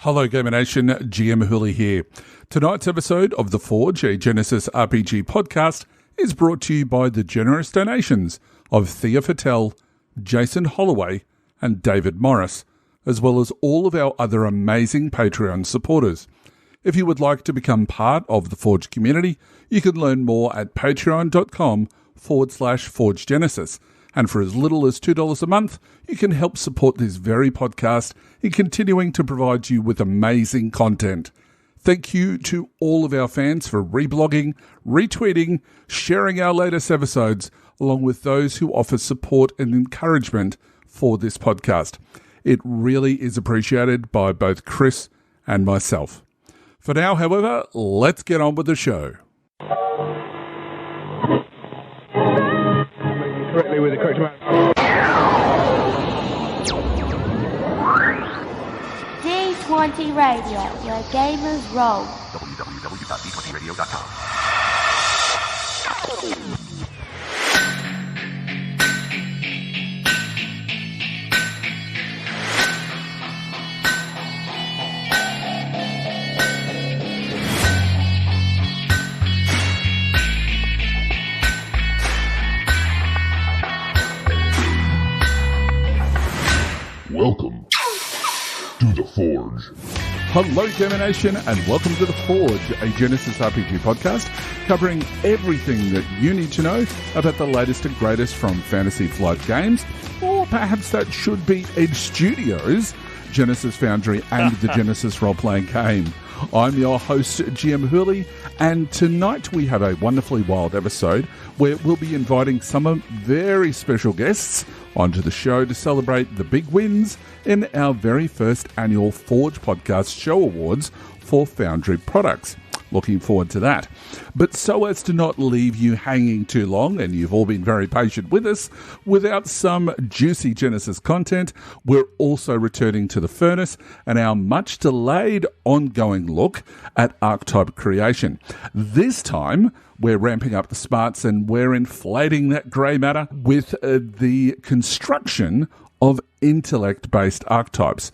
Hello, Gamer Nation. GM Hooley here. Tonight's episode of The Forge, a Genesys RPG podcast, is brought to you by the generous donations of Thea Fattel, Jason Holloway, and David Morris, as well as all of our other amazing Patreon supporters. If you would like to become part of the Forge community, you can learn more at patreon.com/ForgeGenesis. And for as little as $2 a month, you can help support this very podcast in continuing to provide you with amazing content. Thank you to all of our fans for reblogging, retweeting, sharing our latest episodes, along with those who offer support and encouragement for this podcast. It really is appreciated by both Chris and myself. For now, however, let's get on with the show. Correctly with the correct amount. D20 Radio, where gamers roll. www.d20radio.com. Welcome to The Forge. Hello, Gamer Nation, and welcome to The Forge, a Genesys RPG podcast covering everything that you need to know about the latest and greatest from Fantasy Flight Games, or perhaps that should be Edge Studios, Genesys Foundry, and the Genesys Role Playing Game. I'm your host, GM Hooley, and tonight we have a wonderfully wild episode where we'll be inviting some very special guests onto the show to celebrate the big wins in our very first annual Forge Podcast Show Awards for Foundry products. Looking forward to that. But so as to not leave you hanging too long, and you've all been very patient with us, without some juicy Genesys content, we're also returning to the furnace and our much delayed ongoing look at archetype creation. This time, we're ramping up the smarts and we're inflating that grey matter with the construction of intellect-based archetypes.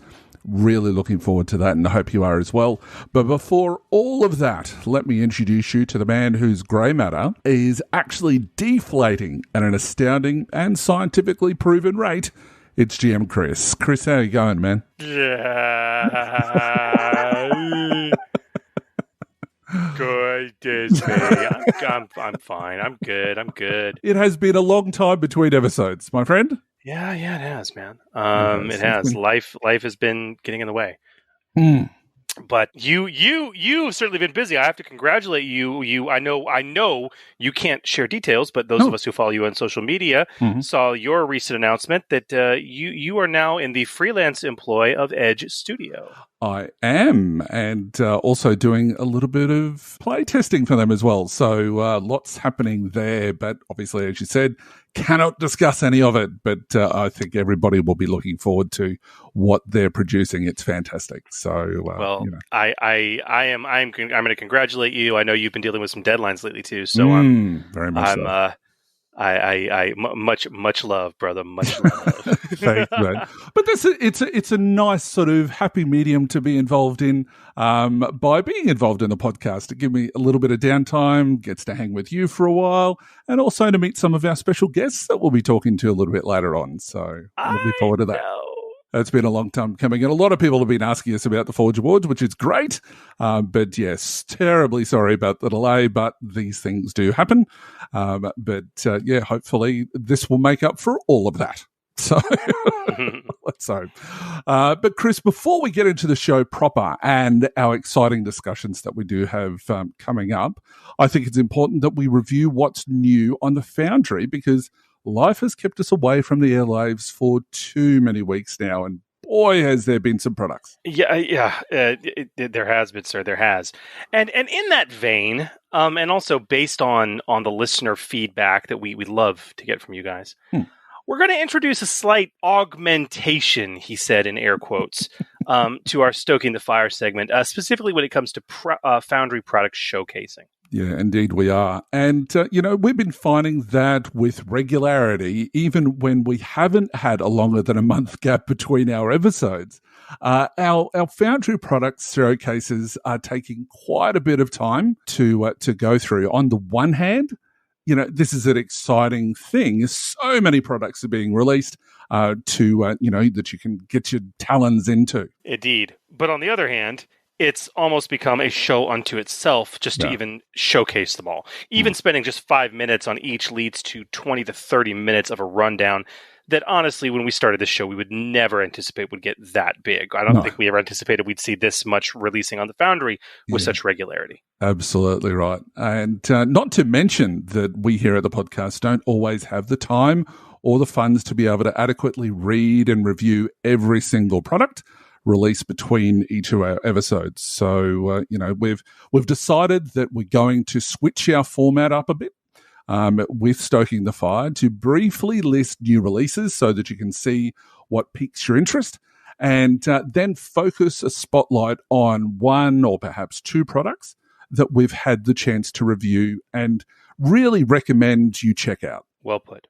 Really looking forward to that, and I hope you are as well. But before all of that, let me introduce you to the man whose grey matter is actually deflating at an astounding and scientifically proven rate. It's GM Chris. Chris, how you going, man? Goodness me. I'm fine. I'm good. It has been a long time between episodes, my friend. Yeah, it has, man. It has. Life has been getting in the way. But you've certainly been busy. I have to congratulate you. I know you can't share details, but those of us who follow you on social media saw your recent announcement that you are now in the freelance employ of Edge Studio. I am, and also doing a little bit of play testing for them as well. So lots happening there, but obviously, as you said, cannot discuss any of it. But I think everybody will be looking forward to what they're producing. It's fantastic. So, you know. I'm going to congratulate you. I know you've been dealing with some deadlines lately too. So I'm very much so. Much love, brother. Much love. Thanks, man. But it's a nice sort of happy medium to be involved in by being involved in the podcast. To give me a little bit of downtime, gets to hang with you for a while, and also to meet some of our special guests that we'll be talking to a little bit later on. So I'm looking forward to that. It's been a long time coming, and a lot of people have been asking us about the Forge Awards, which is great. But yes, terribly sorry about the delay, but these things do happen. Hopefully this will make up for all of that. So let's hope. But Chris, before we get into the show proper and our exciting discussions that we do have coming up, I think it's important that we review what's new on the Foundry, because life has kept us away from the airwaves for too many weeks now, and boy, has there been some products. Yeah. There has been, sir. There has, and in that vein, and also based on the listener feedback that we love to get from you guys, we're going to introduce a slight augmentation, he said in air quotes, to our Stoking the Fire segment, specifically when it comes to Foundry product showcasing. Yeah, indeed we are. And, we've been finding that with regularity, even when we haven't had a longer than a month gap between our episodes. Our Foundry products showcases are taking quite a bit of time to go through. On the one hand, this is an exciting thing. So many products are being released that you can get your talons into. Indeed. But on the other hand, it's almost become a show unto itself just to even showcase them all. Even spending just 5 minutes on each leads to 20 to 30 minutes of a rundown that honestly, when we started this show, we would never anticipate would get that big. I don't think we ever anticipated we'd see this much releasing on the Foundry with such regularity. Absolutely right. And not to mention that we here at the podcast don't always have the time or the funds to be able to adequately read and review every single product released between each of our episodes. So, we've decided that we're going to switch our format up a bit with Stoking the Fire to briefly list new releases so that you can see what piques your interest, and then focus a spotlight on one or perhaps two products that we've had the chance to review and really recommend you check out. Well put.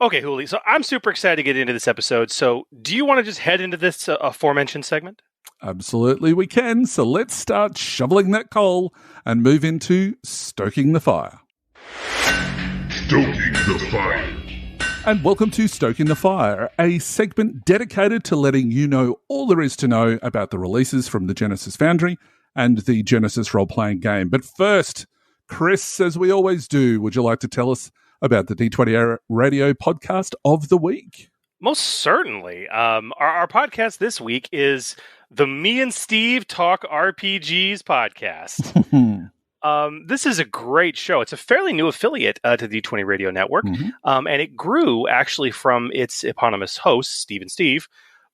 Okay, Huli, so I'm super excited to get into this episode. So do you want to just head into this aforementioned segment? Absolutely we can. So let's start shoveling that coal and move into Stoking the Fire. Stoking the Fire. And welcome to Stoking the Fire, a segment dedicated to letting you know all there is to know about the releases from the Genesys Foundry and the Genesys Role Playing Game. But first, Chris, as we always do, would you like to tell us about the D20 Radio Podcast of the Week? Most certainly. Our podcast this week is the Me and Steve Talk RPGs podcast. This is a great show. It's a fairly new affiliate to the D20 Radio Network, and it grew actually from its eponymous hosts, Steve and Steve,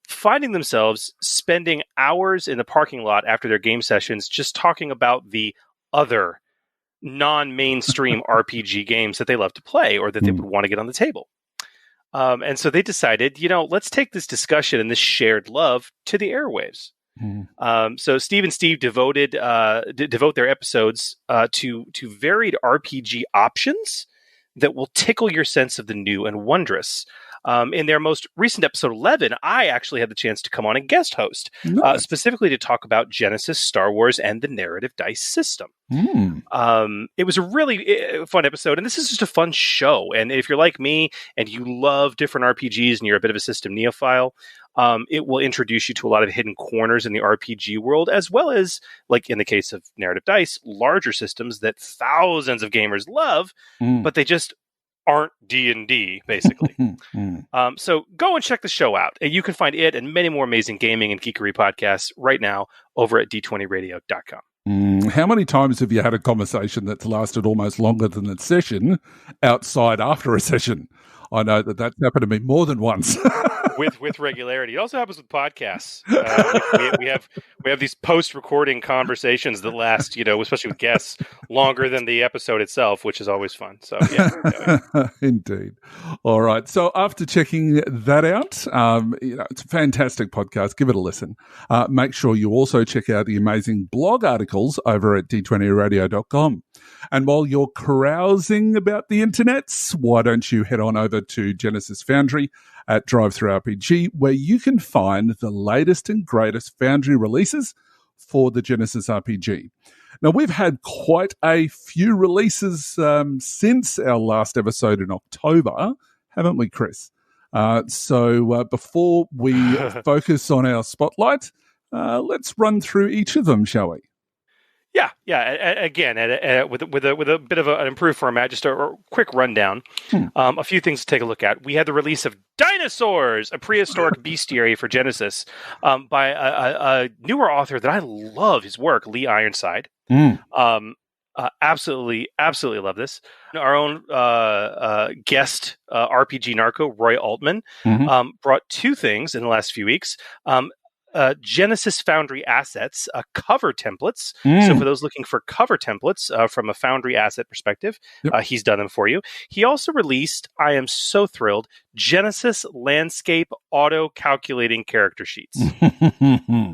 finding themselves spending hours in the parking lot after their game sessions just talking about the other non-mainstream RPG games that they love to play or that they would want to get on the table. And so they decided, let's take this discussion and this shared love to the airwaves. So Steve and Steve devote their episodes to varied RPG options that will tickle your sense of the new and wondrous. In their most recent episode 11, I actually had the chance to come on and guest host, specifically to talk about Genesys, Star Wars, and the narrative dice system. It was a really fun episode, and this is just a fun show. And if you're like me and you love different RPGs and you're a bit of a system neophile, it will introduce you to a lot of hidden corners in the RPG world, as well as, like in the case of narrative dice, larger systems that thousands of gamers love, but they just aren't D&D, basically. So go and check the show out. And you can find it and many more amazing gaming and geekery podcasts right now over at d20radio.com. How many times have you had a conversation that's lasted almost longer than a session outside after a session? I know that's happened to me more than once. with regularity. It also happens with podcasts. We have these post-recording conversations that last, especially with guests, longer than the episode itself, which is always fun. So yeah. Indeed. All right. So after checking that out, it's a fantastic podcast. Give it a listen. Make sure you also check out the amazing blog articles over at d20radio.com. And while you're carousing about the internets, why don't you head on over to Genesys Foundry at DriveThruRPG, where you can find the latest and greatest Foundry releases for the Genesys RPG. Now, we've had quite a few releases since our last episode in October, haven't we, Chris? So before we focus on our spotlight, let's run through each of them, shall we? Yeah. Again, with a bit of an improved format, just a quick rundown. A few things to take a look at. We had the release of Dinosaurs, a prehistoric bestiary for Genesys, by a newer author that I love his work, Lee Ironside. Absolutely love this. Our own guest RPG narco, Roy Altman, brought two things in the last few weeks. Genesys Foundry assets, cover templates. So for those looking for cover templates from a Foundry asset perspective, he's done them for you. He also released, I am so thrilled, Genesys Landscape Auto-Calculating Character Sheets.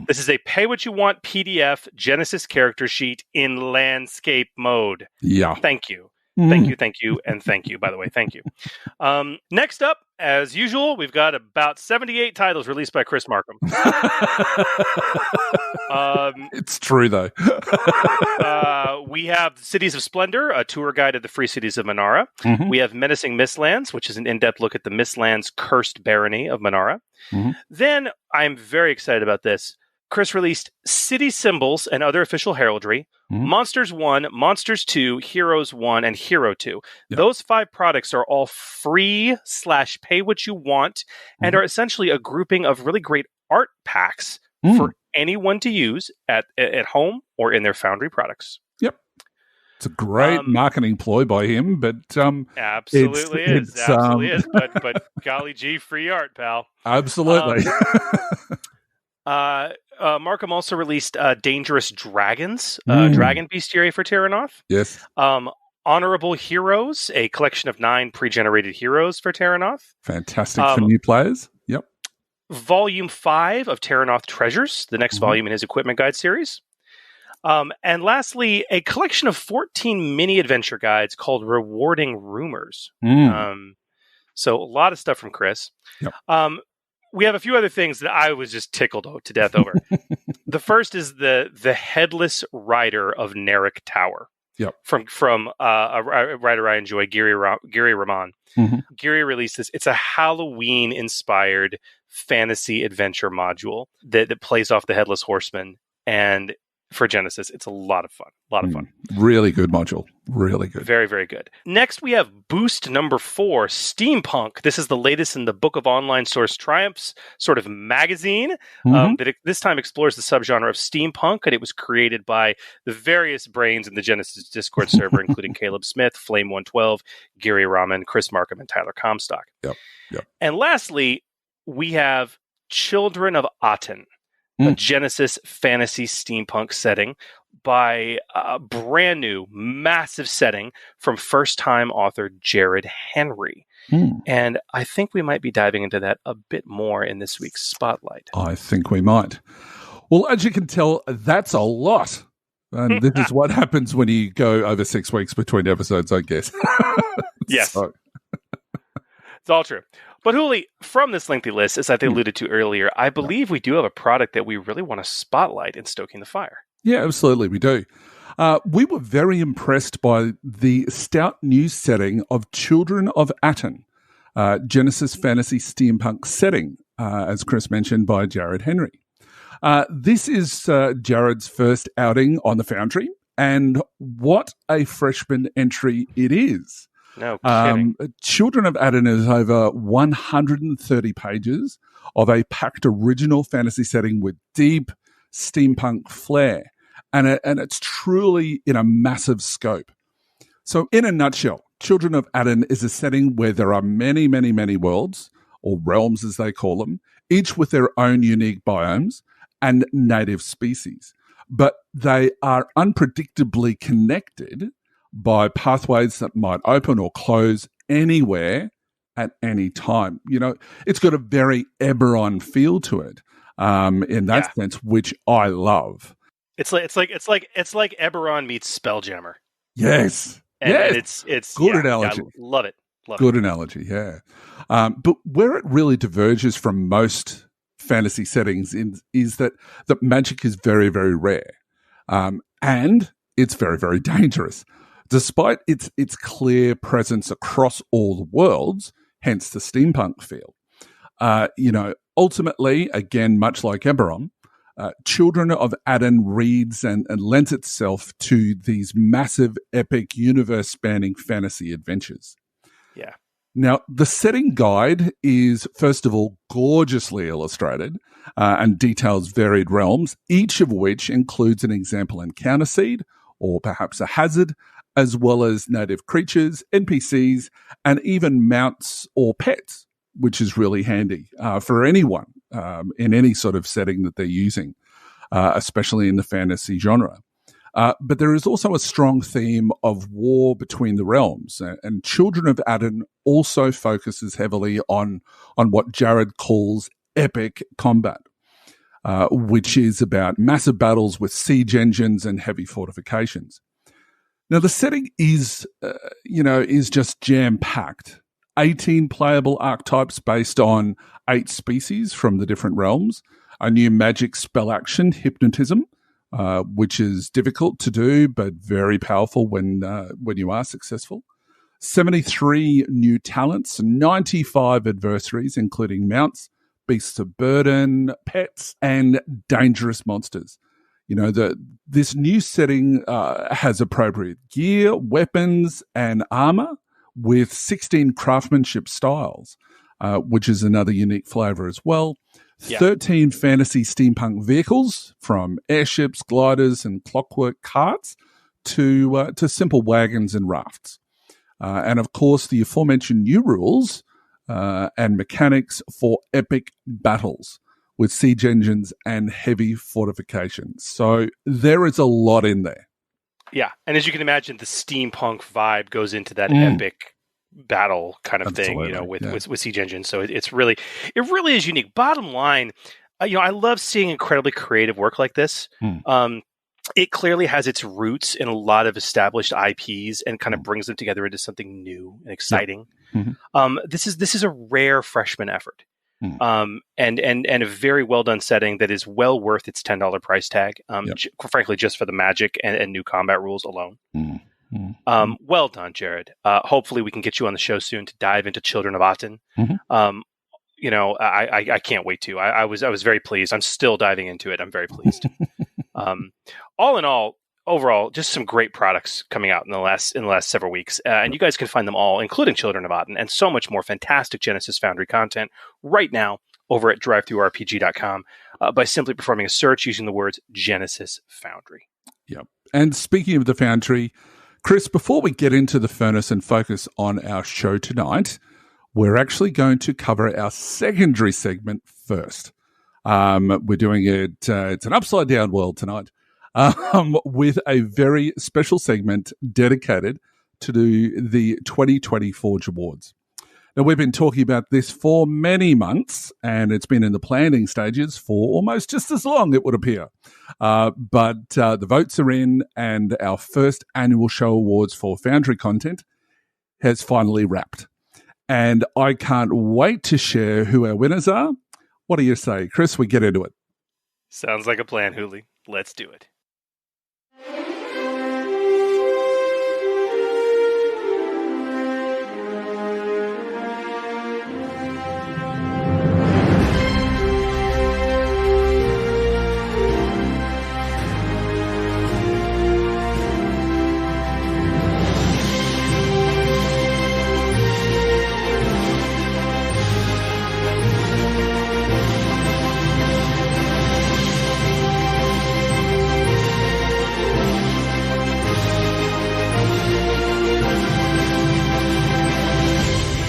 This is a pay-what-you-want PDF Genesys character sheet in landscape mode. Yeah. Thank you. Thank you, and thank you, by the way. Thank you. Next up, as usual, we've got about 78 titles released by Chris Markham. It's true, though. We have Cities of Splendor, a tour guide of the free cities of Manara. Mhm. We have Menacing Mistlands, which is an in-depth look at the Mistlands cursed barony of Manara. Mhm. Then, I'm very excited about this. Chris released City Symbols and Other Official Heraldry, Mhm. Monsters 1, Monsters 2, Heroes 1, and Hero 2. Yep. Those 5 products are all free / pay what you want and are essentially a grouping of really great art packs for anyone to use at home or in their Foundry products. Yep. It's a great marketing ploy by him, but Absolutely is. But golly gee, free art, pal. absolutely. Markham also released Dangerous Dragons, Dragon Bestiary for Terranoth. Yes. Honorable Heroes, a collection of 9 pre-generated heroes for Terranoth. Fantastic for new players. Yep. Volume 5 of Terranoth Treasures, the next volume in his Equipment Guide series. And lastly, a collection of 14 mini adventure guides called Rewarding Rumors. So a lot of stuff from Chris. Yep. We have a few other things that I was just tickled to death over. The first is the Headless Rider of Narek Tower. Yep. From a writer I enjoy, Gary Rahman. Gary released this. It's a Halloween-inspired fantasy adventure module that plays off the Headless Horseman. And for Genesys, it's a lot of fun. Really good module. Really good. Very, very good. Next, we have Boost number 4, Steampunk. This is the latest in the Book of Online Source Triumphs sort of magazine that this time explores the subgenre of steampunk, and it was created by the various brains in the Genesys Discord server, including Caleb Smith, Flame112, Gary Rahman, Chris Markham, and Tyler Comstock. Yep. And lastly, we have Children of Aten, a Genesys fantasy steampunk setting by a brand new, massive setting from first-time author Jared Henry. And I think we might be diving into that a bit more in this week's Spotlight. I think we might. Well, as you can tell, that's a lot. And this is what happens when you go over 6 weeks between episodes, I guess. Yes. It's all true. But Huli, from this lengthy list, as I alluded to earlier, I believe we do have a product that we really want to spotlight in Stoking the Fire. Yeah, absolutely, we do. We were very impressed by the stout news setting of Children of Aten, Genesys fantasy steampunk setting, as Chris mentioned, by Jared Henry. This is Jared's first outing on the Foundry, and what a freshman entry it is. No kidding. Children of Aten is over 130 pages of a packed original fantasy setting with deep steampunk flair, and it's truly in a massive scope. So in a nutshell, Children of Aten is a setting where there are many, many, many worlds, or realms as they call them, each with their own unique biomes and native species. But they are unpredictably connected by pathways that might open or close anywhere at any time. You know, it's got a very Eberron feel to it in that sense, which I love. It's like Eberron meets Spelljammer. Yes. And it's good analogy. I love it. Good analogy, yeah. But where it really diverges from most fantasy settings is that magic is very, very rare. And it's very, very dangerous. Despite its clear presence across all the worlds, hence the steampunk feel. Ultimately, again, much like Eberron, Children of Aten reads and lends itself to these massive, epic, universe-spanning fantasy adventures. Yeah. Now, the setting guide is, first of all, gorgeously illustrated and details varied realms, each of which includes an example encounter seed or perhaps a hazard, as well as native creatures, NPCs, and even mounts or pets, which is really handy for anyone in any sort of setting that they're using, especially in the fantasy genre. But there is also a strong theme of war between the realms, and Children of Aten also focuses heavily on what Jared calls epic combat, which is about massive battles with siege engines and heavy fortifications. Now, the setting is just jam-packed. 18 playable archetypes based on 8 species from the different realms. A new magic spell action, hypnotism, which is difficult to do but very powerful when you are successful. 73 new talents, 95 adversaries, including mounts, beasts of burden, pets, and dangerous monsters. This new setting has appropriate gear, weapons, and armor with 16 craftsmanship styles, which is another unique flavor as well. Yeah. 13 fantasy steampunk vehicles, from airships, gliders, and clockwork carts to simple wagons and rafts. And of course, the aforementioned new rules and mechanics for epic battles with siege engines and heavy fortifications. So there is a lot in there. Yeah, and as you can imagine, the steampunk vibe goes into that epic battle kind of Absolutely. thing, with siege engines. So it really is unique. Bottom line, I love seeing incredibly creative work like this. It clearly has its roots in a lot of established IPs and kind of brings them together into something new and exciting. Mm-hmm. This is a rare freshman effort. And a very well done setting that is well worth its $10 price tag. Frankly, just for the magic and new combat rules alone. Well done, Jared. Hopefully, we can get you on the show soon to dive into Children of Aten. I can't wait to. I was very pleased. I'm still diving into it. I'm very pleased. All in all, overall, just some great products coming out in the last several weeks, and you guys can find them all, including Children of Aten, and so much more fantastic Genesys Foundry content right now over at drivethrurpg.com by simply performing a search using the words Genesys Foundry. Yep. And speaking of the Foundry, Chris, before we get into the furnace and focus on our show tonight, we're actually going to cover our secondary segment first. We're doing it. It's an upside down world tonight. With a very special segment dedicated to the 2020 Forge Awards. Now, we've been talking about this for many months, and it's been in the planning stages for almost just as long, it would appear. But the votes are in, and our first annual show awards for Foundry content has finally wrapped. And I can't wait to share who our winners are. What do you say, Chris? We get into it. Sounds like a plan, Hooli. Let's do it.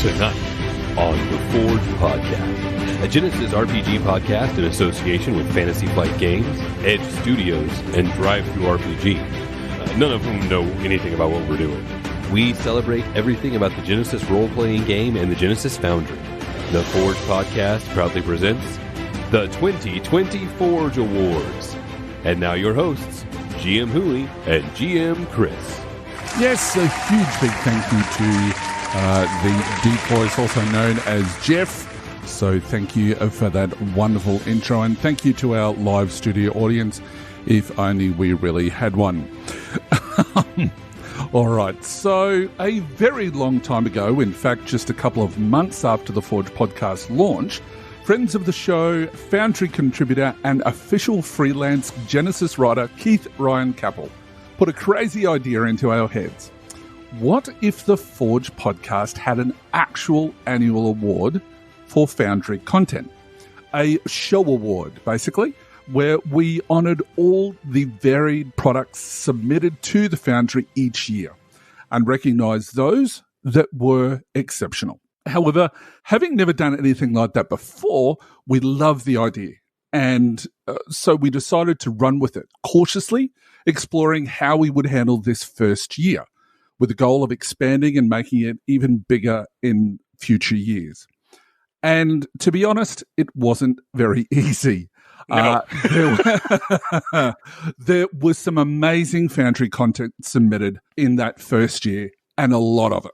Tonight on the Forge Podcast, a Genesys RPG podcast in association with Fantasy Flight Games, Edge Studios, and DriveThruRPG, none of whom know anything about what we're doing. We celebrate everything about the Genesys Role Playing Game and the Genesys Foundry. The Forge Podcast proudly presents the 2020 Forge Awards. And now your hosts, GM Hooli and GM Chris. Yes, a huge big thank you to the decoys, also known as Jeff. So thank you for that wonderful intro, and thank you to our live studio audience, if only we really had one. All right, so a very long time ago, in fact just a couple of months after the Forge podcast launch, friends of the show, Foundry contributor and official freelance Genesys writer Keith Ryan Capel put a crazy idea into our heads. What if the Forge podcast had an actual annual award for Foundry content? A show award, basically, where we honoured all the varied products submitted to the Foundry each year and recognised those that were exceptional. However, having never done anything like that before, we love the idea. And so we decided to run with it cautiously, exploring how we would handle this first year, with the goal of expanding and making it even bigger in future years. And to be honest, it wasn't very easy. No. There was some amazing Foundry content submitted in that first year, and a lot of it.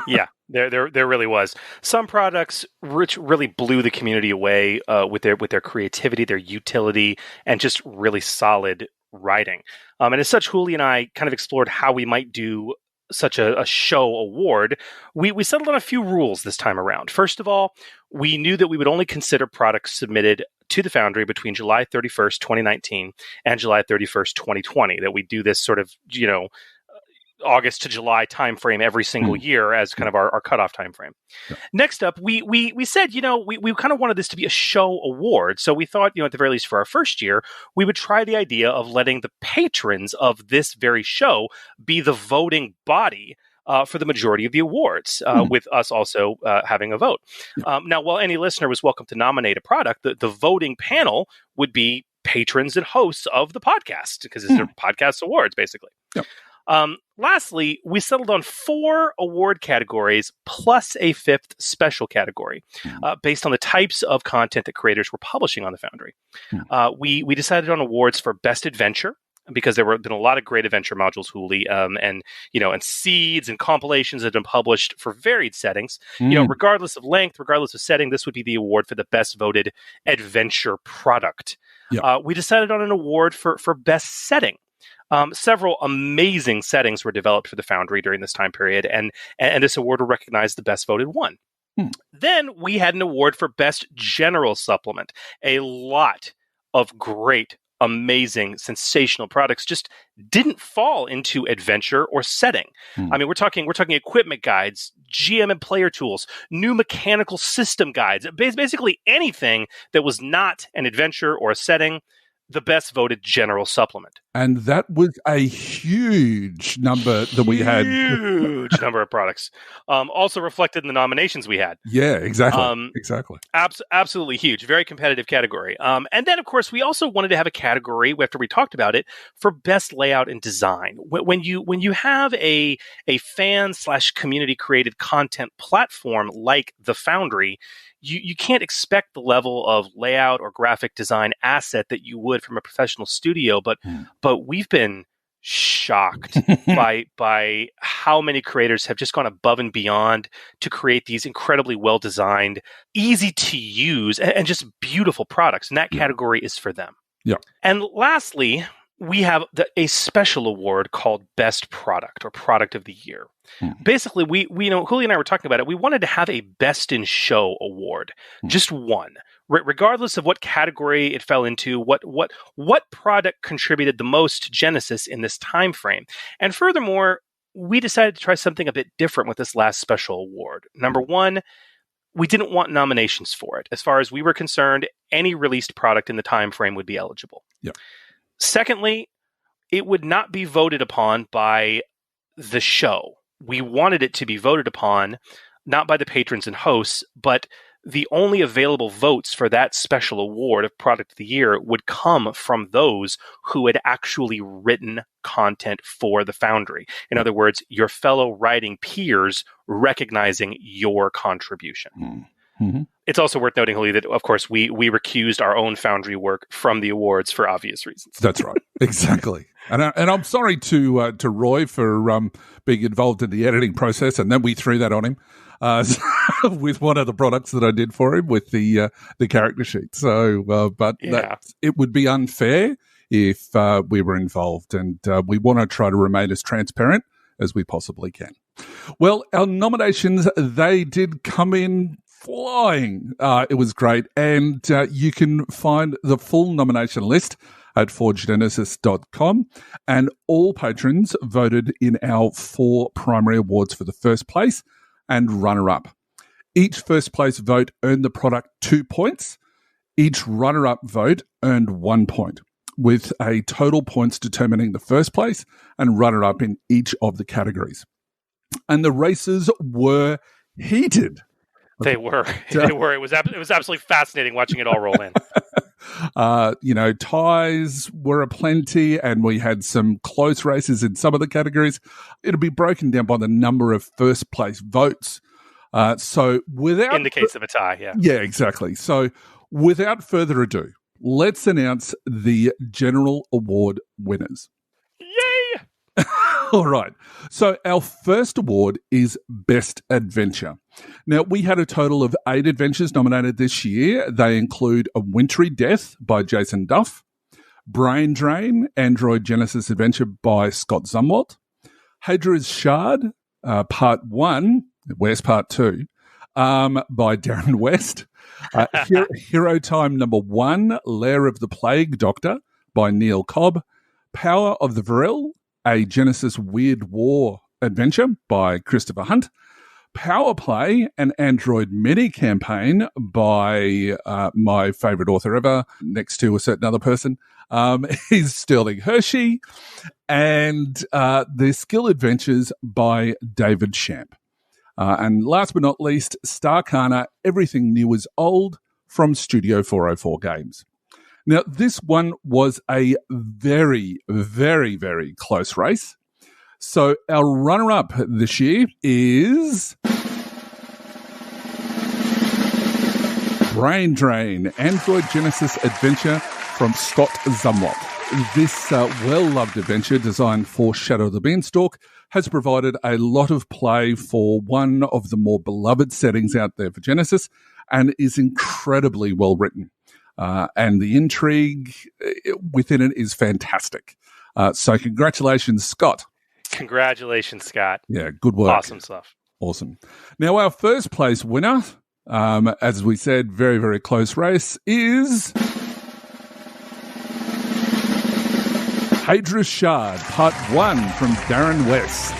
Yeah, there really was. Some products which really blew the community away with their creativity, their utility, and just really solid writing. And as such, Huli and I kind of explored how we might do such a show award. We settled on a few rules this time around. First of all, we knew that we would only consider products submitted to the Foundry between July 31st, 2019 and July 31st, 2020, that we do this sort of, August to July timeframe every single year as kind of our cutoff timeframe. Yeah. Next up, we said, we kind of wanted this to be a show award. So we thought, at the very least for our first year, we would try the idea of letting the patrons of this very show be the voting body for the majority of the awards, with us also having a vote. Now, while any listener was welcome to nominate a product, the voting panel would be patrons and hosts of the podcast, because it's their podcast awards, basically. Yep. Lastly, we settled on 4 award categories plus a 5th special category based on the types of content that creators were publishing on the Foundry. We decided on awards for Best Adventure, because there have been a lot of great adventure modules, Huli, and seeds and compilations that have been published for varied settings. Regardless of length, regardless of setting, this would be the award for the best voted adventure product. Yep. We decided on an award for best setting. Several amazing settings were developed for the Foundry during this time period, and this award will recognize the best voted one. Then we had an award for Best General Supplement. A lot of great, amazing, sensational products just didn't fall into adventure or setting. I mean, we're talking equipment guides, GM and player tools, new mechanical system guides, basically anything that was not an adventure or a setting. The best voted general supplement. And that was a huge number that we had. Huge number of products. Also reflected in the nominations we had. Yeah, exactly. Exactly. Absolutely huge. Very competitive category. And then, of course, we also wanted to have a category, after we talked about it, for best layout and design. When you have a fan/community created content platform like the Foundry, you can't expect the level of layout or graphic design asset that you would from a professional studio, but we've been shocked by how many creators have just gone above and beyond to create these incredibly well designed, easy to use, and just beautiful products. And that category is for them. Yeah. And lastly, we have a special award called Best Product or Product of the Year. Basically, we Huli and I were talking about it. We wanted to have a Best in Show award, just one, regardless of what category it fell into, what product contributed the most to Genesys in this time frame. And furthermore, we decided to try something a bit different with this last special award. Number one, we didn't want nominations for it. As far as we were concerned, any released product in the time frame would be eligible. Yeah. Secondly, it would not be voted upon by the show. We wanted it to be voted upon not by the patrons and hosts, but the only available votes for that special award of Product of the Year would come from those who had actually written content for the Foundry. In other words, your fellow writing peers recognizing your contribution. It's also worth noting, Huli, that, of course, we recused our own Foundry work from the awards for obvious reasons. That's right. Exactly. And I'm sorry to Roy for being involved in the editing process, and then we threw that on him with one of the products that I did for him with the character sheet. So, it would be unfair if we were involved, and we want to try to remain as transparent as we possibly can. Well, our nominations, they did come in flying. It was great. And you can find the full nomination list at forgegenesis.com. And all patrons voted in our 4 primary awards for the first place and runner-up. Each first place vote earned the product 2 points. Each runner-up vote earned 1 point, with a total points determining the first place and runner-up in each of the categories. And the races were heated. They were. They were. It was absolutely fascinating watching it all roll in. Ties were aplenty, and we had some close races in some of the categories. It'll be broken down by the number of first place votes. So without indicates of a tie. Yeah. Yeah, exactly. So without further ado, let's announce the general award winners. Yay! All right. So our first award is Best Adventure. Now, we had a total of 8 adventures nominated this year. They include A Wintry Death by Jason Duff, Brain Drain, Android Genesis Adventure by Scott Zumwalt, Hadra's Shard, Part 1, where's Part 2, by Darren West, Hero Time number 1, Lair of the Plague Doctor by Neil Cobb, Power of the Vril, a Genesis Weird War adventure by Christopher Hunt, Power Play, an Android mini campaign by my favourite author ever, next to a certain other person, is Sterling Hershey, and The Skill Adventures by David Shamp. And last but not least, Starcana, Everything New is Old from Studio 404 Games. Now, this one was a very, very, very close race. So our runner-up this year is Brain Drain, Android Genesis Adventure from Scott Zumwalt. This well-loved adventure designed for Shadow of the Beanstalk has provided a lot of play for one of the more beloved settings out there for Genesis and is incredibly well written. And the intrigue within it is fantastic. So congratulations, Scott. Congratulations, Scott. Yeah, good work. Awesome stuff. Awesome. Now, our first place winner, as we said, very, very close race, is Hadra's Shard, Part 1 from Darren West.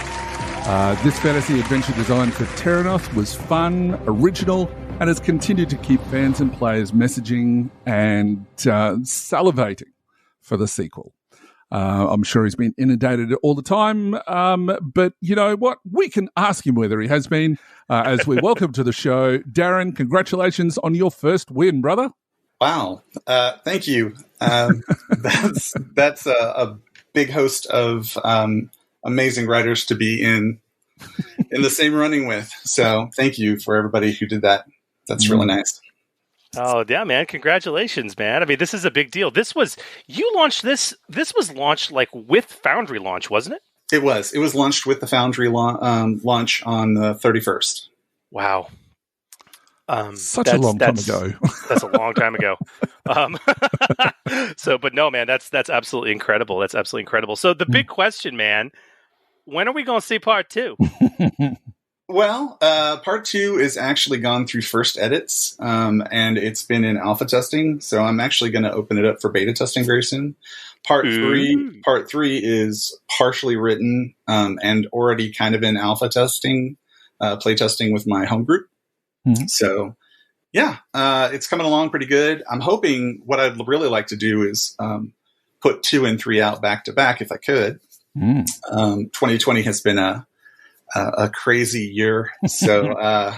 This fantasy adventure designed for Terranoth was fun, original, and has continued to keep fans and players messaging and salivating for the sequel. I'm sure he's been inundated all the time, but you know what? We can ask him whether he has been, as we welcome to the show. Darren, congratulations on your first win, brother. Wow. Thank you. That's a big host of amazing writers to be in the same running with. So thank you for everybody who did that. That's really nice. Oh, yeah, man. Congratulations, man. I mean, this is a big deal. This was launched like with Foundry launch, wasn't it? It was. It was launched with the Foundry launch on the 31st. Wow. Such a long time ago. That's a long time ago. But no, man, that's absolutely incredible. That's absolutely incredible. So the big question, man, when are we going to see part 2? Well, part 2 is actually gone through first edits, and it's been in alpha testing. So I'm actually going to open it up for beta testing very soon. Part 3 is partially written, and already kind of in alpha testing, play testing with my home group. So yeah, it's coming along pretty good. I'm hoping what I'd really like to do is, put 2 and 3 out back to back if I could. 2020 has been a crazy year, so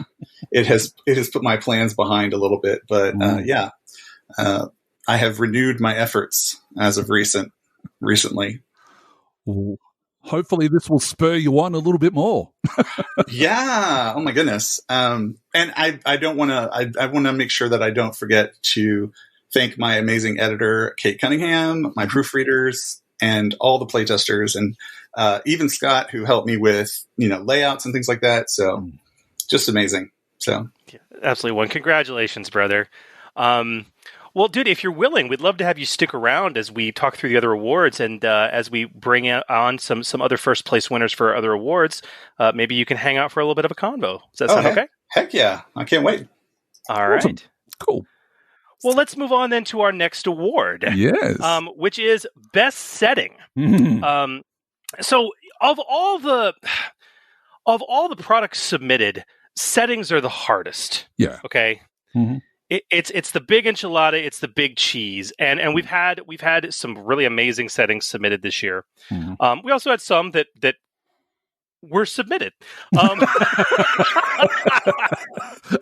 it has put my plans behind a little bit. But I have renewed my efforts as of recently. Hopefully, this will spur you on a little bit more. Yeah. Oh my goodness. And I don't want to. I want to make sure that I don't forget to thank my amazing editor, Kate Cunningham, my proofreaders, and all the playtesters, and even Scott, who helped me with layouts and things like that. So just amazing. So yeah, absolutely. One. Congratulations, brother. Well, dude, if you're willing, we'd love to have you stick around as we talk through the other awards and as we bring on some other first place winners for other awards. Maybe you can hang out for a little bit of a convo. Does that sound okay? Heck yeah. I can't wait. All right. Cool. Well, let's move on then to our next award. Yes. Which is Best Setting. So of all the products submitted, settings are the hardest. Yeah. Okay. It's the big enchilada, it's the big cheese, and we've had some really amazing settings submitted this year. We also had some that were submitted.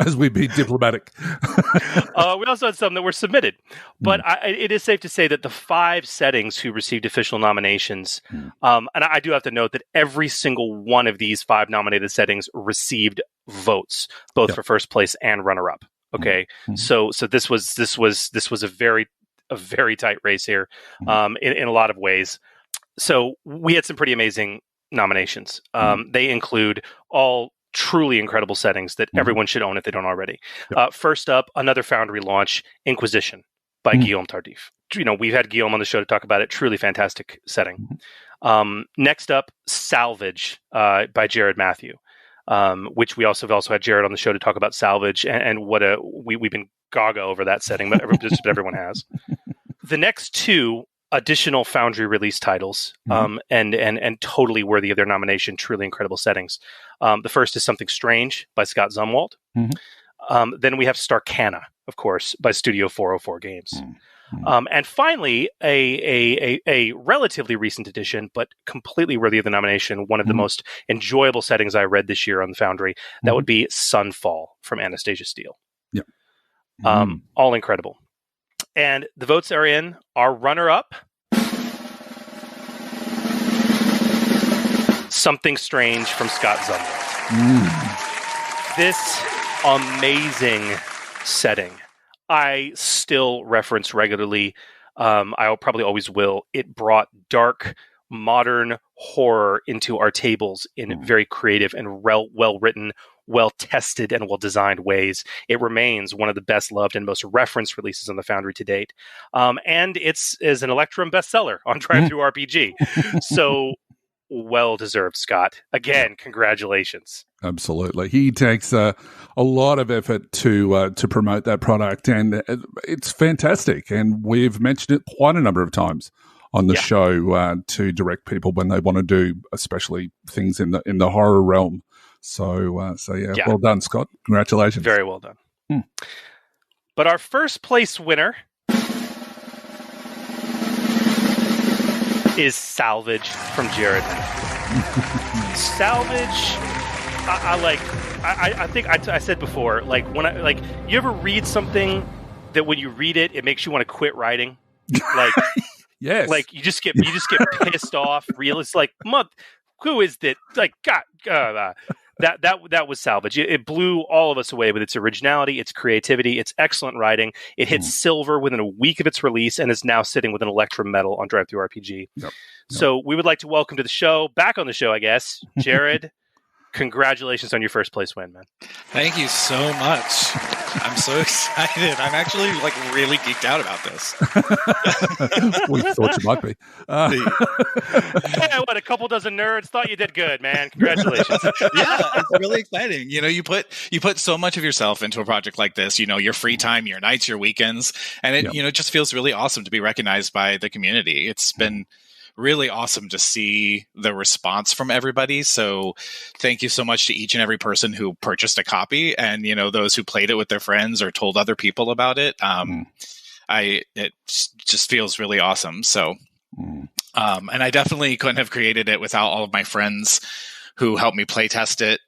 As we be diplomatic. We also had some that were submitted. But it is safe to say that the 5 settings who received official nominations, and I do have to note that every single one of these 5 nominated settings received votes, both for first place and runner-up. Okay, so this was a very a very tight race here in a lot of ways. So we had some pretty amazing nominations. They include all truly incredible settings that everyone should own if they don't already. First up, another Foundry launch, Inquisition by Guillaume Tardif. We've had Guillaume on the show to talk about it. Truly fantastic setting. Next up, Salvage by Jared Matthew, which we also had Jared on the show to talk about Salvage, and we've been gaga over that setting, but just everyone has. The next two additional Foundry release titles, and totally worthy of their nomination, truly incredible settings. The first is Something Strange by Scott Zumwalt. Then we have Starcana, of course, by Studio 404 Games. And finally, a relatively recent addition, but completely worthy of the nomination, one of the most enjoyable settings I read this year on the Foundry, that would be Sunfall from Anastasia Steele. All incredible. And the votes are in. Our runner-up, Something Strange from Scott Zumwalt. This amazing setting, I still reference regularly. I probably always will. It brought dark, modern horror into our tables in very creative and well-written, well-tested, and well-designed ways. It remains one of the best-loved and most referenced releases on the Foundry to date. And it's an Electrum bestseller on Drive-Thru-RPG. So well-deserved, Scott. Again, congratulations. Absolutely. He takes a lot of effort to promote that product, and it's fantastic. And we've mentioned it quite a number of times on the show to direct people when they want to do, especially things in the horror realm. So well done, Scott. Congratulations. Very well done. But our first place winner is Salvage from Jared. Salvage, I think I said before, you ever read something that when you read it, it makes you want to quit writing? Yes. You just get pissed off. It's like, who is that? God, that was Salvage. It blew all of us away with its originality, its creativity, its excellent writing. It hit silver within a week of its release and is now sitting with an Electrum medal on Drive-Thru-RPG. So we would like to welcome to the show, back on the show, I guess, Jared. Congratulations on your first place win, man. Thank you so much. I'm so excited. I'm actually really geeked out about this. We thought you might be. Yeah, a couple dozen nerds thought you did good, man. Congratulations. Yeah, it's really exciting. You put so much of yourself into a project like this. Your free time, your nights, your weekends, and it just feels really awesome to be recognized by the community. It's been really awesome to see the response from everybody. So thank you so much to each and every person who purchased a copy, and those who played it with their friends or told other people about it. It just feels really awesome. So and I definitely couldn't have created it without all of my friends who helped me play test it.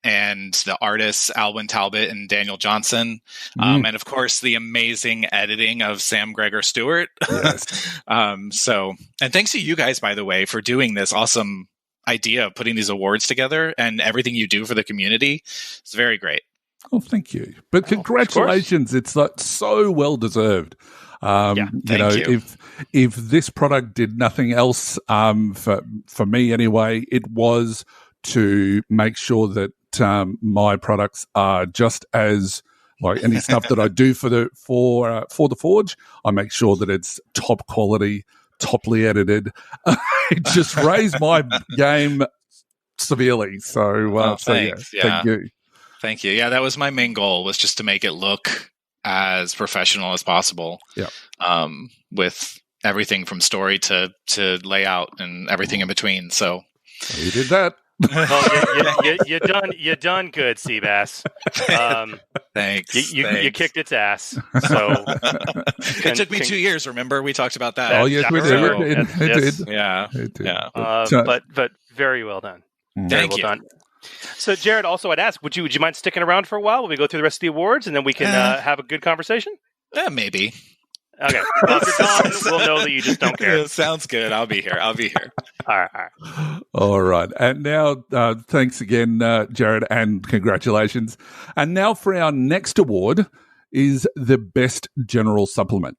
And the artists, Alwyn Talbot and Daniel Johnson. And of course, the amazing editing of Sam Gregor Stewart. Yes. And thanks to you guys, by the way, for doing this awesome idea of putting these awards together and everything you do for the community. It's very great. Oh, thank you. But congratulations. It's so well deserved. Thank you. If this product did nothing else, for me anyway, it was to make sure that my products are just as any stuff that I do for the Forge, I make sure that it's top quality, toply edited. It just raised my game severely. So, thanks. Thank you. Thank you. Yeah, that was my main goal, was just to make it look as professional as possible. Yeah. With everything from story to layout and everything in between. So you did that. Well, you done good, Seabass. Thanks. You kicked its ass. So it took me 2 years. Remember, we talked about that. Oh yes, we did. It did. Yeah, it did. Yeah. But very well done. Thank you. Done. So, Jared, also I'd ask, would you mind sticking around for a while while we go through the rest of the awards, and then we can have a good conversation? Maybe. Okay. Well, if you're gone, we'll know that you just don't care. Sounds good. I'll be here. All right. And now, thanks again, Jared, and congratulations. And now for our next award is the Best General Supplement.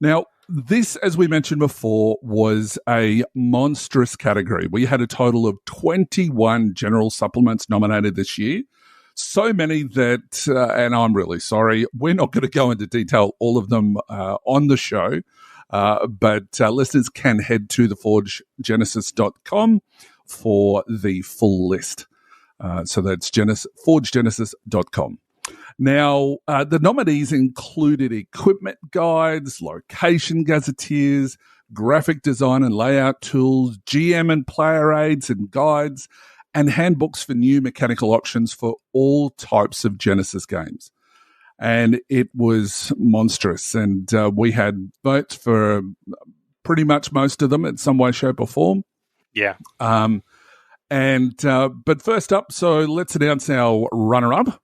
Now, this, as we mentioned before, was a monstrous category. We had a total of 21 general supplements nominated this year. So many that, and I'm really sorry, we're not going to go into detail all of them on the show, but listeners can head to theforgegenesis.com for the full list. So that's forgegenesis.com. Now, the nominees included equipment guides, location gazetteers, graphic design and layout tools, GM and player aids and guides, and handbooks for new mechanical options for all types of Genesys games. And it was monstrous. And we had votes for pretty much most of them in some way, shape, or form. Yeah. But first up, so let's announce our runner-up.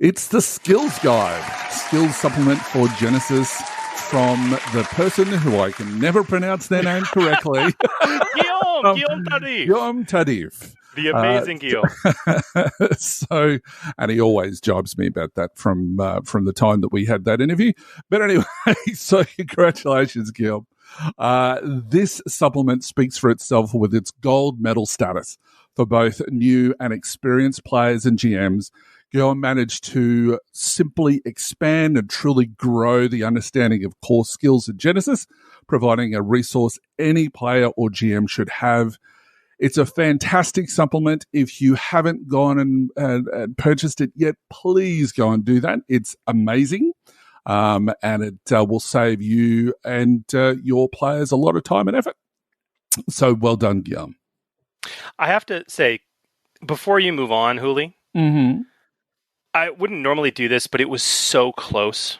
It's the Skills Guide, skills supplement for Genesys from the person who I can never pronounce their name correctly. Guillaume Tardif. Guillaume Tardif. The amazing Guillaume. So, and he always jibes me about that from the time that we had that interview. But anyway, so congratulations, Guillaume. This supplement speaks for itself with its gold medal status for both new and experienced players and GMs. Guillaume managed to simply expand and truly grow the understanding of core skills in Genesys, providing a resource any player or GM should have. It's a fantastic supplement. If you haven't gone and purchased it yet, please go and do that. It's amazing. And it will save you and your players a lot of time and effort. So well done, Guillaume. I have to say, before you move on, Huli, I wouldn't normally do this, but it was so close.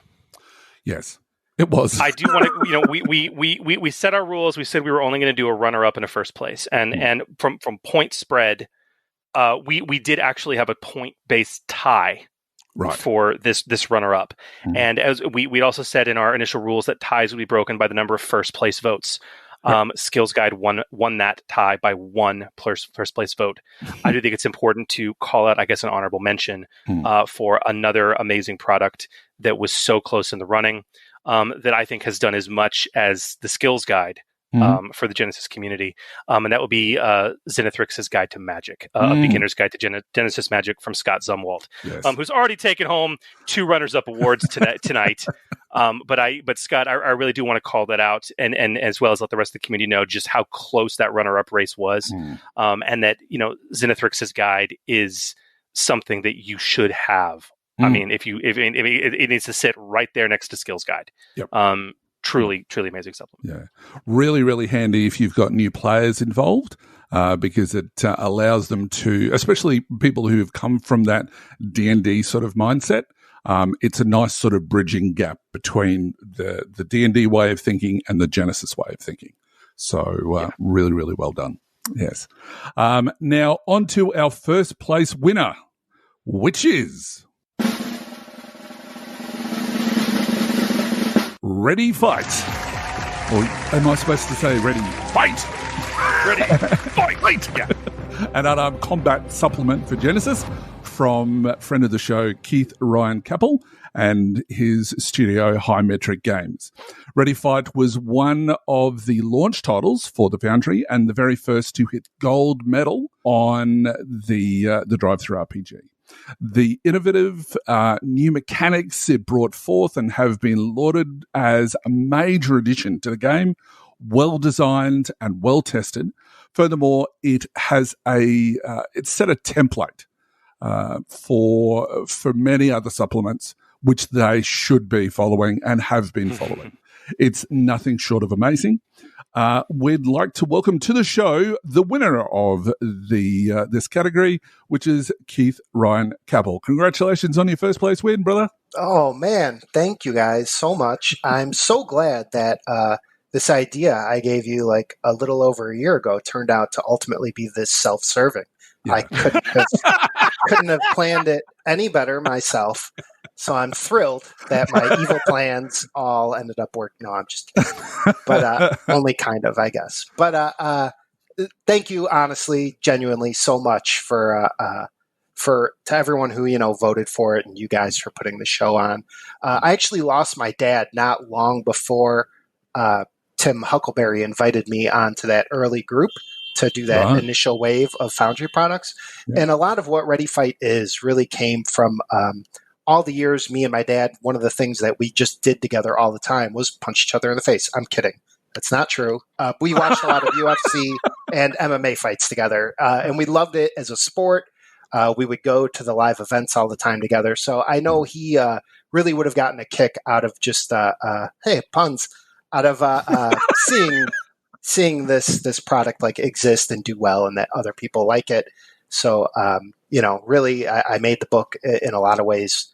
Yes, it was. I do want to, we set our rules. We said we were only going to do a runner-up in a first place. And from point spread, we did actually have a point-based tie for this runner-up. And as we also said in our initial rules that ties would be broken by the number of first-place votes. Skills Guide won that tie by one first place vote. I do think it's important to call out, I guess, an honorable mention for another amazing product that was so close in the running that I think has done as much as the Skills Guide for the Genesys community. And that would be Zenithrix's Guide to Magic, a beginner's guide to Genesys Magic from Scott Zumwalt, who's already taken home 2 runners-up awards tonight. But Scott, I really do want to call that out, and as well as let the rest of the community know just how close that runner-up race was, and that Zenithrix's Guide is something that you should have. I mean, if it needs to sit right there next to Skills Guide. Truly amazing supplement. Yeah, really, really handy if you've got new players involved, because it allows them to, especially people who have come from that D&D sort of mindset. It's a nice sort of bridging gap between the D&D way of thinking and the Genesys way of thinking. So really, really well done. Yes. Now on to our first place winner, which is Ready, Fight. Or am I supposed to say Ready, Fight? Ready, fight. Yeah. An unarmed combat supplement for Genesys from friend of the show, Keith Ryan Capel, and his studio High Metric Games. Ready Fight was one of the launch titles for the Foundry and the very first to hit gold medal on the drive-through RPG. The innovative new mechanics it brought forth and have been lauded as a major addition to the game, well designed and well tested. Furthermore, it has it's set a template for many other supplements, which they should be following and have been following. It's nothing short of amazing. We'd like to welcome to the show the winner of this category, which is Keith Ryan Capel. Congratulations on your first place win, brother. Oh, man. Thank you guys so much. I'm so glad that this idea I gave you like a little over a year ago turned out to ultimately be this self-serving. Yeah. I couldn't have planned it any better myself. So I'm thrilled that my evil plans all ended up working. No, I'm just kidding. But only kind of, I guess. But thank you, honestly, genuinely, so much for to everyone who, voted for it and you guys for putting the show on. I actually lost my dad not long before Tim Huckleberry invited me onto that early group to do that initial wave of Foundry products. Yeah. And a lot of what Ready Fight is really came from all the years me and my dad. One of the things that we just did together all the time was punch each other in the face. I'm kidding. That's not true. We watched a lot of UFC and MMA fights together, and we loved it as a sport. We would go to the live events all the time together. So I know he really would have gotten a kick out of just, puns, out of seeing this product like exist and do well and that other people like it. So, really I made the book in a lot of ways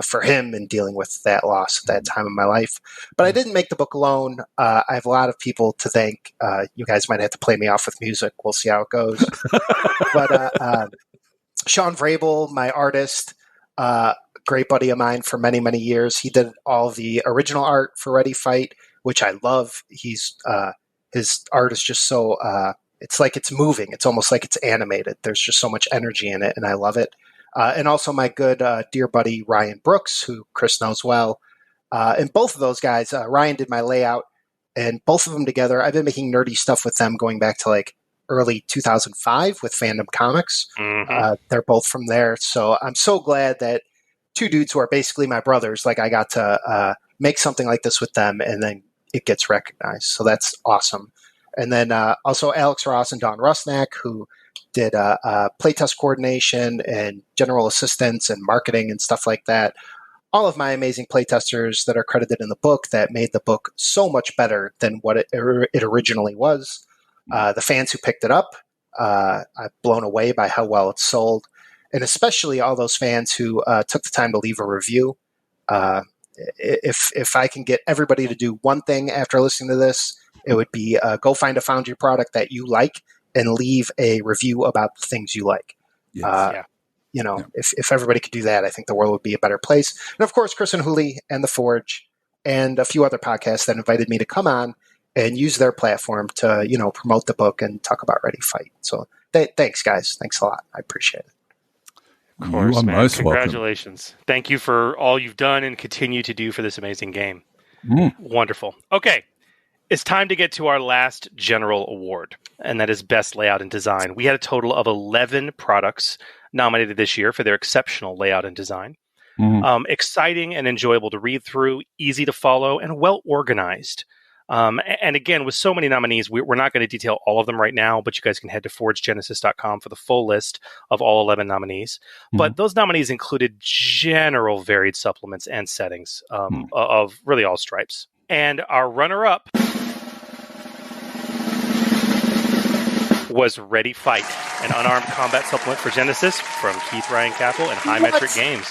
for him in dealing with that loss at that time in my life. But I didn't make the book alone. I have a lot of people to thank. You guys might have to play me off with music. We'll see how it goes. But Sean Vrabel, my artist, great buddy of mine for many, many years. He did all the original art for Ready Fight, which I love. His art is just so, it's like it's moving. It's almost like it's animated. There's just so much energy in it, and I love it. And also my good dear buddy, Ryan Brooks, who Chris knows well. And both of those guys, Ryan did my layout, and both of them together, I've been making nerdy stuff with them going back to like early 2005 with Fandom Comics. Mm-hmm. They're both from there. So I'm so glad that two dudes who are basically my brothers, like I got to make something like this with them, and then it gets recognized. So that's awesome. And then also Alex Ross and Don Rusnak, who did playtest coordination and general assistance and marketing and stuff like that. All of my amazing playtesters that are credited in the book that made the book so much better than what it originally was. The fans who picked it up, I'm blown away by how well it's sold. And especially all those fans who took the time to leave a review. If I can get everybody to do one thing after listening to this, it would be go find a Foundry product that you like and leave a review about the things you like. Yes. If everybody could do that, I think the world would be a better place. And of course, Chris and Hooli and The Forge and a few other podcasts that invited me to come on and use their platform to, promote the book and talk about Ready Fight. So thanks, guys. Thanks a lot. I appreciate it. Of course, man. Congratulations. Welcome. Thank you for all you've done and continue to do for this amazing game. Wonderful. Okay. It's time to get to our last general award, and that is Best Layout and Design. We had a total of 11 products nominated this year for their exceptional layout and design. Exciting and enjoyable to read through, easy to follow, and well organized. And again, with so many nominees, we're not going to detail all of them right now, but you guys can head to forgegenesis.com for the full list of all 11 nominees. But those nominees included general varied supplements and settings of really all stripes. And our runner-up was Ready Fight, an unarmed combat supplement for Genesys from Keith Ryan Capel and High Metric Games.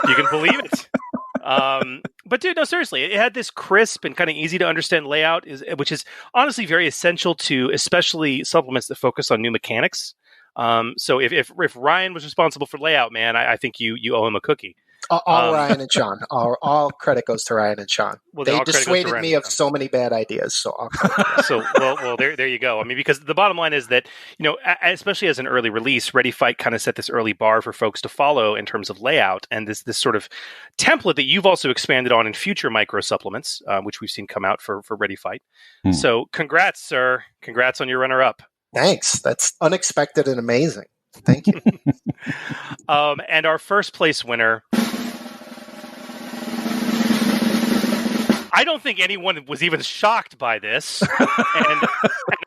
You can believe it. But dude, no, seriously, it had this crisp and kind of easy to understand layout, which is honestly very essential to especially supplements that focus on new mechanics. So if Ryan was responsible for layout, man, I think you owe him a cookie. All Ryan and Sean. All credit goes to Ryan and Sean. Well, they dissuaded me of so many bad ideas. So, there you go. I mean, because the bottom line is that, especially as an early release, Ready Fight kind of set this early bar for folks to follow in terms of layout and this sort of template that you've also expanded on in future micro supplements, which we've seen come out for Ready Fight. So, congrats, sir. Congrats on your runner-up. Thanks. That's unexpected and amazing. Thank you. And our first place winner. I don't think anyone was even shocked by this. and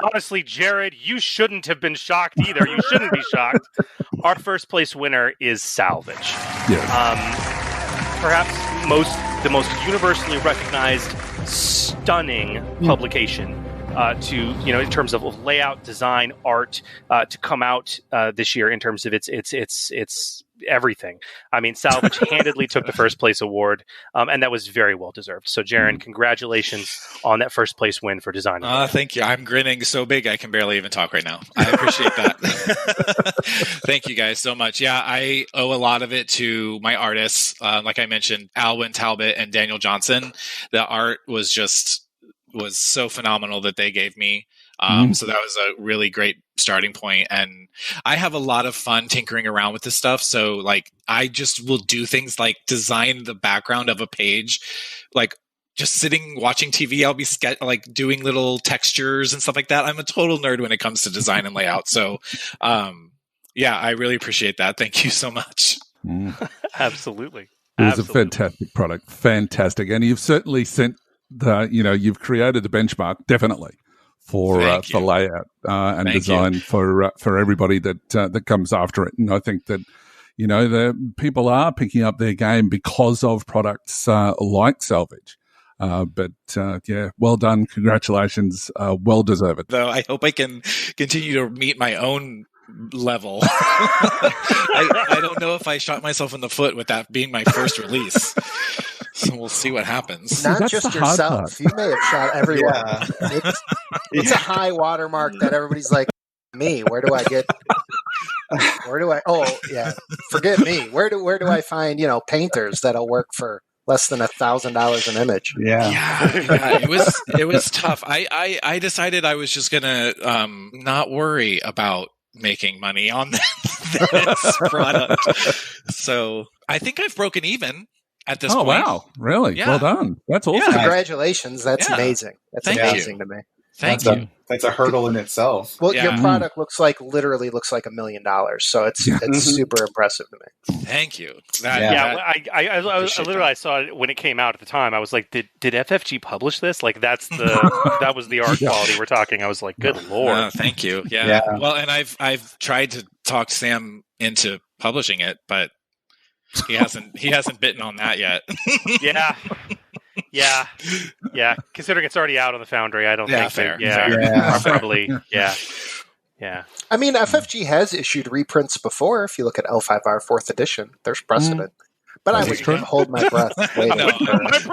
honestly, Jared, you shouldn't have been shocked either. You shouldn't be shocked. Our first place winner is Salvage. Yes. Perhaps the most universally recognized, stunning publication in terms of layout, design, art, to come out this year in terms of its everything. I mean, Salvage handedly took the first place award, and that was very well deserved. So, Jaron, congratulations on that first place win for design. Thank you. I'm grinning so big I can barely even talk right now. I appreciate that. Thank you guys so much. Yeah, I owe a lot of it to my artists. Like I mentioned, Alwyn Talbot and Daniel Johnson. The art was so phenomenal that they gave me. So that was a really great starting point. And I have a lot of fun tinkering around with this stuff. So like, I just will do things like design the background of a page, like just sitting watching TV. I'll be like doing little textures and stuff like that. I'm a total nerd when it comes to design and layout. So, yeah, I really appreciate that. Thank you so much. Absolutely. It was a fantastic product. Fantastic. And you've certainly sent you've created the benchmark, definitely, for layout and design for everybody that comes after it. And I think that, the people are picking up their game because of products like Salvage. Well done. Congratulations. Well deserved. Though I hope I can continue to meet my own level. I don't know if I shot myself in the foot with that being my first release. So we'll see what happens. Not just yourself. You may have shot everyone. Yeah. It's a high watermark that everybody's like, me, where do I get... forget me. Where do I find, painters that'll work for less than $1,000 an image? Yeah. It was tough. I decided I was just gonna not worry about making money on this product. So I think I've broken even at this point. Oh wow, really? Yeah. Well done. That's awesome. Yeah. Congratulations. That's amazing. That's amazing to me. Thank you. That's a hurdle in itself. Well, your product literally looks like $1 million. So it's super impressive to me. Thank you. I saw it when it came out at the time. I was like, did FFG publish this? Like that was the art quality we're talking. I was like, good Lord. Thank you. Yeah. Well, and I've tried to talk Sam into publishing it, but he hasn't bitten on that yet. Yeah. Considering it's already out on the Foundry, I don't think fair. Probably. Yeah. I mean, FFG has issued reprints before. If you look at L5R 4th edition, there's precedent. But I would hold my breath.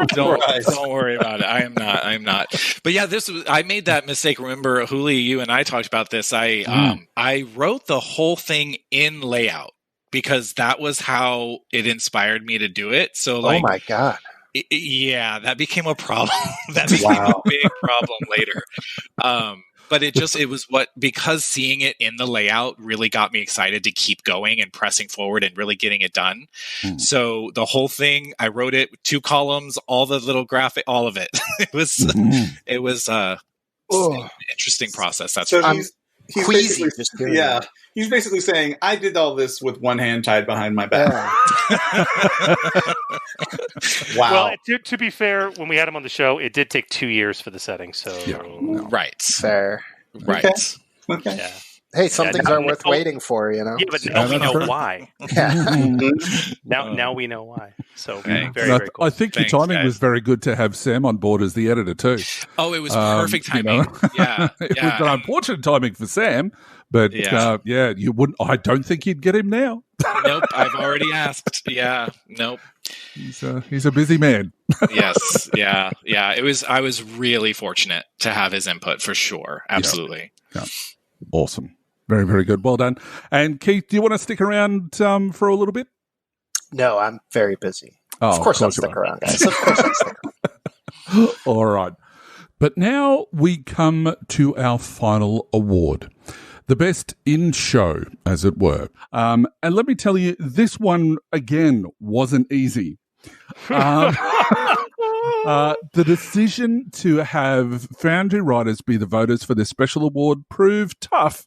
Don't worry about it. I am not. But yeah, I made that mistake. Remember, Huli, you and I talked about this. I wrote the whole thing in layout because that was how it inspired me to do it. So oh my God. That became a problem. That became a big problem later. But because seeing it in the layout really got me excited to keep going and pressing forward and really getting it done. So the whole thing, I wrote it with 2 columns, all the little graphic, all of it. It was an interesting process. That's he's queasy. He's basically saying, I did all this with one hand tied behind my back. Well, Wow. to be fair, when we had him on the show, it did take 2 years for the setting. So right, fair, right, okay. Yeah. Hey, some things are worth waiting for, Yeah, but now we know why. Now we know why. So very cool. I think your timing was very good to have Sam on board as the editor too. Oh, it was perfect timing. It was an unfortunate timing for Sam, but you wouldn't. I don't think you'd get him now. Nope, I've already asked. Yeah, nope. He's a busy man. Yes, yeah. I was really fortunate to have his input for sure. Absolutely. Yeah. Awesome. Very, very good. Well done. And Keith, do you want to stick around for a little bit? No, I'm very busy. Of course I'll stick around, guys. Of course I'll stick around. All right. But now we come to our final award. The best in show, as it were. And let me tell you, this one, again, wasn't easy. The decision to have Foundry writers be the voters for this special award proved tough,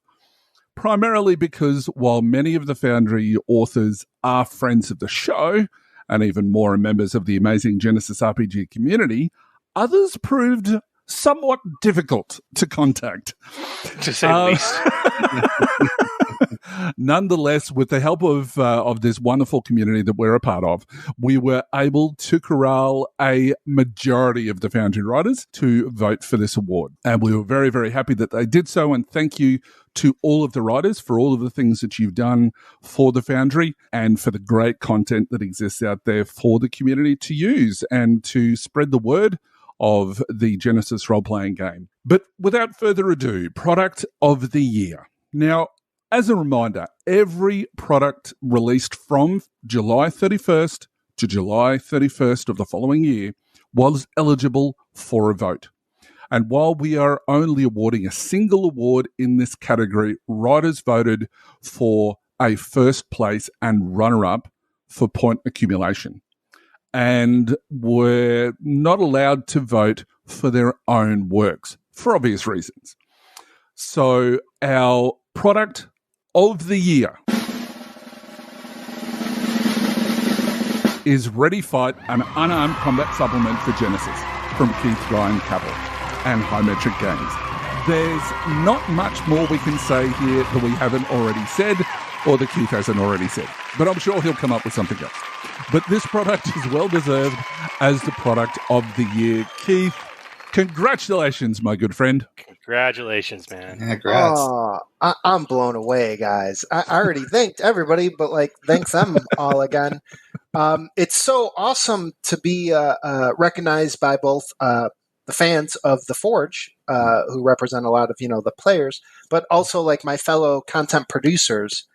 primarily because while many of the Foundry authors are friends of the show, and even more are members of the amazing Genesys RPG community, others proved somewhat difficult to contact. To say the least. Nonetheless, with the help of this wonderful community that we're a part of, we were able to corral a majority of the Foundry writers to vote for this award. And we were very, very happy that they did so. And thank you to all of the writers for all of the things that you've done for the Foundry and for the great content that exists out there for the community to use and to spread the word of the Genesys Role Playing Game. But without further ado, product of the year. Now, as a reminder, every product released from July 31st to July 31st of the following year was eligible for a vote. And while we are only awarding a single award in this category, writers voted for a first place and runner-up for point accumulation, and were not allowed to vote for their own works for obvious reasons. So our product of the year is Ready Fight, an unarmed combat supplement for Genesys from Keith Ryan Cavill and High Metric Games. There's not much more we can say here that we haven't already said or that Keith hasn't already said, but I'm sure he'll come up with something else. But this product is well deserved as the product of the year. Keith, congratulations, my good friend. Congratulations, man. Yeah, congrats. Oh, I'm blown away, guys. I already thanked everybody, but thanks them all again. It's so awesome to be recognized by both the fans of The Forge, who represent a lot of the players, but also my fellow content producers.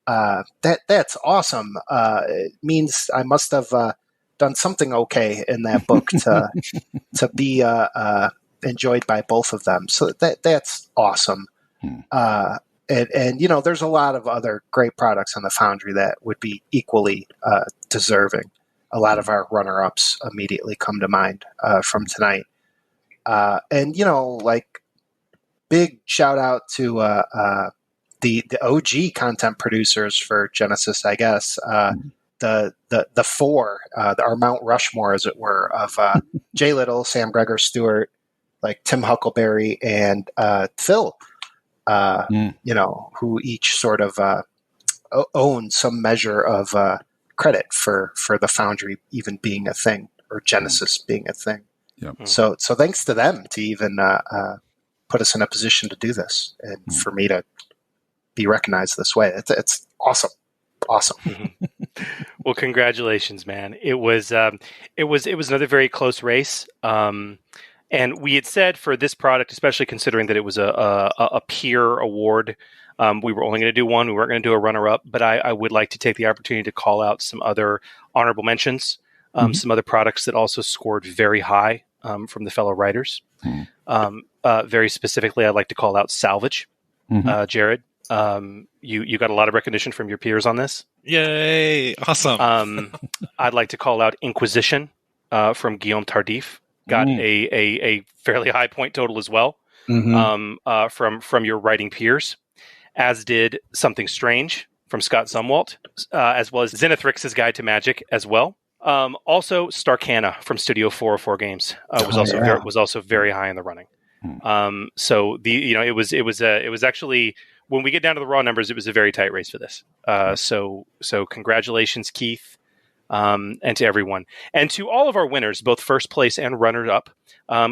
That's awesome. It means I must have done something okay in that book to be enjoyed by both of them. So that's awesome. And there's a lot of other great products on the Foundry that would be equally deserving. A lot of our runner-ups immediately come to mind from tonight. And big shout out to the OG content producers for Genesys, I guess. The four, our Mount Rushmore, as it were, of Jay Little, Sam Gregor Stewart, Tim Huckleberry, and Phil. Who each sort of own some measure of credit for the Foundry even being a thing, or Genesys being a thing. Yep. So thanks to them to even put us in a position to do this, and for me to be recognized this way. It's awesome. Awesome. Well, congratulations, man. It was another very close race. And we had said for this product, especially considering that it was a peer award, we were only going to do one. We weren't going to do a runner-up, but I would like to take the opportunity to call out some other honorable mentions, some other products that also scored very high from the fellow writers. Very specifically, I'd like to call out Salvage. Jared, you got a lot of recognition from your peers on this. Yay! Awesome. I'd like to call out Inquisition from Guillaume Tardif. Got a fairly high point total as well from your writing peers, as did Something Strange from Scott Zumwalt, as well as Zenithrix's Guide to Magic as well. Also, Starcana from Studio 404 Games was also very high in the running. So it was actually, when we get down to the raw numbers, it was a very tight race for this. So congratulations, Keith. And to everyone, and to all of our winners, both first place and runner-up,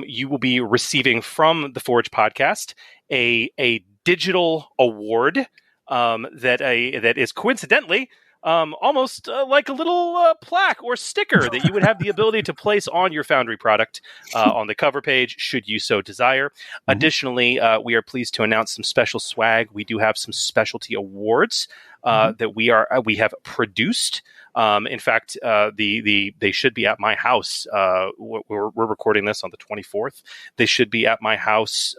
you will be receiving from the Forge Podcast a digital award that is coincidentally almost like a little plaque or sticker that you would have the ability to place on your Foundry product on the cover page, should you so desire. Additionally, we are pleased to announce some special swag. We do have some specialty awards that we have produced. In fact, they should be at my house. We're recording this on the 24th. They should be at my house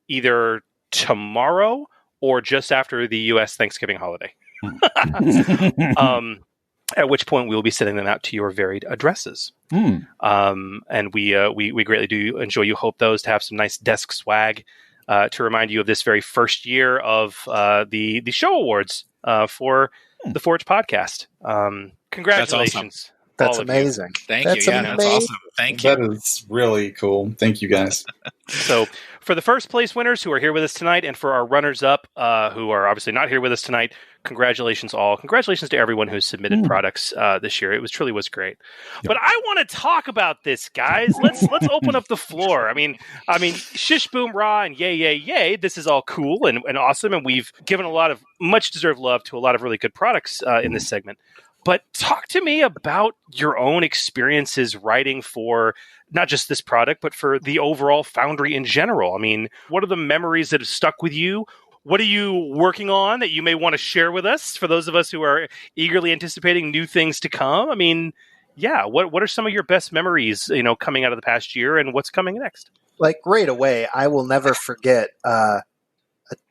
either tomorrow or just after the U.S. Thanksgiving holiday. At which point we will be sending them out to your varied addresses. And we greatly do enjoy you. Hope those to have some nice desk swag to remind you of this very first year of the show awards for the Forge Podcast. Congratulations. That's amazing. Thank you. Yeah, that's awesome. Thank you. That is really cool. Thank you, guys. So for the first place winners who are here with us tonight, and for our runners-up who are obviously not here with us tonight, congratulations all. Congratulations to everyone who submitted products this year. It truly was great. Yep. But I want to talk about this, guys. Let's open up the floor. I mean, shish boom rah and yay yay yay. This is all cool and awesome, and we've given a lot of much deserved love to a lot of really good products in this segment. But talk to me about your own experiences writing for not just this product, but for the overall Foundry in general. I mean, what are the memories that have stuck with you? What are you working on that you may want to share with us for those of us who are eagerly anticipating new things to come? I mean, yeah, what are some of your best memories, coming out of the past year, and what's coming next? like right away, I will never forget.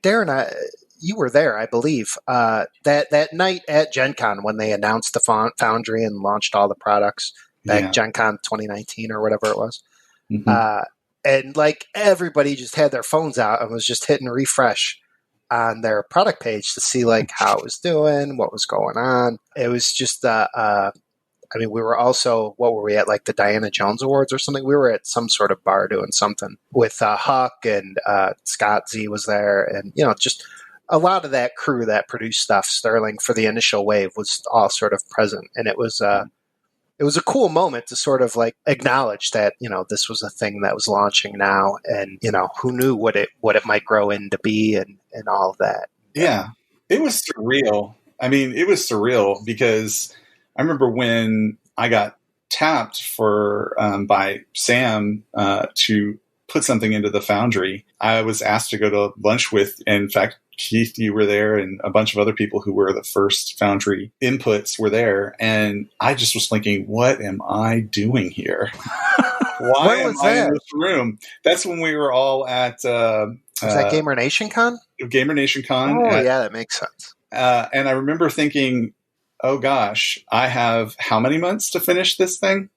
Darren, you were there, I believe, that night at Gen Con when they announced the Foundry and launched all the products back Gen Con 2019 or whatever it was. Mm-hmm. And like everybody just had their phones out and was just hitting refresh on their product page to see like how it was doing, what was going on. It was just, I mean, we were also, what were we at, like the Diana Jones Awards or something? We were at some sort of bar doing something with Huck and Scott Z was there. And, you know, just a lot of that crew that produced stuff, Sterling, for the initial wave was all sort of present. And it was a cool moment to sort of like acknowledge that, you know, this was a thing that was launching now. And, you know, who knew what it might grow into be and all of that. Yeah, it was surreal. I mean, it was surreal because I remember when I got tapped for by Sam to put something into the Foundry. I was asked to go to lunch with, in fact, Keith, you were there, and a bunch of other people who were the first Foundry inputs were there. And I just was thinking, what am I doing here? Why am I in this room? That's when we were all at... was that Gamer Nation Con? Gamer Nation Con. Oh, yeah, that makes sense. And I remember thinking, oh gosh, I have how many months to finish this thing?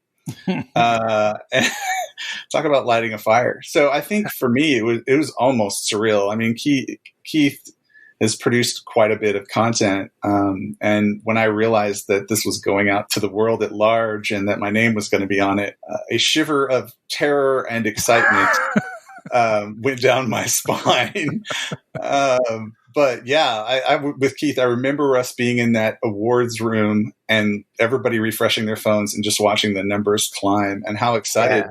Talk about lighting a fire. So I think for me, it was almost surreal. I mean, Keith has produced quite a bit of content. And when I realized that this was going out to the world at large and that my name was going to be on it, a shiver of terror and excitement went down my spine. But yeah, I with Keith, I remember us being in that awards room and everybody refreshing their phones and just watching the numbers climb and how excited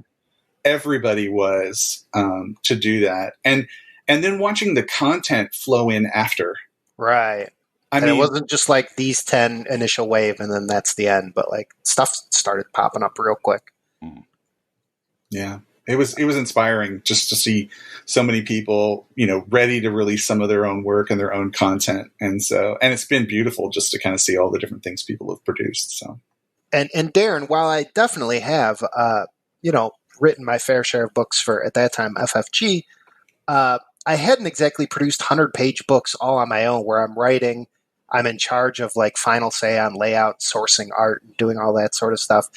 everybody was to do that. And then watching the content flow in after. Right. I mean, it wasn't just like these 10 initial wave and then that's the end, but like stuff started popping up real quick. Yeah. It was inspiring just to see so many people, you know, ready to release some of their own work and their own content. And it's been beautiful just to kind of see all the different things people have produced. So, and Darren, while I definitely have, you know, written my fair share of books for, at that time, FFG, I hadn't exactly produced 100-page books all on my own where I'm writing. I'm in charge of like final say on layout, sourcing art, and doing all that sort of stuff.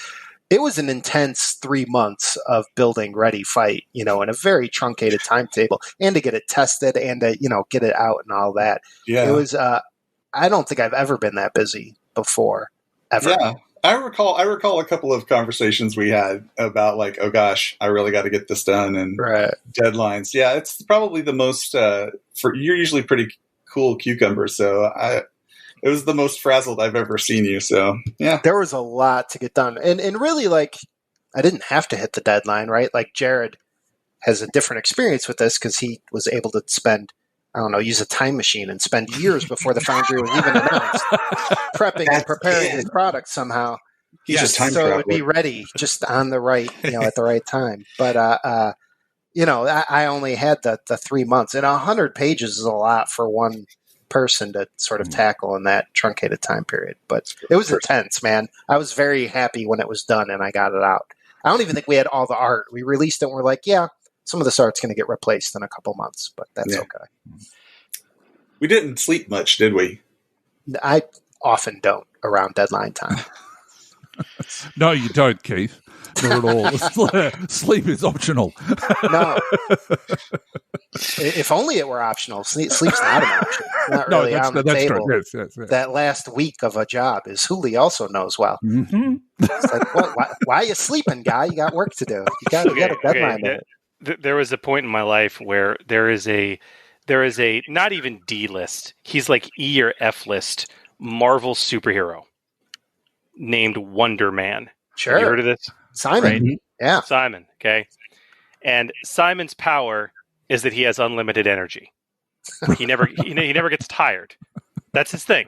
It was an intense 3 months of building Ready Fight, you know, in a very truncated timetable, and to get it tested and to, you know, get it out and all that. Yeah. It was, I don't think I've ever been that busy before, ever. Yeah. I recall a couple of conversations we had about like, oh gosh, I really got to get this done and deadlines. Yeah. It's probably the most, you're usually pretty cool cucumber. So it was the most frazzled I've ever seen you. So, yeah. There was a lot to get done. And really, like, I didn't have to hit the deadline, right? Like, Jared has a different experience with this because he was able to spend, I don't know, use a time machine and spend years before the Foundry was even announced, prepping and preparing his product somehow. He's just time so traveler. It would be ready just on the right, you know, at the right time. But, you know, I only had the 3 months. And 100 pages is a lot for one person to sort of tackle in that truncated time period, but it was intense, man. I was very happy when it was done and I got it out. I don't even think we had all the art. We released it and we're like, yeah, some of this art's going to get replaced in a couple months, but that's okay. We didn't sleep much, did we? I often don't around deadline time. No, you don't, Keith. Not at all. Sleep is optional. No. If only it were optional. Sleep's not an option. Not really on the table. Yes. That last week of a job, as Hooli also knows well. Mm-hmm. It's like, why are you sleeping, guy? You got work to do. You got a deadline. There was a point in my life where there is a not even D list. He's like E or F list Marvel superhero named Wonder Man. Sure. Have you heard of this? Simon. Right? Yeah. Simon. Okay. And Simon's power is that he has unlimited energy. He never gets tired. That's his thing.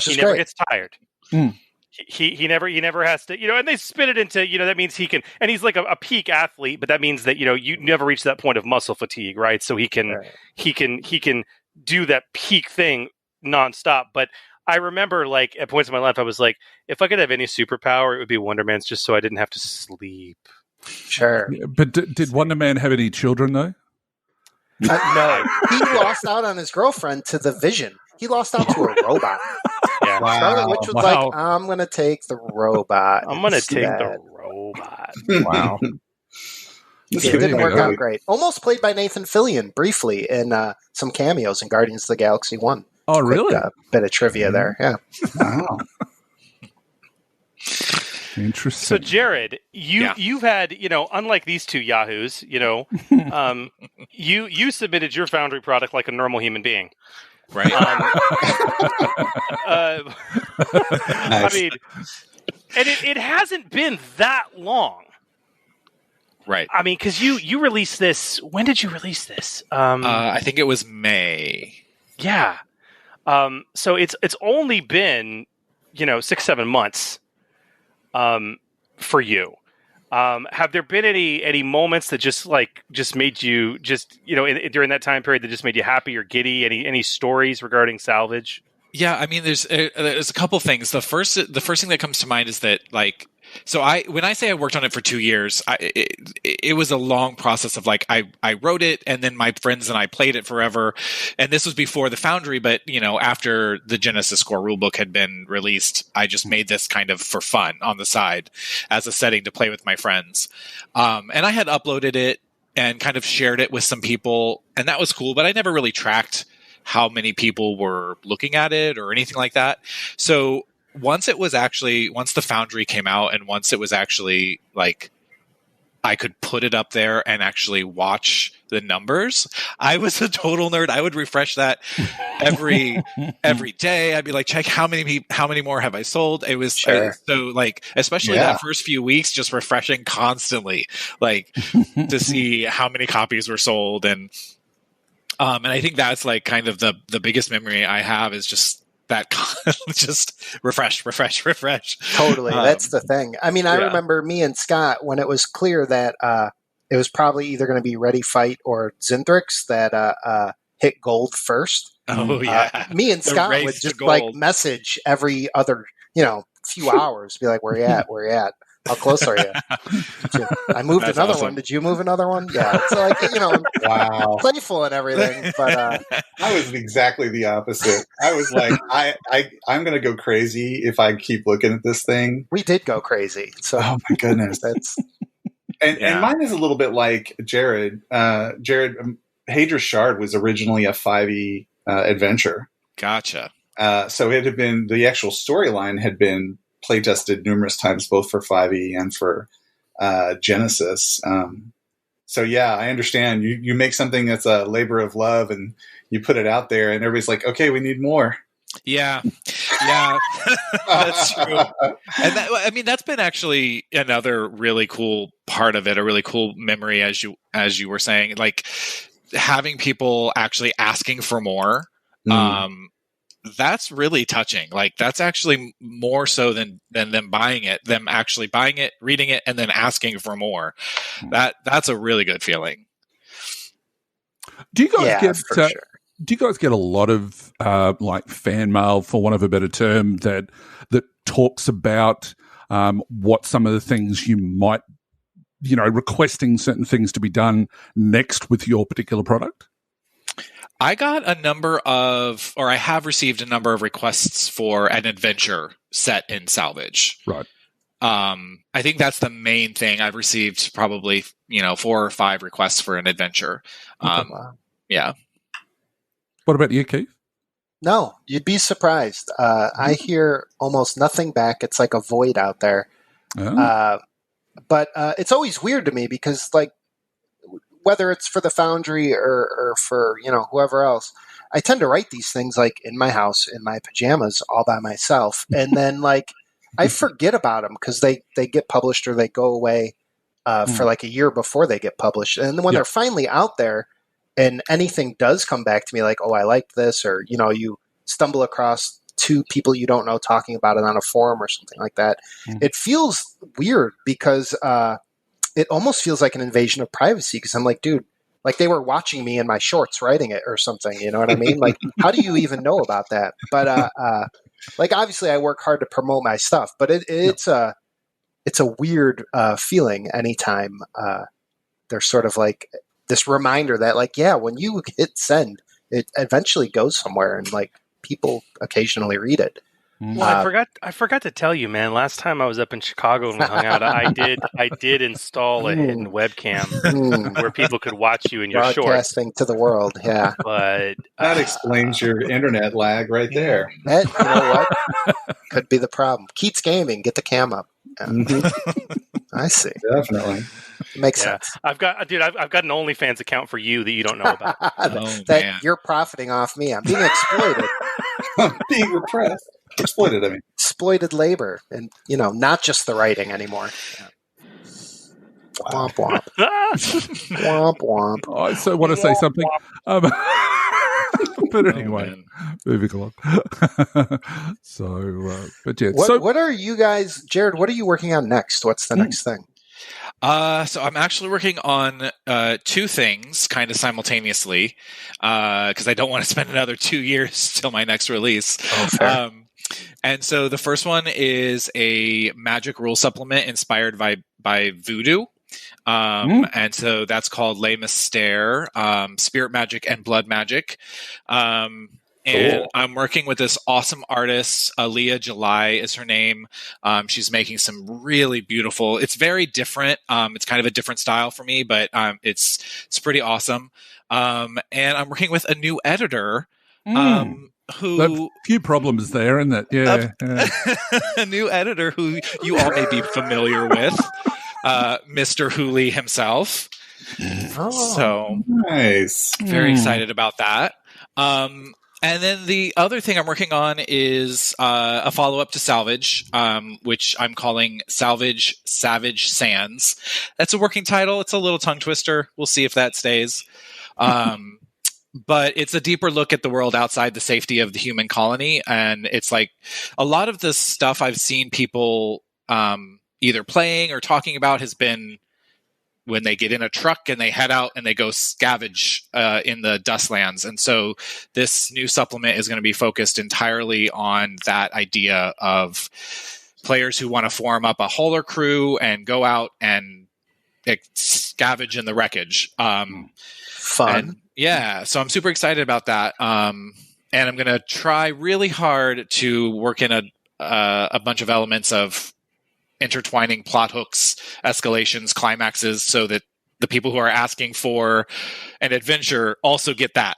He never gets tired. He never has to, you know, and they spin it into, you know, that means he can, and he's like a peak athlete, but that means that, you know, you never reach that point of muscle fatigue, right? So he can do that peak thing nonstop. But I remember, like, at points in my life, I was like, if I could have any superpower, it would be Wonder Man's, just so I didn't have to sleep. Sure. Yeah, but did Wonder Man have any children, though? No. He lost out on his girlfriend to the Vision. He lost out to a robot. Yeah. Scarlet Witch was like, I'm going to take the robot. I'm going to take the robot. Wow. It didn't work out great. Almost played by Nathan Fillion briefly in some cameos in Guardians of the Galaxy 1. Oh, really? Bit of trivia there, yeah. Wow. Interesting. So, Jared, you've had, unlike these two yahoos, you submitted your Foundry product like a normal human being. Right. Nice. I mean, and it hasn't been that long. Right. I mean, because you released this. When did you release this? I think it was May. Yeah. So it's only been 6-7 months for you. Have there been any moments that just made you during that time period that just made you happy or giddy? Any stories regarding salvage? Yeah, I mean, there's a couple things. The first thing that comes to mind is that when I say I worked on it for 2 years, it was a long process of I wrote it and then my friends and I played it forever. And this was before the Foundry, but after the Genesys core rulebook had been released, I just made this kind of for fun on the side as a setting to play with my friends. And I had uploaded it and kind of shared it with some people, and that was cool, but I never really tracked how many people were looking at it or anything like that. So once the Foundry came out and once it was actually I could put it up there and actually watch the numbers, I was a total nerd. I would refresh that every day. I'd be like, check how many more have I sold? It was especially that first few weeks, just refreshing constantly, to see how many copies were sold. And I think that's kind of the biggest memory I have is just that just refresh. Totally. That's the thing. I mean, I remember me and Scott, when it was clear that it was probably either going to be Ready Fight or Zinthryx that hit gold first. Oh, yeah. Me and Scott would just message every other, few hours, be like, where you at? Where you at? How close are you? I moved That's another one. Did you move another one? Yeah. So wow, playful and everything. But I was exactly the opposite. I was like, I'm going to go crazy if I keep looking at this thing. We did go crazy. So oh my goodness, and mine is a little bit like Jared. Hadra's Shard was originally a 5e adventure. Gotcha. So it had been the actual storyline had been play tested numerous times, both for 5e and for Genesys. So yeah, I understand. You make something that's a labor of love and you put it out there and everybody's like, okay, we need more. Yeah. That's true. And that's been actually another really cool part of it, a really cool memory, as you were saying, having people actually asking for more. That's really touching. That's actually more so than them buying it, them actually buying it, reading it, and then asking for more. That's a really good feeling. Do you guys do you guys get a lot of fan mail, for want of a better term, that talks about what some of the things you might, requesting certain things to be done next with your particular product? I got I have received a number of requests for an adventure set in Salvage. Right. I think that's the main thing. I've received probably, 4 or 5 requests for an adventure. Yeah. What about you, Keith? No, you'd be surprised. I hear almost nothing back. It's like a void out there. Oh. But it's always weird to me because, whether it's for the Foundry or for, whoever else, I tend to write these things in my house, in my pajamas, all by myself. And then I forget about them because they get published or they go away for a year before they get published. And then when they're finally out there and anything does come back to me oh, I like this, or, you stumble across 2 people you don't know talking about it on a forum or something like that, it feels weird because it almost feels like an invasion of privacy because I'm like, dude, they were watching me in my shorts writing it or something. You know what I mean? How do you even know about that? But obviously I work hard to promote my stuff, but it's it's a weird feeling anytime there's sort of like this reminder that, like, yeah, when you hit send, it eventually goes somewhere, and like people occasionally read it. Well, I forgot to tell you, man. Last time I was up in Chicago and we hung out, I did install a hidden webcam where people could watch you in your shorts. Broadcasting to the world, yeah. But that explains your internet lag right there. That, you know what? Could be the problem. Keats Gaming, get the cam up. Yeah. I see. Definitely. Makes sense. I've got an OnlyFans account for you that you don't know about. That you're profiting off me. I'm being exploited. I'm being repressed. Exploited, I mean. Exploited labor. And, you know, not just the writing anymore. Yeah. Womp womp. Womp womp. I so want to say something. But anyway, moving along. But yeah. What are you guys, Jared, what are you working on next? What's the next thing? So I'm actually working on two things kind of simultaneously because I don't want to spend another 2 years till my next release. Oh, fair. And so the first one is a magic rule supplement inspired by voodoo. And so that's called Les Mystères, Spirit Magic and Blood Magic. And cool. I'm working with this awesome artist, Aaliyah July is her name. She's making some really beautiful, it's very different. It's kind of a different style for me, but it's pretty awesome. And I'm working with a new editor, who a few problems there, isn't it? Yeah. A new editor who you all may be familiar with, Mr. Hooley himself. So nice. Very excited about that. And then the other thing I'm working on is a follow-up to Salvage, which I'm calling Salvage Savage Sands. That's a working title. It's a little tongue twister. We'll see if that stays. But it's a deeper look at the world outside the safety of the human colony. And it's like a lot of the stuff I've seen people either playing or talking about has been when they get in a truck and they head out and they go scavenge in the Dustlands. And so this new supplement is going to be focused entirely on that idea of players who want to form up a hauler crew and go out and scavenge in the wreckage. Fun. Yeah, so I'm super excited about that. And I'm going to try really hard to work in a bunch of elements of intertwining plot hooks, escalations, climaxes, so that the people who are asking for an adventure also get that.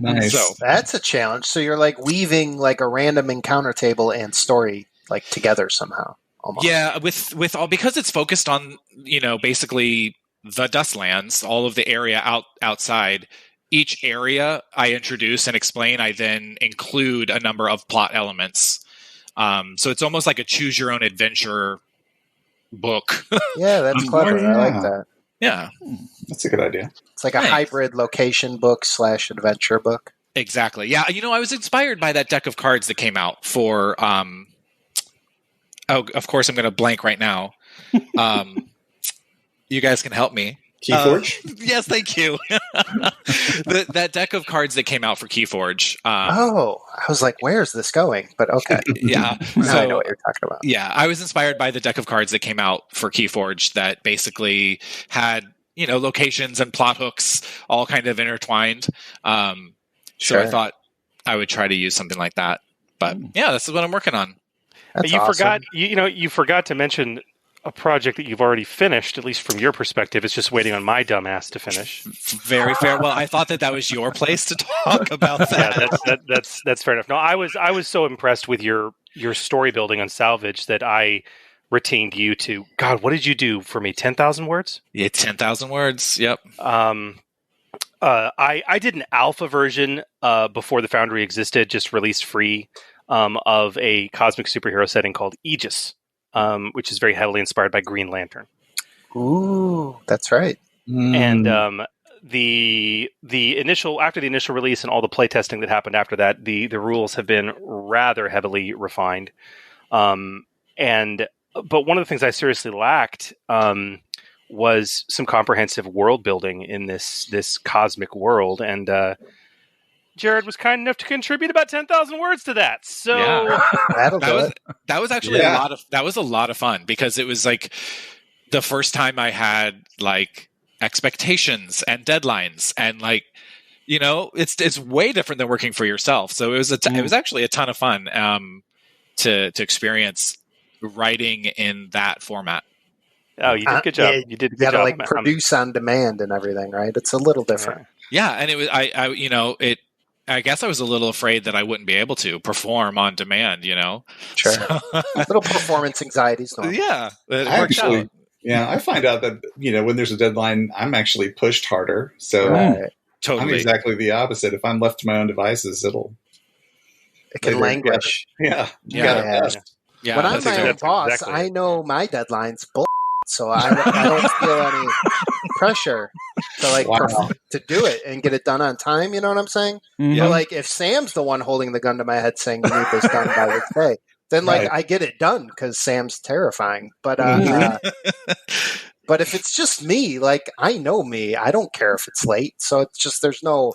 Nice. So that's a challenge. So you're like weaving like a random encounter table and story like together somehow. Almost. Yeah, with all, because it's focused on, you know, basically the Dustlands, all of the area outside. Each area I introduce and explain, I then include a number of plot elements. So it's almost like a choose your own adventure book. Yeah, that's clever. Yeah. I like that. Yeah. That's a good idea. It's like a hybrid location book / adventure book. Exactly. Yeah. You know, I was inspired by that deck of cards that came out for, of course I'm going to blank right now. You guys can help me. Keyforge? Yes, thank you. That deck of cards that came out for Keyforge. I was like, where's this going? But okay. Yeah. Now I know what you're talking about. Yeah, I was inspired by the deck of cards that came out for Keyforge that basically had, you know, locations and plot hooks all kind of intertwined. So I thought I would try to use something like that. But yeah, this is what I'm working on. That's you awesome. you forgot to mention a project that you've already finished, at least from your perspective. It's just waiting on my dumbass to finish. Very fair. Well, I thought that was your place to talk about that. Yeah, that's fair enough. No, I was so impressed with your story building on Salvage that I retained you to. God, what did you do for me? 10,000 words? Yeah, 10,000 words. Yep. I did an alpha version before the Foundry existed, just released free, of a cosmic superhero setting called Aegis. Which is very heavily inspired by Green Lantern. Ooh, that's right. And the initial release and all the playtesting that happened after that, the rules have been rather heavily refined. But one of the things I seriously lacked was some comprehensive world building in this cosmic world. And Jared was kind enough to contribute about 10,000 words to that. So that was actually a lot of fun, because it was like the first time I had like expectations and deadlines, and like, you know, it's way different than working for yourself. So it was actually a ton of fun to experience writing in that format. Oh, you did a good job. You did a good job. You gotta produce on demand and everything, right? It's a little different. Yeah, and it was I guess I was a little afraid that I wouldn't be able to perform on demand, you know. Sure. Little performance anxieties. Yeah, it worked out. Yeah, I find out that, you know, when there's a deadline, I'm actually pushed harder. So Totally. I'm exactly the opposite. If I'm left to my own devices, it can languish. Yeah. Yeah. When I'm my own boss, I know my deadline's bull. So I don't feel any pressure to to do it and get it done on time. You know what I'm saying? Mm-hmm. But like, if Sam's the one holding the gun to my head saying you need this done by this day, then like I get it done because Sam's terrifying. But but if it's just me, like, I know me, I don't care if it's late. So it's just there's not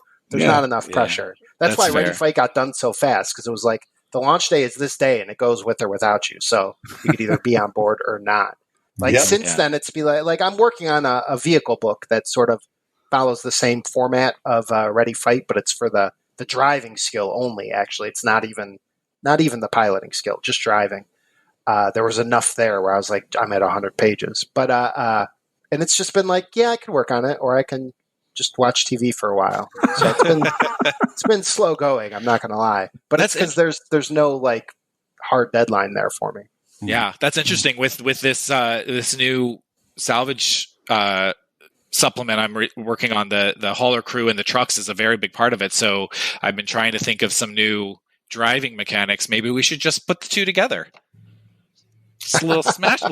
enough pressure. That's why Ready Fight got done so fast, because it was like the launch day is this day and it goes with or without you. So you could either be on board or not. Like since then, it's be like I'm working on a vehicle book that sort of follows the same format of Ready Fight, but it's for the driving skill only. Actually, it's not even the piloting skill, just driving. There was enough there where I was like, I'm at 100 pages, but and it's just been like, yeah, I can work on it, or I can just watch TV for a while. So it's been slow going. I'm not going to lie, but it's because there's no like hard deadline there for me. Yeah, that's interesting. With this new salvage supplement I'm working on, the hauler crew and the trucks is a very big part of it. So I've been trying to think of some new driving mechanics. Maybe we should just put the two together. Just a little smash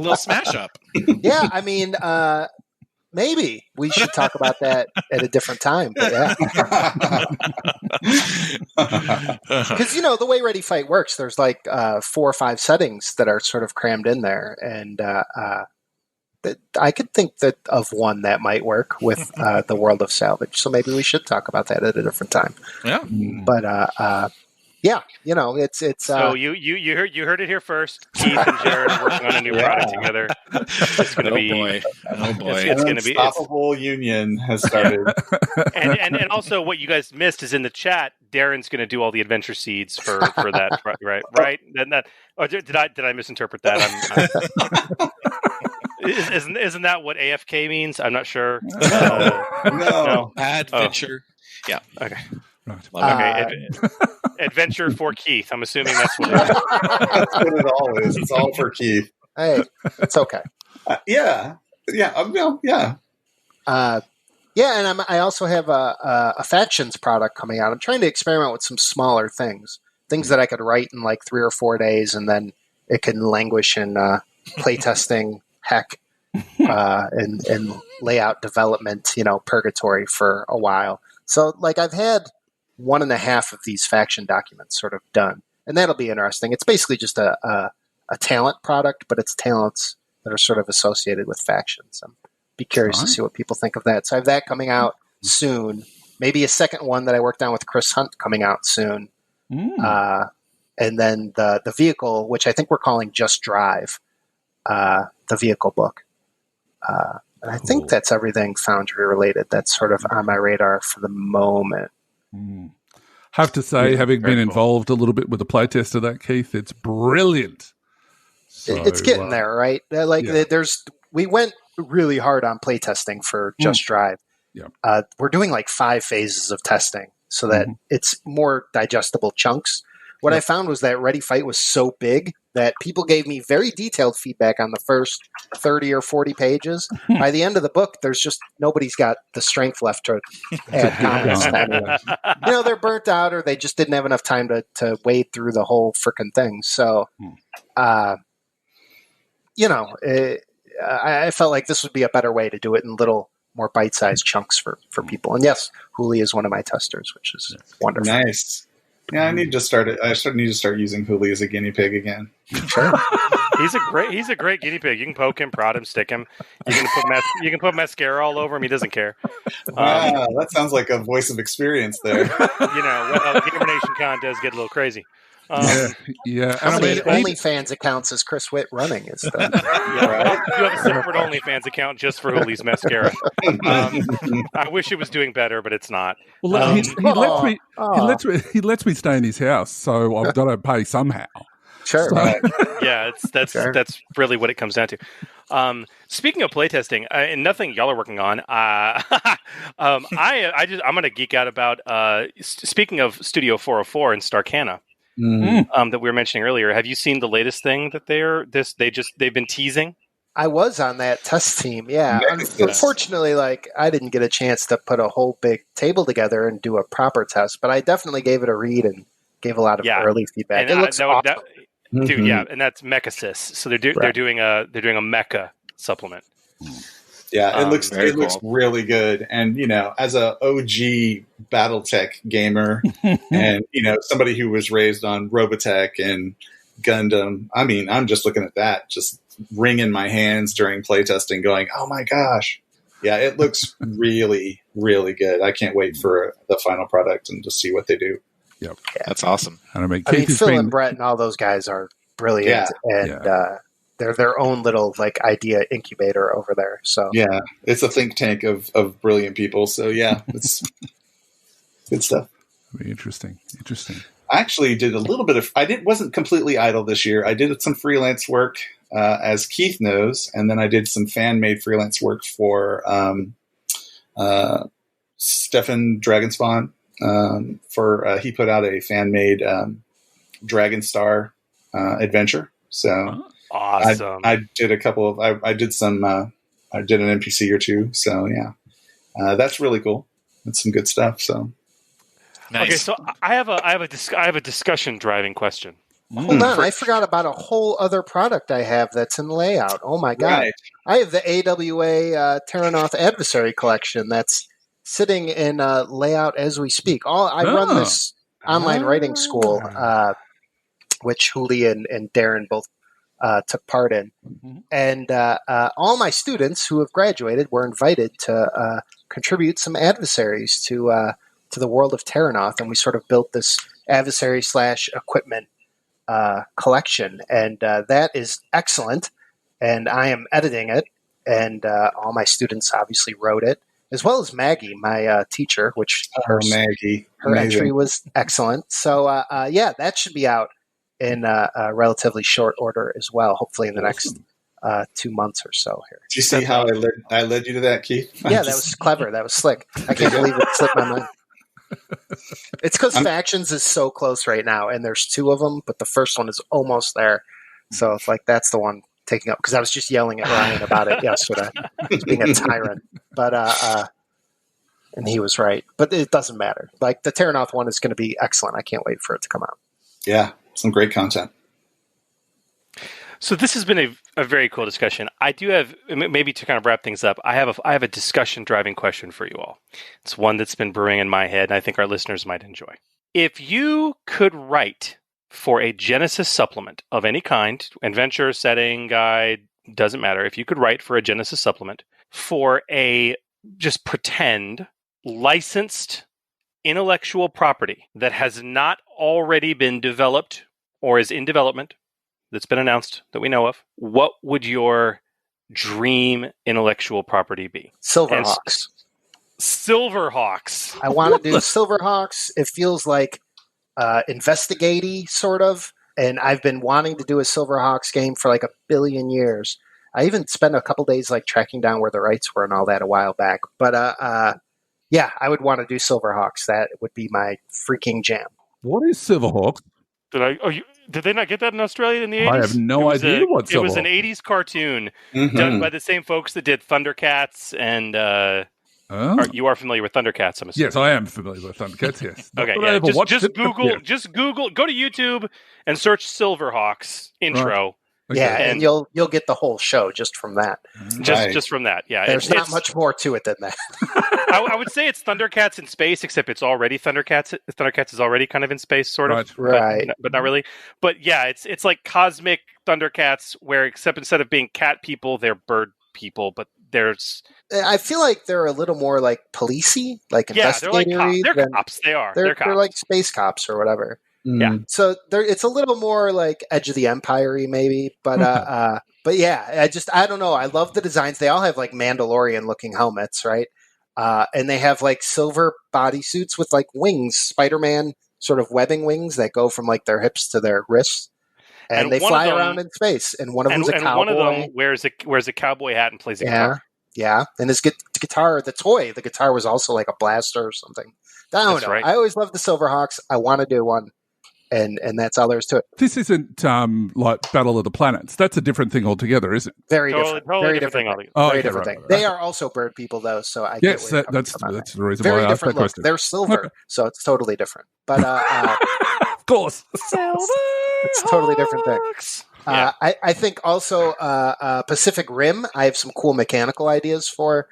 up. Yeah, I mean, maybe we should talk about that at a different time. But yeah, because the way Ready Fight works, there's like 4 or 5 settings that are sort of crammed in there, and I could think of one that might work with the world of salvage. So maybe we should talk about that at a different time. Yeah, but yeah, it's. So you heard it here first. Keith and Jared are working on a new product together. It's going to be. Oh boy! It's going to be. Unstoppable union has started. and also, what you guys missed is in the chat. Darren's going to do all the adventure seeds for that, right? Then did I misinterpret that? Isn't that what AFK means? I'm not sure. No. Adventure. Oh. Yeah. Okay. Right. Okay. Adventure for Keith. I'm assuming that's what it is. That's what it all is. It's all for Keith. Hey, it's okay. Yeah. And I also have a factions product coming out. I'm trying to experiment with some smaller things that I could write in like 3 or 4 days, and then it can languish in playtesting heck and layout development, purgatory for a while. So like I've had 1.5 of these faction documents sort of done, and that'll be interesting. It's basically just a talent product, but it's talents that are sort of associated with factions. Be curious to see what people think of that. So I have that coming out soon. Maybe a second one that I worked on with Chris Hunt coming out soon. And then the vehicle, which I think we're calling Just Drive, the vehicle book. And I think that's everything Foundry related. That's sort of on my radar for the moment. Have to say, having been involved a little bit with the playtest of that, Keith, it's brilliant. So, it's getting there, right? We went really hard on playtesting for Just Drive. Yeah. We're doing like 5 phases of testing so that it's more digestible chunks. What I found was that Ready Fight was so big that people gave me very detailed feedback on the first 30 or 40 pages. By the end of the book, there's just nobody's got the strength left to add comments to anyone. They're burnt out, or they just didn't have enough time to wade through the whole frickin' thing. So, I felt like this would be a better way to do it in little more bite-sized chunks for people. And yes, Hooli is one of my testers, which is wonderful. Nice. Yeah, I need to start using Hooli as a guinea pig again. Sure. He's a great guinea pig. You can poke him, prod him, stick him. You can put mascara all over him. He doesn't care. Wow, that sounds like a voice of experience there. Gamer Nation Con does get a little crazy. Yeah. How many OnlyFans accounts is Chris Witt running? Right? You have a separate OnlyFans account just for Hooley's mascara. I wish it was doing better, but it's not. Well, he lets me stay in his house, so I've got to pay somehow. Sure. So, right. Yeah, that's really what it comes down to. Speaking of playtesting, and nothing y'all are working on, I'm going to geek out about. Speaking of Studio 404 and Starcana, that we were mentioning earlier. Have you seen the latest thing that they've been teasing? I was on that test team. Yeah. Unfortunately, I didn't get a chance to put a whole big table together and do a proper test, but I definitely gave it a read and gave a lot of early feedback. And, it looks awesome. Dude, yeah, and that's Mechasys. So they're doing a mecha supplement. Yeah, it looks really good. And as a OG BattleTech gamer, and somebody who was raised on Robotech and Gundam, I mean, I'm just looking at that, just wringing my hands during playtesting, going, "Oh my gosh!" Yeah, it looks really, really good. I can't wait for the final product and to see what they do. Yep, that's awesome. And I mean, Phil and Brett and all those guys are brilliant, they're their own little idea incubator over there. So yeah, it's a think tank of brilliant people. So yeah, it's good stuff. Very interesting. I actually did a little bit of. Wasn't completely idle this year. I did some freelance work, as Keith knows, and then I did some fan made freelance work for Stefan Dragonspawn. He put out a fan made Dragonstar adventure. So awesome. I did a couple of. I did some. I did an NPC or two. So yeah, that's really cool. That's some good stuff. So. Nice. Okay, so I have a discussion driving question. Hold on, I forgot about a whole other product I have that's in layout. Oh my god! Right. I have the AWA Terranoth Adversary Collection that's sitting in layout as we speak. I run this online writing school, which Hooli and Darren both took part in, and all my students who have graduated were invited to contribute some adversaries to the world of Terranoth, and we sort of built this adversary / equipment collection, and that is excellent. And I am editing it, and all my students obviously wrote it, as well as Maggie, my teacher, which her entry was excellent. So that should be out in a relatively short order as well, hopefully in the next 2 months or so here. Did you see how I led you to that, Keith? Yeah, that was clever. That was slick. I can't believe it slipped my mind. It's because Factions is so close right now, and there's 2 of them, but the first one is almost there. So it's that's the one taking up, because I was just yelling at Ryan about it yesterday. He's being a tyrant. But and he was right. But it doesn't matter. The Terranoth one is going to be excellent. I can't wait for it to come out. Yeah, some great content. So this has been a very cool discussion. I do have, maybe to kind of wrap things up, I have a discussion driving question for you all. It's one that's been brewing in my head, and I think our listeners might enjoy. If you could write for a Genesys supplement of any kind, adventure, setting, guide, doesn't matter. If you could write for a Genesys supplement for a just pretend licensed intellectual property that has not already been developed or is in development, that's been announced that we know of, what would your dream intellectual property be? Silverhawks. Silverhawks. I want to do Silverhawks. It feels like investigatey, sort of. And I've been wanting to do a Silverhawks game for 1 billion years. I even spent a couple days tracking down where the rights were and all that a while back. But yeah, I would want to do Silverhawks. That would be my freaking jam. What is Silverhawks? Did they not get that in Australia in the 80s? I have no idea what Silverhawks. It was an 80s cartoon done by the same folks that did Thundercats and... You are familiar with Thundercats, I'm assuming. Yes, I am familiar with Thundercats, yes. Okay, yeah. Just Google, go to YouTube and search Silverhawks intro, Okay. Yeah, and you'll get the whole show just from that. Just from that. Yeah, There's not much more to it than that. I would say it's Thundercats in space, except it's already Thundercats. Thundercats is already kind of in space, sort of, right, but not really. But yeah, it's like cosmic Thundercats, where except instead of being cat people, they're bird people. But there's, I feel like they're a little more like policey, like investigatory. They're cops. They are. They're cops. They're like space cops or whatever. Yeah. So it's a little more like Edge of the Empire-y maybe, but yeah, I don't know. I love the designs. They all have like Mandalorian-looking helmets, right? And they have like silver bodysuits with like wings, Spider-Man sort of webbing wings that go from like their hips to their wrists. And they fly around in space. And one of them's a cowboy. And one of them wears a cowboy hat and plays a guitar. Yeah. And his guitar, the guitar was also like a blaster or something. I don't know. Right. I always loved the Silverhawks. I want to do one. And that's all there is to it. This isn't like Battle of the Planets. That's a different thing altogether, isn't it? Very different. Very different thing. Very different thing. They are also bird people, though. So I guess that's the reason very why I asked that question. They're silver, so it's totally different. But of course, it's a totally different thing. Yeah. I think also Pacific Rim. I have some cool mechanical ideas for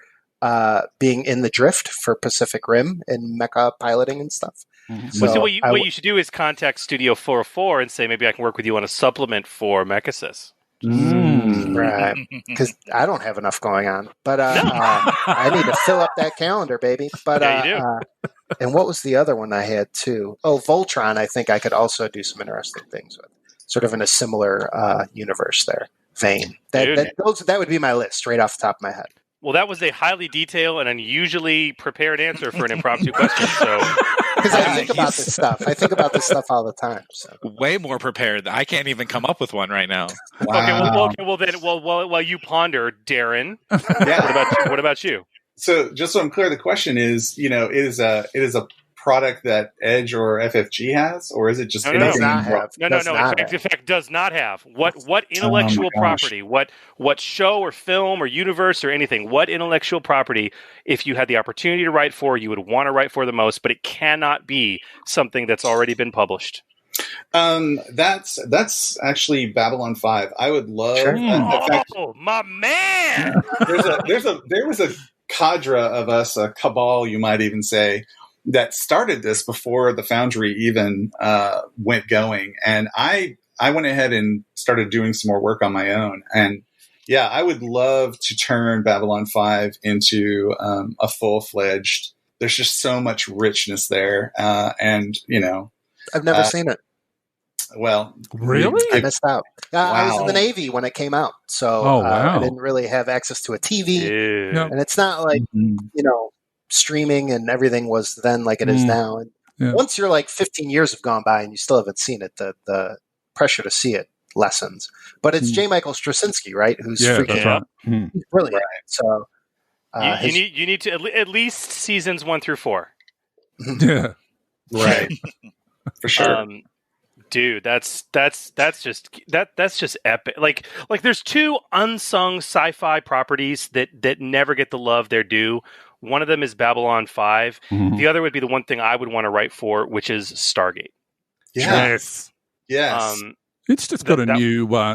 being in the drift for Pacific Rim and mecha piloting and stuff. Mm-hmm. So what you should do is contact Studio 404 and say, maybe I can work with you on a supplement for Mechasys. Right. Because I don't have enough going on. But I need to fill up that calendar, baby. But you do. And what was the other one I had, too? Oh, Voltron, I think I could also do some interesting things with. Sort of in a similar universe there, vein. That would be my list, straight off the top of my head. Well, that was a highly detailed and unusually prepared answer for an impromptu question, so... Because I think about this stuff. I think about this stuff all the time. So. Way more prepared. I can't even come up with one right now. Wow. Okay. While you ponder, Darren. What about you? So, just so I'm clear, the question is, it is a product that Edge or FFG has, or is it just No. In fact, does not have. What intellectual property? What show or film or universe or anything? What intellectual property, if you had the opportunity to write for, you would want to write for the most, but it cannot be something that's already been published? That's actually Babylon 5. I would love. Sure. My man! There was a cadre of us, a cabal, you might even say, that started this before the Foundry even went going. And I went ahead and started doing some more work on my own. And yeah, I would love to turn Babylon 5 into a full-fledged, there's just so much richness there. And, I've never seen it. Well, really? I missed out. Wow. I was in the Navy when it came out. So I didn't really have access to a TV. Yeah. And it's not like, streaming and everything was then like it is now. And once you're like 15 years have gone by and you still haven't seen it, the pressure to see it lessens. But it's J. Michael Straczynski, right? Who's freaking he's brilliant. Right. So you need to at least seasons 1 through 4. Yeah. Right. For sure. Dude, that's just epic. Like there's 2 unsung sci-fi properties that never get the love they're due. One of them is Babylon 5. Mm-hmm. The other would be the one thing I would want to write for, which is Stargate. Yes. It's just got a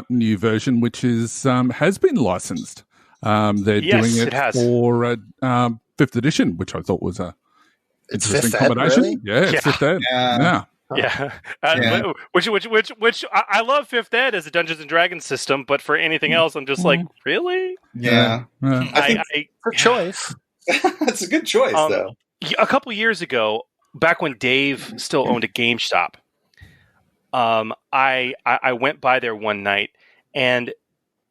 new version, which is has been licensed. They're doing it for 5th edition, which I thought was a interesting combination. Really? Yeah, 5th ed. Yeah. Which I love 5th Ed as a Dungeons and Dragons system, but for anything else, I'm just like, really? Yeah. I think for choice. That's a good choice, though. A couple years ago, back when Dave still owned a GameStop, I went by there one night, and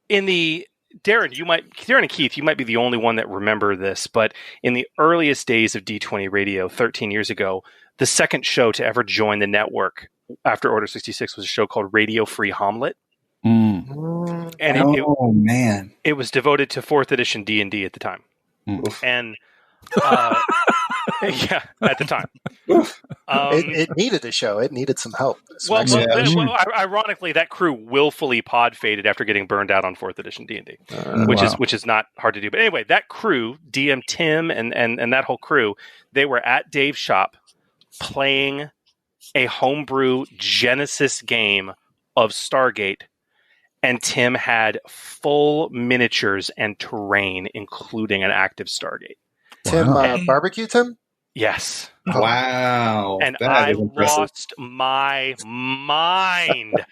Darren and Keith, you might be the only one that remember this, but in the earliest days of D20 Radio, 13 years ago, the second show to ever join the network after Order 66 was a show called Radio Free Hamlet. And it was devoted to 4th edition D&D at the time. And at the time. It needed a show. It needed some help. Ironically, that crew willfully pod faded after getting burned out on 4th edition D&D, which is not hard to do. But anyway, that crew, DM Tim and that whole crew, they were at Dave's shop playing a homebrew Genesys game of Stargate. and Tim had full miniatures and terrain, including an active Stargate. Tim, barbecue Tim? Yes. Wow. And That I is impressive. lost my mind.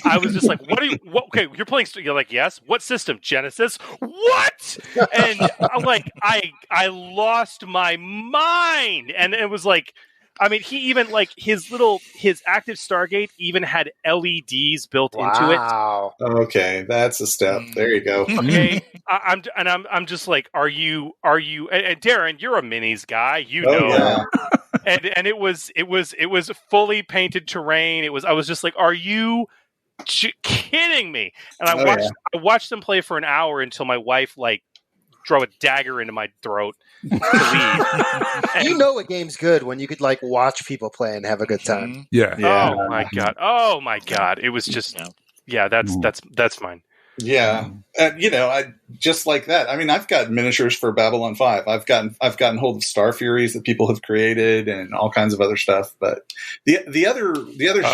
I was just like, okay, you're playing, you're like, yes. What system? Genesis? What? And I'm like, I lost my mind. And it was like, I mean, he even like his active Stargate even had LEDs built into it. Wow. Okay, that's a step. There you go. Okay, I'm just like, are you? And Darren, you're a minis guy, you Oh, know. yeah. And it was fully painted terrain. I was just like, are you kidding me? And I watched them play for an hour until my wife like drove a dagger into my throat to leave. You know a game's good when you could like watch people play and have a good time. Yeah. Oh my god! It was just that's mine. Yeah, I just like that. I mean, I've got miniatures for Babylon 5. I've gotten hold of Star Furies that people have created and all kinds of other stuff. But the other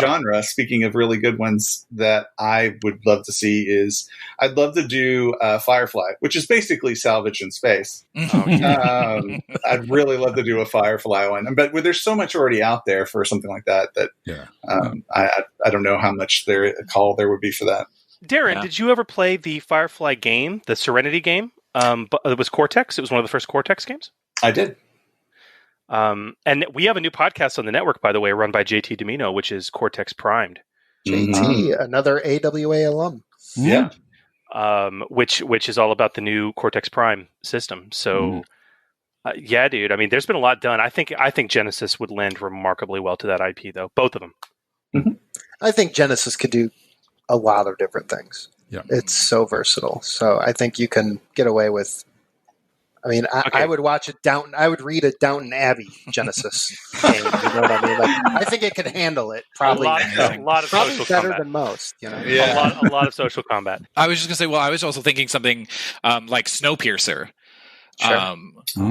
genre, speaking of really good ones that I would love to see is I'd love to do Firefly, which is basically salvage in space. I'd really love to do a Firefly one, but there's so much already out there for something like that I don't know how much call there would be for that. Darren, did you ever play the Firefly game, the Serenity game? But it was Cortex. It was one of the first Cortex games. I did. And we have a new podcast on the network, by the way, run by JT Domino, which is Cortex Primed. JT, another AWA alum. Yeah. Which is all about the new Cortex Prime system. So, dude. I mean, there's been a lot done. I think Genesys would lend remarkably well to that IP, though. Both of them. Mm-hmm. I think Genesys could do a lot of different things. Yeah. It's so versatile. So I think you can get away with. I mean, I would watch it Downton. I would read a Downton Abbey Genesys game. You know what I mean? Like, I think it could handle it. Probably a lot of probably social better combat. than most. You know, a lot of social combat. I was just gonna say. Well, I was also thinking something like Snowpiercer. Sure.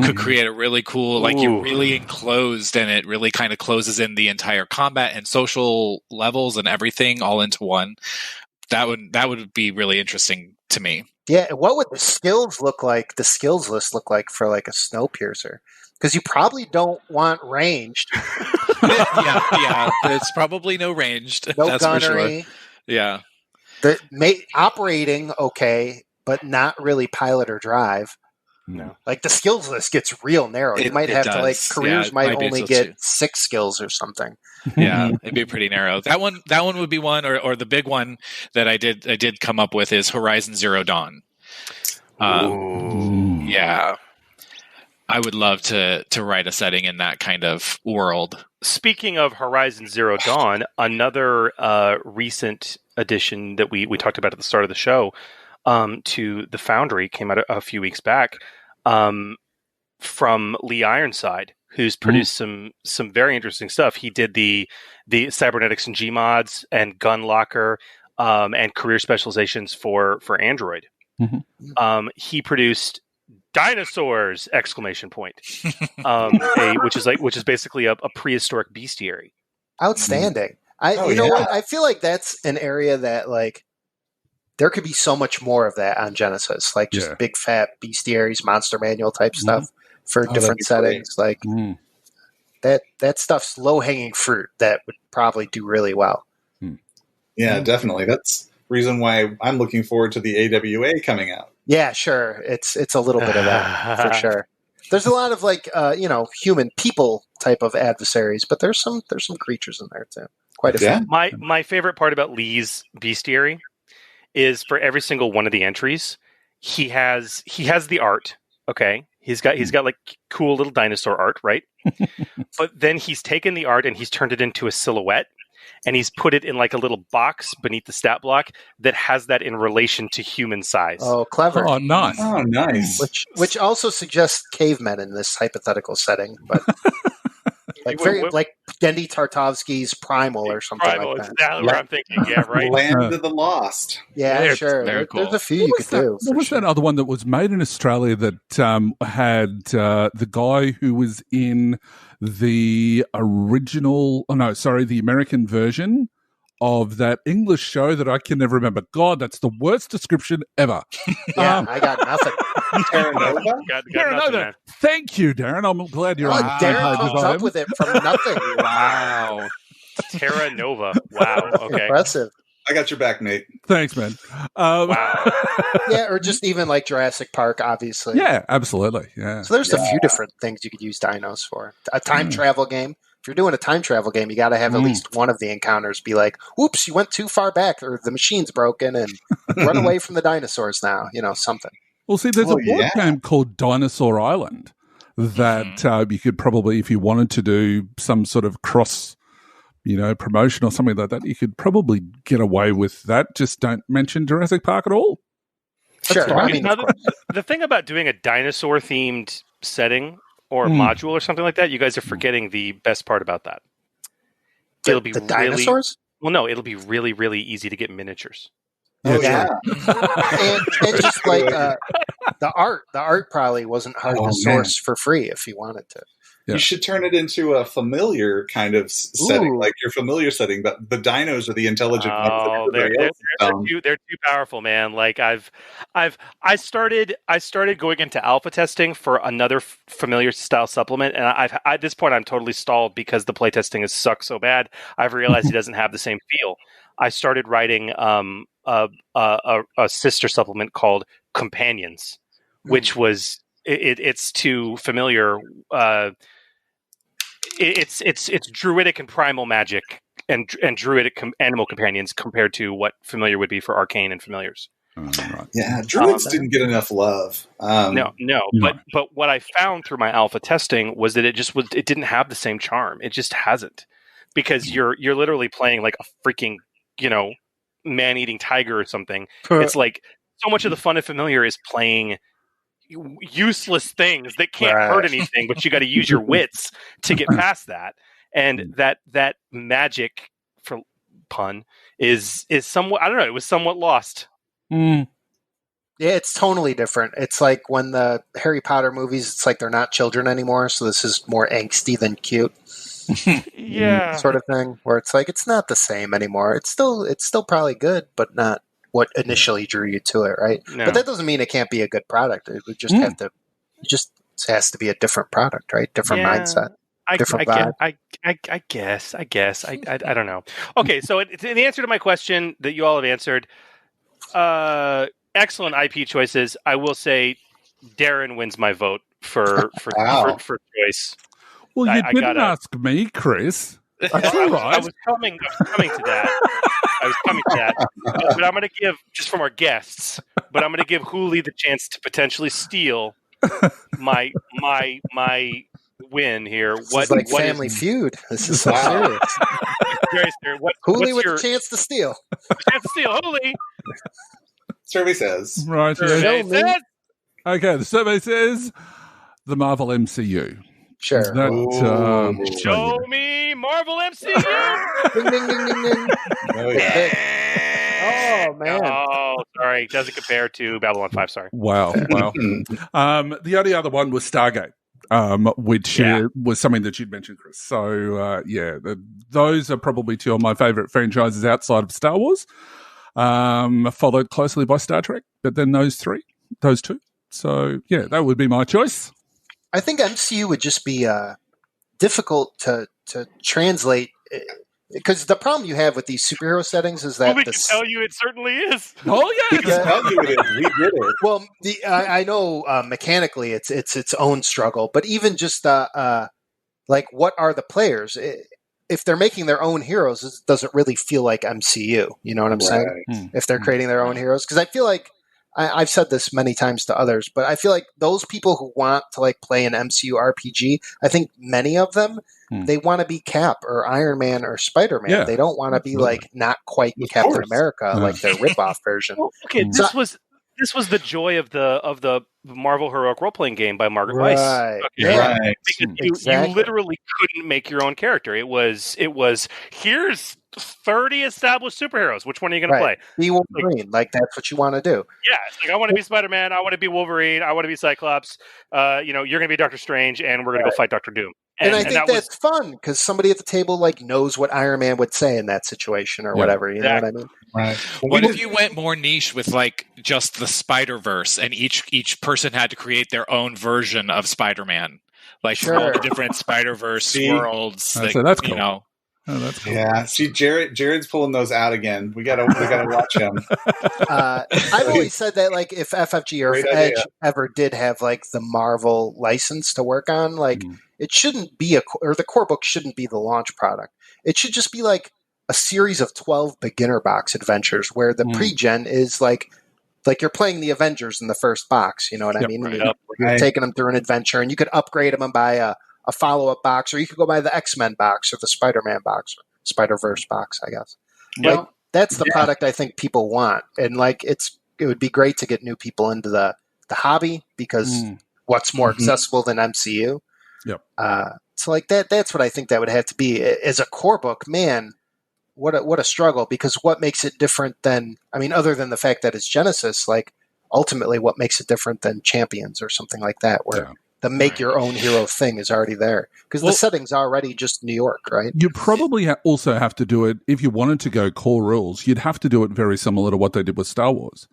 Could create a really cool, like you're really enclosed, and it really kind of closes in the entire combat and social levels and everything all into one. That would be really interesting to me. Yeah, what would the skills look like? The skills list look like for like a Snowpiercer? Because you probably don't want ranged. yeah, it's probably no ranged. No that's gunnery. for sure. Yeah, operating okay, but not really pilot or drive. No, like the skills list gets real narrow. You might have to like careers might only get 6 skills or something. Yeah, it'd be pretty narrow. That one would be one, or the big one that I did come up with is Horizon Zero Dawn. Yeah, I would love to write a setting in that kind of world. Speaking of Horizon Zero Dawn, another recent addition that we talked about at the start of the show to the Foundry came out a few weeks back from Lee Ironside, who's produced some very interesting stuff. He did the cybernetics and Gmods and gun locker and career specializations for Android. He produced dinosaurs! ! Which is basically a prehistoric bestiary. Outstanding. What? I feel like that's an area that like there could be so much more of that on Genesys, like just big fat bestiaries, monster manual type stuff for different settings. Like that stuff's low hanging fruit that would probably do really well. Yeah, definitely. That's reason why I'm looking forward to the AWA coming out. Yeah, sure. It's a little bit of that for sure. There's a lot of like human people type of adversaries, but there's some creatures in there too. Quite a few. My favorite part about Lee's bestiary is for every single one of the entries, he has the art. Okay, he's got like cool little dinosaur art, right? But then he's taken the art and he's turned it into a silhouette, and he's put it in like a little box beneath the stat block that has that in relation to human size. Oh, clever! Oh, nice! Oh, nice. Which also suggests cavemen in this hypothetical setting, but. Like like Gendy Tartovsky's Primal or something like that. Exactly what I'm thinking. Yeah, right. Land of the Lost. Yeah, sure. Cool. There's a few you could do. What was that other one that was made in Australia that had the guy who was in the original? Oh no, sorry, the American version of that English show that I can never remember. God, that's the worst description ever. Yeah, I got nothing. Terra Nova? Got nothing, man. Thank you, Darren. I'm glad you're on the same Darren page as comes I up am. with it from nothing. Wow. Terra Nova. Wow. Okay. Impressive. I got your back, Nate. Thanks, man. Wow. Yeah, or just even like Jurassic Park, obviously. Yeah, absolutely. Yeah. So there's a few different things you could use dinos for. A time travel game. If you're doing a time travel game, you got to have at least one of the encounters be like, "Oops, you went too far back, or the machine's broken, and run away from the dinosaurs now." You know, something. Well, see, there's a board game called Dinosaur Island that you could probably, if you wanted to do some sort of cross, promotion or something like that, you could probably get away with that. Just don't mention Jurassic Park at all. Sure. I mean, Now, the thing about doing a dinosaur-themed setting or module or something like that, you guys are forgetting the best part about that. It'll be the dinosaurs? Well, no, it'll be really, really easy to get miniatures. Oh, yeah. and just like the art probably wasn't hard to source for free if you wanted to. Yeah. You should turn it into a familiar kind of setting, like your familiar setting. But the dinos are the intelligent ones. They're too powerful, man. Like I started going into alpha testing for another familiar style supplement, and at this point I'm totally stalled because the playtesting has sucked so bad. I've realized it doesn't have the same feel. I started writing a sister supplement called Companions, which was it's too familiar. It's druidic and primal magic and druidic animal companions compared to what familiar would be for arcane and familiars. Right. Yeah, druids didn't get enough love. No. But what I found through my alpha testing was that it didn't have the same charm. It just hasn't, because you're literally playing like a freaking man-eating tiger or something. It's like so much of the fun of familiar is playing useless things that can't hurt anything, but you got to use your wits to get past that. And that magic, for pun, is somewhat, I don't know, it was somewhat lost. Yeah, it's tonally different. It's like when the Harry Potter movies, it's like they're not children anymore, so this is more angsty than cute. Yeah, sort of thing, where it's like it's not the same anymore. It's still probably good, but not what initially drew you to it, right? No. But that doesn't mean it can't be a good product. It would just have to. It just has to be a different product, right? Different mindset, different vibe. I guess. I don't know. Okay, so in answer to my question that you all have answered, excellent IP choices. I will say Darren wins my vote for choice. Well, you didn't ask me, Chris. That's all right. I was coming to that. But I'm going to give, just from our guests, Hooli the chance to potentially steal my win here. This is like Family Feud. This is so serious. Very serious. Hooli with a chance to steal. Hooli. Survey says. Right. Survey says. Okay, the survey says the Marvel MCU. Sure. Show me Marvel MCU. Ding, ding, ding, ding, ding. Oh, yeah. Oh, man. Oh, sorry. Doesn't compare to Babylon 5. Sorry. Wow. The only other one was Stargate, which was something that you'd mentioned, Chris. So, those are probably two of my favorite franchises outside of Star Wars, followed closely by Star Trek, but then those two. So, that would be my choice. I think MCU would just be difficult to translate, because the problem you have with these superhero settings is that we can tell you it certainly is. Oh yeah, we can tell you it is. We did it. Well, I know mechanically it's its own struggle, but even just like what are the players? If they're making their own heroes, it doesn't really feel like MCU. You know what I'm saying? If they're creating their own heroes, because I feel like. I've said this many times to others, but I feel like those people who want to play an MCU RPG, I think many of them, they want to be Cap or Iron Man or Spider-Man. Yeah, they don't want to be not quite Captain America, like their rip-off version. Well, okay, this was the joy of the Marvel Heroic Role Playing Game by Margaret Weiss. Right. Okay? Right. Because you literally couldn't make your own character. It was here's 30 established superheroes. Which one are you going to play? Be Wolverine. That's what you want to do. Yeah. It's I want to be Spider-Man. I want to be Wolverine. I want to be Cyclops. You're going to be Doctor Strange, and we're going to go fight Doctor Doom. And I think that's fun because somebody at the table like knows what Iron Man would say in that situation or whatever. You know what I mean? Right. What if you went more niche with like just the Spider-Verse and each person had to create their own version of Spider-Man? Like all the different Spider-Verse worlds. So that's cool. You know. Oh, that's cool. Yeah, see, Jared's pulling those out again. We gotta watch him. I've always said that, like, if FFG or if Edge ever did have like the Marvel license to work on, like, it shouldn't be or the core book shouldn't be the launch product. It should just be like a series of 12 beginner box adventures where the pre-gen is like you're playing the Avengers in the first box. You know what I mean? Right you're taking them through an adventure, and you could upgrade them and buy a follow-up box, or you could go buy the X-Men box or the Spider-Man box, or Spider-Verse box, I guess. Well, like, that's the product I think people want. And like it would be great to get new people into the hobby because what's more accessible than MCU? Yep. So like that's what I think that would have to be. As a core book, man, what a struggle, because what makes it different than, I mean, other than the fact that it's Genesys, like ultimately what makes it different than Champions or something like that, where the make your own hero thing is already there, because the setting's already just New York, right? You probably also have to do it, if you wanted to go core rules, you'd have to do it very similar to what they did with Star Wars,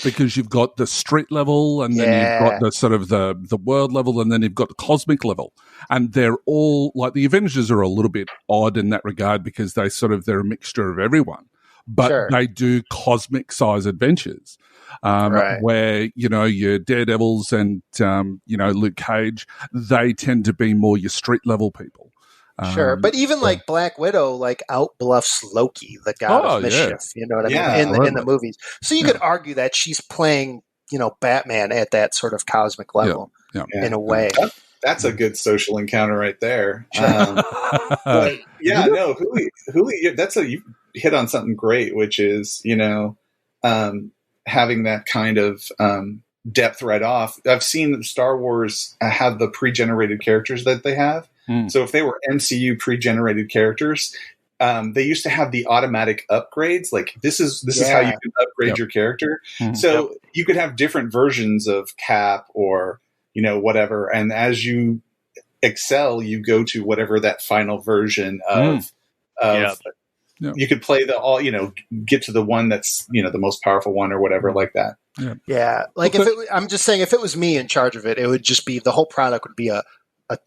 because you've got the street level, and then you've got the sort of the world level, and then you've got the cosmic level, and they're all like, the Avengers are a little bit odd in that regard because they're a mixture of everyone, but they do cosmic size adventures. Where, you know, your Daredevils and, you know, Luke Cage, they tend to be more your street level people. But even like Black Widow, like outbluffs Loki, the god of mischief, you know what I mean, in the movies. So you could argue that she's playing, you know, Batman at that sort of cosmic level in a way. That's a good social encounter right there. But Huli, you hit on something great, which is, you know, having that kind of depth right off. I've seen Star Wars have the pre-generated characters that they have. So if they were MCU pre-generated characters, they used to have the automatic upgrades. Like this is how you can upgrade your character. So you could have different versions of Cap or, you know, whatever. And as you excel, you go to whatever that final version of you could play get to the one that's, you know, the most powerful one or whatever like that. Yeah. Like I'm just saying, if it was me in charge of it, it would just be, the whole product would be a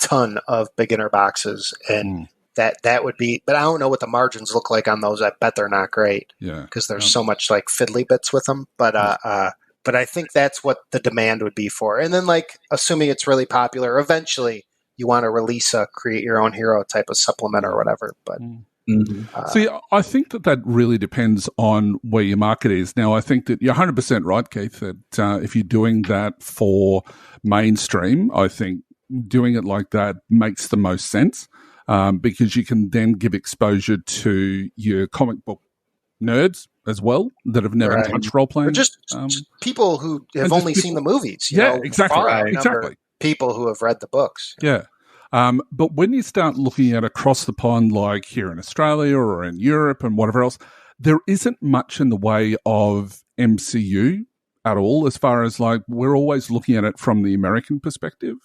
ton of beginner boxes, and that would be, but I don't know what the margins look like on those. I bet they're not great. Yeah. Because there's so much like fiddly bits with them, but I think that's what the demand would be for. And then, like, assuming it's really popular, eventually you want to release a create your own hero type of supplement or whatever, but see, I think that really depends on where your market is. Now, I think that you're 100% right, Keith, that if you're doing that for mainstream, I think doing it like that makes the most sense, because you can then give exposure to your comic book nerds as well that have never touched role-playing. Or just people who have only seen the movies. You know, exactly. People who have read the books. Yeah. But when you start looking at across the pond, like here in Australia or in Europe and whatever else, there isn't much in the way of MCU at all, as far as, like, we're always looking at it from the American perspective.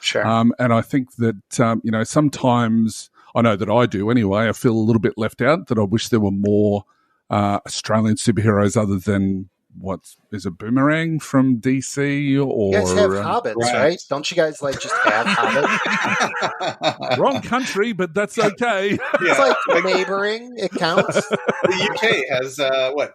Sure. And I think that, you know, sometimes, I know that I do anyway, I feel a little bit left out, that I wish there were more Australian superheroes other than, what is a Boomerang from DC, or you guys have hobbits, right? Don't you guys like just have hobbits? Wrong country, but that's okay. It's like neighboring. It counts. The UK has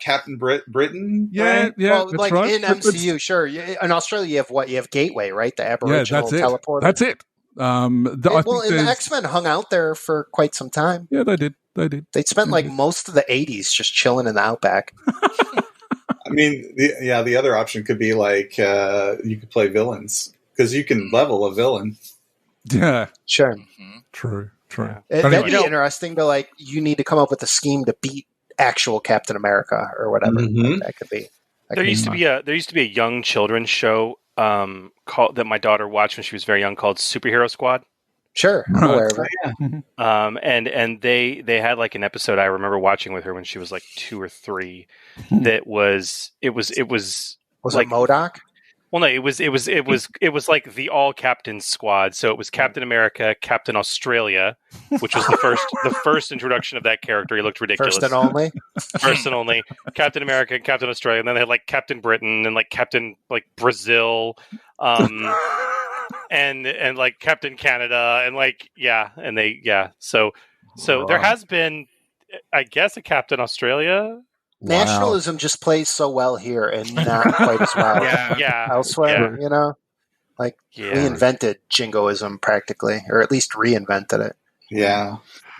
Captain Britain. Yeah, well, that's like right. in MCU, sure. In Australia, you have what? You have Gateway, right? The Aboriginal teleporter. That's it. And the X-Men hung out there for quite some time. Yeah, they did. They spent like most of the 80s just chilling in the outback. I mean, the other option could be like you could play villains, because you can level a villain. Yeah, sure. True. Yeah. That'd be interesting. To like, you need to come up with a scheme to beat actual Captain America or whatever. That could be. There used to be a young children's show that my daughter watched when she was very young, called Superhero Squad. Sure. And they had like an episode I remember watching with her when she was like 2 or 3. That was like MODOK? Well, no, it was like the all captain squad. So it was Captain America, Captain Australia, which was the first introduction of that character. He looked ridiculous. First and only. First and only. Captain America, Captain Australia, and then they had like Captain Britain and like Captain like Brazil, and like Captain Canada, and like So there has been, I guess, a Captain Australia. Nationalism just plays so well here and not quite as well elsewhere, you know? Like, we invented jingoism practically, or at least reinvented it. Yeah.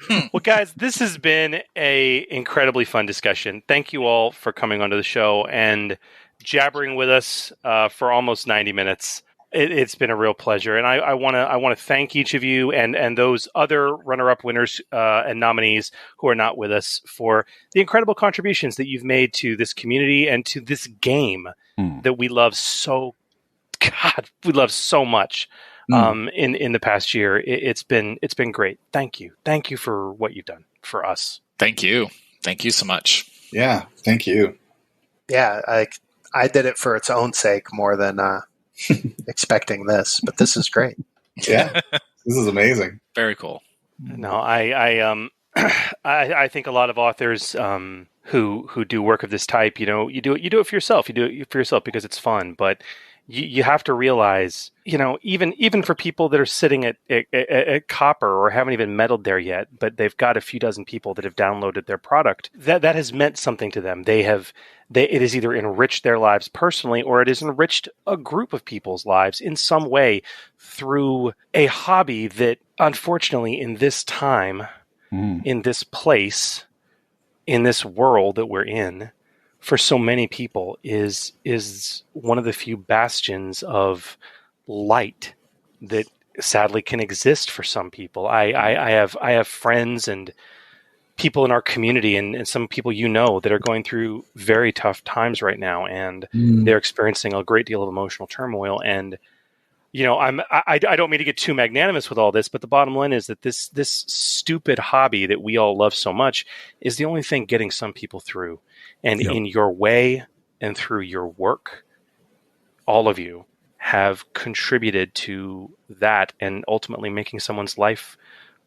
Well, guys, this has been a incredibly fun discussion. Thank you all for coming onto the show and jabbering with us for almost 90 minutes. It's been a real pleasure, and I want to thank each of you and those other runner-up winners and nominees who are not with us for the incredible contributions that you've made to this community and to this game that we love so. God, we love so much in the past year. It's been great. Thank you for what you've done for us. Thank you so much. Yeah, thank you. Yeah, I did it for its own sake more than expecting this, but this is great. Yeah, this is amazing. Very cool. No, I think a lot of authors who do work of this type, you do it for yourself. You do it for yourself because it's fun, but you have to realize, even for people that are sitting at Copper or haven't even meddled there yet, but they've got a few dozen people that have downloaded their product, that has meant something to them. It has either enriched their lives personally, or it has enriched a group of people's lives in some way through a hobby that, unfortunately, in this time, in this place, in this world that we're in, for so many people is one of the few bastions of light that sadly can exist for some people. I have friends and people in our community and some people that are going through very tough times right now, and they're experiencing a great deal of emotional turmoil. And I don't mean to get too magnanimous with all this, but the bottom line is that this stupid hobby that we all love so much is the only thing getting some people through. And in your way and through your work, all of you have contributed to that and ultimately making someone's life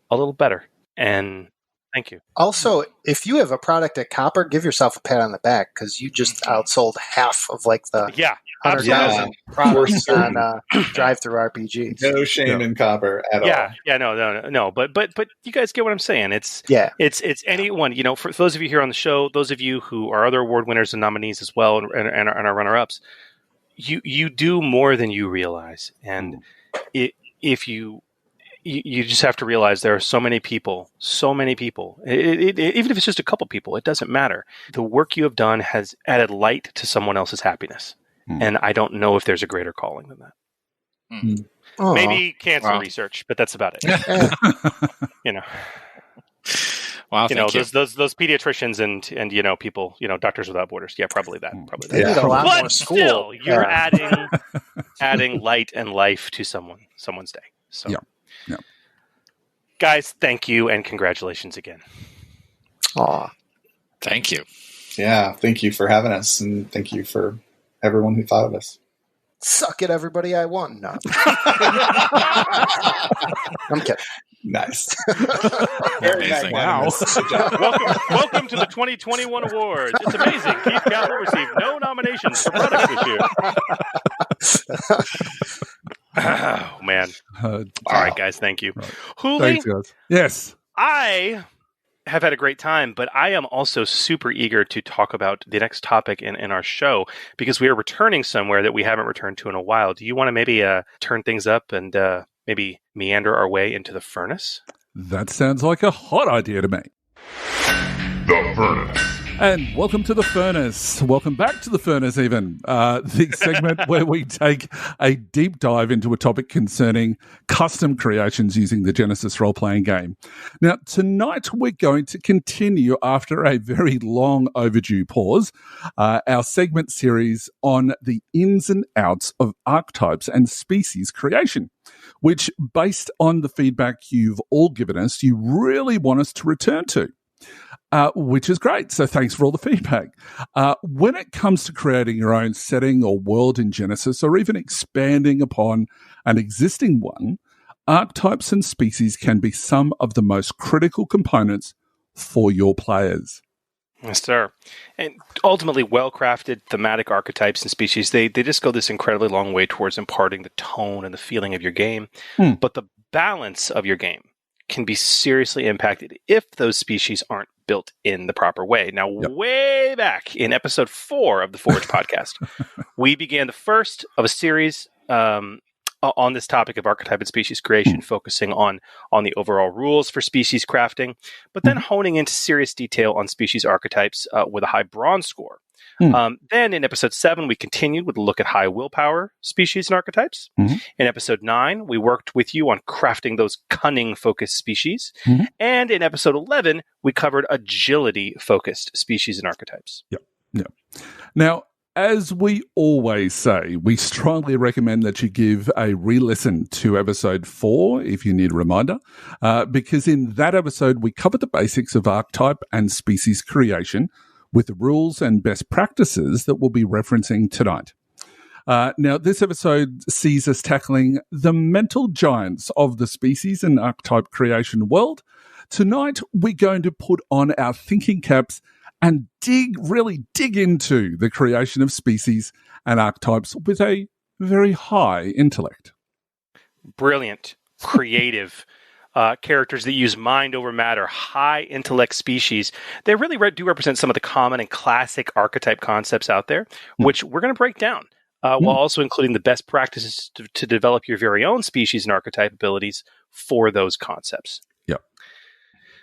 a little better. And thank you. Also, if you have a product at Copper, give yourself a pat on the back, because you just outsold half of like the 100,000 products on drive-through RPGs. No shame in Copper at all. Yeah, no. But you guys get what I'm saying. It's anyone. For those of you here on the show, those of you who are other award winners and nominees as well, and are runner-ups, you do more than you realize. And if you just have to realize there are so many people, even if it's just a couple people, it doesn't matter. The work you have done has added light to someone else's happiness. And I don't know if there's a greater calling than that. Maybe cancer research, but that's about it. Wow, those pediatricians and people, Doctors Without Borders. Yeah, probably that. They need a lot but more school. Still, you're adding light and life to someone's day. So, guys, thank you and congratulations again. Aw, thank you. Yeah, thank you for having us, and thank you for everyone who thought of us. Suck it, everybody! I won. No, I'm kidding. Nice. Amazing. Wow. Welcome to the 2021 awards. It's amazing. Keith Gallo received no nominations for products this year. Oh, man. All right, guys. Thank you. Right. Huli, Thanks, guys. Yes. I have had a great time, but I am also super eager to talk about the next topic in our show, because we are returning somewhere that we haven't returned to in a while. Do you want to maybe turn things up and maybe meander our way into the furnace? That sounds like a hot idea to me. The Furnace. And welcome to the Furnace. Welcome back to the Furnace, even. The segment where we take a deep dive into a topic concerning custom creations using the Genesys Role Playing Game. Now, tonight we're going to continue, after a very long overdue pause, our segment series on the ins and outs of archetypes and species creation, which, based on the feedback you've all given us, you really want us to return to. which is great. So thanks for all the feedback. When it comes to creating your own setting or world in Genesys, or even expanding upon an existing one, archetypes and species can be some of the most critical components for your players. Yes, sir. And ultimately, well-crafted thematic archetypes and species, they just go this incredibly long way towards imparting the tone and the feeling of your game. But the balance of your game can be seriously impacted if those species aren't built in the proper way. Now, way back in episode 4 of the Forge podcast, we began the first of a series on this topic of archetype and species creation, focusing on the overall rules for species crafting, but then honing into serious detail on species archetypes with a high bronze score. Then in episode 7, we continued with a look at high willpower species and archetypes. In episode 9, we worked with you on crafting those cunning-focused species. And in episode 11, we covered agility-focused species and archetypes. Now, as we always say, we strongly recommend that you give a re-listen to episode 4 if you need a reminder, because in that episode, we covered the basics of archetype and species creation with the rules and best practices that we'll be referencing tonight. Now, this episode sees us tackling the mental giants of the species and archetype creation world. Tonight, we're going to put on our thinking caps and really dig into the creation of species and archetypes with a very high intellect. Brilliant, creative characters that use mind over matter, high intellect species. They really do represent some of the common and classic archetype concepts out there, which we're going to break down, while also including the best practices to develop your very own species and archetype abilities for those concepts.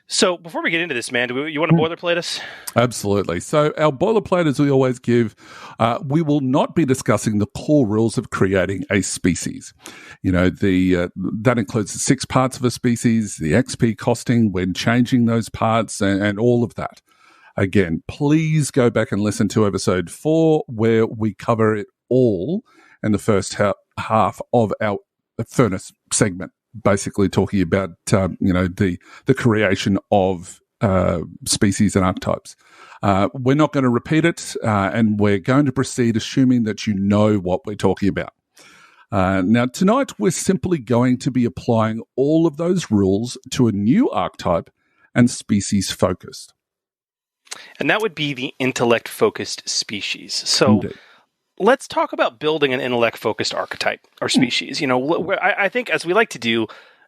So before we get into this, man, you want to boilerplate us? Absolutely. So our boilerplate, as we always give, we will not be discussing the core rules of creating a species. You know, that includes the 6 parts of a species, the XP costing when changing those parts, and all of that. Again, please go back and listen to episode 4, where we cover it all in the first half of our furnace segment. Basically talking about, the creation of species and archetypes. We're not going to repeat it, and we're going to proceed assuming that you know what we're talking about. Now, tonight, we're simply going to be applying all of those rules to a new archetype and species focused. And that would be the intellect-focused species. So Indeed. Let's talk about building an intellect-focused archetype or species. You know, I think, as we like to do,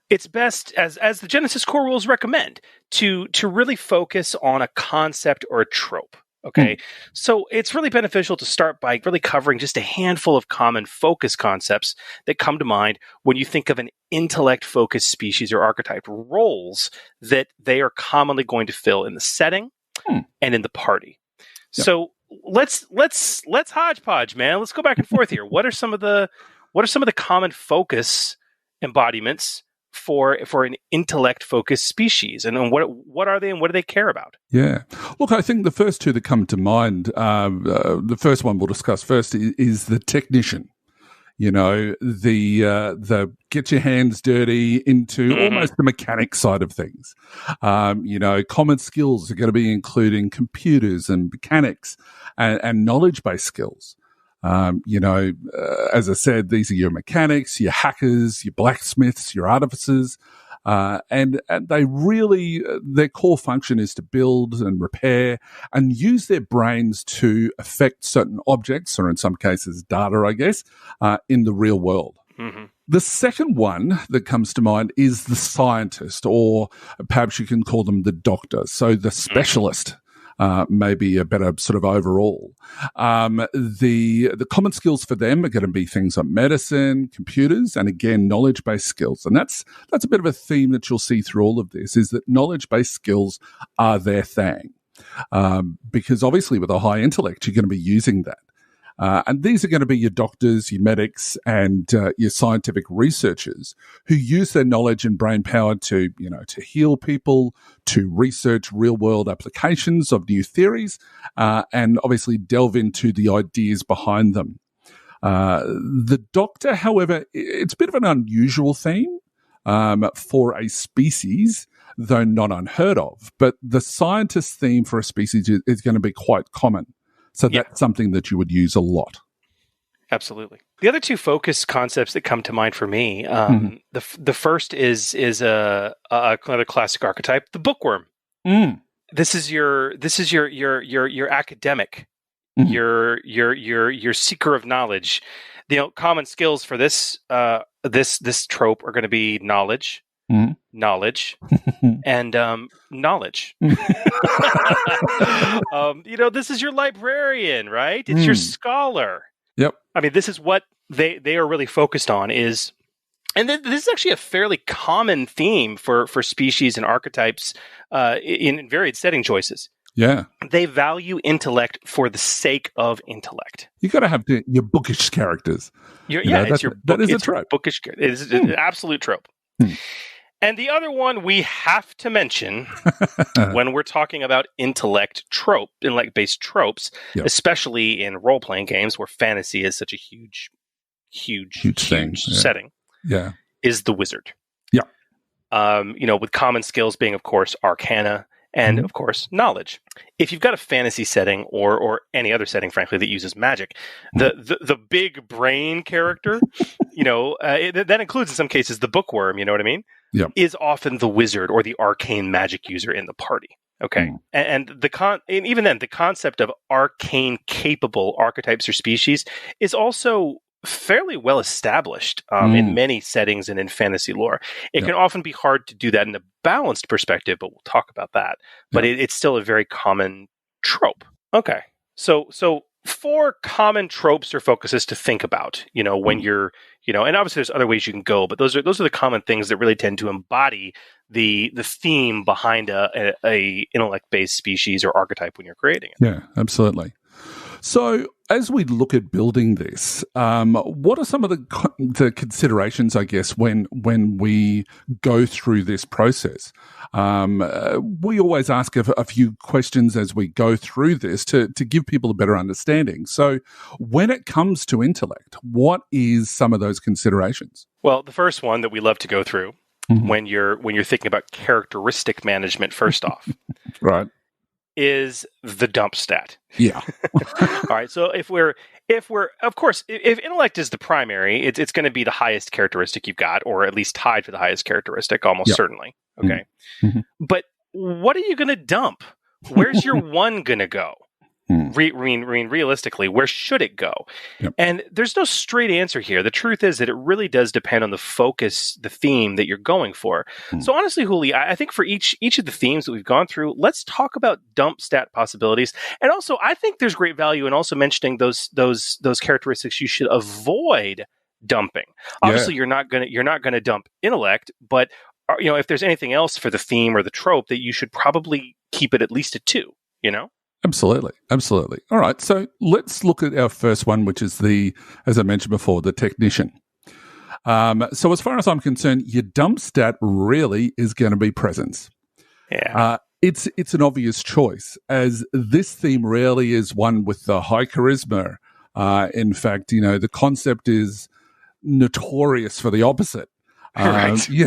it's best, as the Genesys core rules recommend, to really focus on a concept or a trope. Okay, so it's really beneficial to start by really covering just a handful of common focus concepts that come to mind when you think of an intellect-focused species or archetype, roles that they are commonly going to fill in the setting and in the party. Yep. So let's hodgepodge, man. Let's go back and forth here. What are some of the common focus embodiments for an intellect-focused species, and what are they, and what do they care about? Yeah, look, I think the first two that come to mind, the first one we'll discuss first is the technician. You know, the get your hands dirty into almost the mechanic side of things. Common skills are going to be including computers and mechanics and knowledge-based skills. As I said, these are your mechanics, your hackers, your blacksmiths, your artificers, and they really, their core function is to build and repair and use their brains to affect certain objects, or in some cases data, I guess, in the real world. The second one that comes to mind is the scientist, or perhaps you can call them the doctor. So the specialist. Maybe a better sort of overall. The common skills for them are going to be things like medicine, computers, and again, knowledge-based skills. And that's a bit of a theme that you'll see through all of this, is that knowledge-based skills are their thing. Because obviously with a high intellect, you're going to be using that. And these are going to be your doctors, your medics, and your scientific researchers who use their knowledge and brain power to heal people, to research real-world applications of new theories, and obviously delve into the ideas behind them. The doctor, however, it's a bit of an unusual theme for a species though not unheard of. But the scientist theme for a species is going to be quite common. So that's something that you would use a lot. Absolutely. The other two focus concepts that come to mind for me, the first is another classic archetype, the bookworm. This is your academic, your seeker of knowledge. Common skills for this trope are going to be knowledge, knowledge, and knowledge. This is your librarian, right? It's your scholar. Yep. I mean, this is what they are really focused on is, and this is actually a fairly common theme for species and archetypes in varied setting choices. Yeah. They value intellect for the sake of intellect. You got to have your bookish characters. That is a trope. Bookish. It is an absolute trope. And the other one we have to mention when we're talking about intellect-based tropes, especially in role-playing games where fantasy is such a huge thing, setting, is the wizard. Yeah. With common skills being, of course, arcana and, of course, knowledge. If you've got a fantasy setting or any other setting, frankly, that uses magic, the big brain character, that includes in some cases the bookworm, you know what I mean? Yeah. Is often the wizard or the arcane magic user in the party. Okay. And even then, the concept of arcane capable archetypes or species is also fairly well established in many settings and in fantasy lore. It can often be hard to do that in a balanced perspective, but we'll talk about that. But it's still a very common trope. Okay. So 4 common tropes or focuses to think about, when you're, and obviously there's other ways you can go, but those are the common things that really tend to embody the theme behind a intellect-based species or archetype when you're creating it. Yeah, absolutely. So as we look at building this, what are some of the considerations, I guess, when we go through this process? We always ask a few questions as we go through this to give people a better understanding. So when it comes to intellect, what is some of those considerations? Well, the first one that we love to go through when you're thinking about characteristic management, first off. Right. Is the dump stat. Yeah. All right. So if we're of course, if intellect is the primary, it's going to be the highest characteristic you've got, or at least tied for the highest characteristic, almost certainly. Okay. But what are you going to dump? Where's your one going to go? Realistically, where should it go? Yep. And there's no straight answer here. The truth is that it really does depend on the focus, the theme that you're going for. So honestly, Huli, I think for each of the themes that we've gone through, let's talk about dump stat possibilities. And also, I think there's great value in also mentioning those characteristics you should avoid dumping. Obviously, you're not gonna dump intellect, but if there's anything else for the theme or the trope that you should probably keep it at least at 2. Absolutely. All right, so let's look at our first one, which is as I mentioned before, the technician. So as far as I'm concerned, your dump stat really is going to be presence. Yeah. It's an obvious choice, as this theme really is one with the high charisma. In fact, the concept is notorious for the opposite. Right. You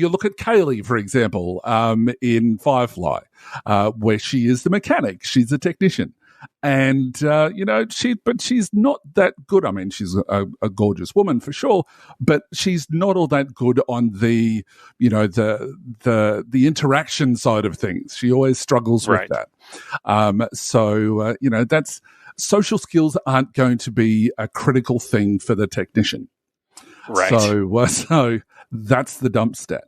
look at Kaylee, for example, in Firefly, where she is the mechanic. She's a technician. And, she's not that good. I mean, she's a gorgeous woman for sure, but she's not all that good on the interaction side of things. She always struggles with that. That's social skills aren't going to be a critical thing for the technician. Right. So that's the dump stat.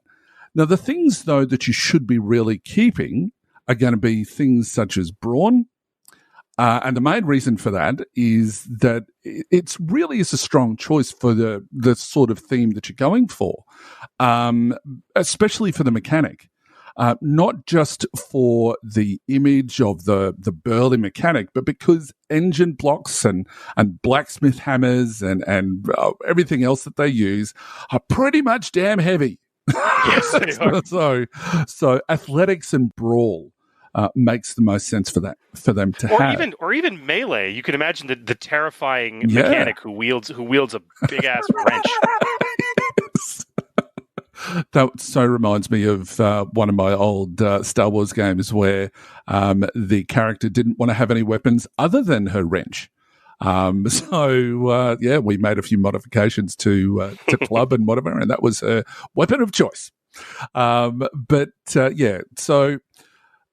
Now, the things, though, that you should be really keeping are going to be things such as brawn. And the main reason for that is that it's really is a strong choice for the sort of theme that you're going for, especially for the mechanic. Not just for the image of the burly mechanic, but because engine blocks and blacksmith hammers and everything else that they use are pretty much damn heavy. Yes, they are. So athletics and brawl makes the most sense for them to have. Or even melee. You can imagine the terrifying mechanic who wields a big ass wrench. That so reminds me of one of my old Star Wars games where the character didn't want to have any weapons other than her wrench. We made a few modifications to club and whatever, and that was her weapon of choice. So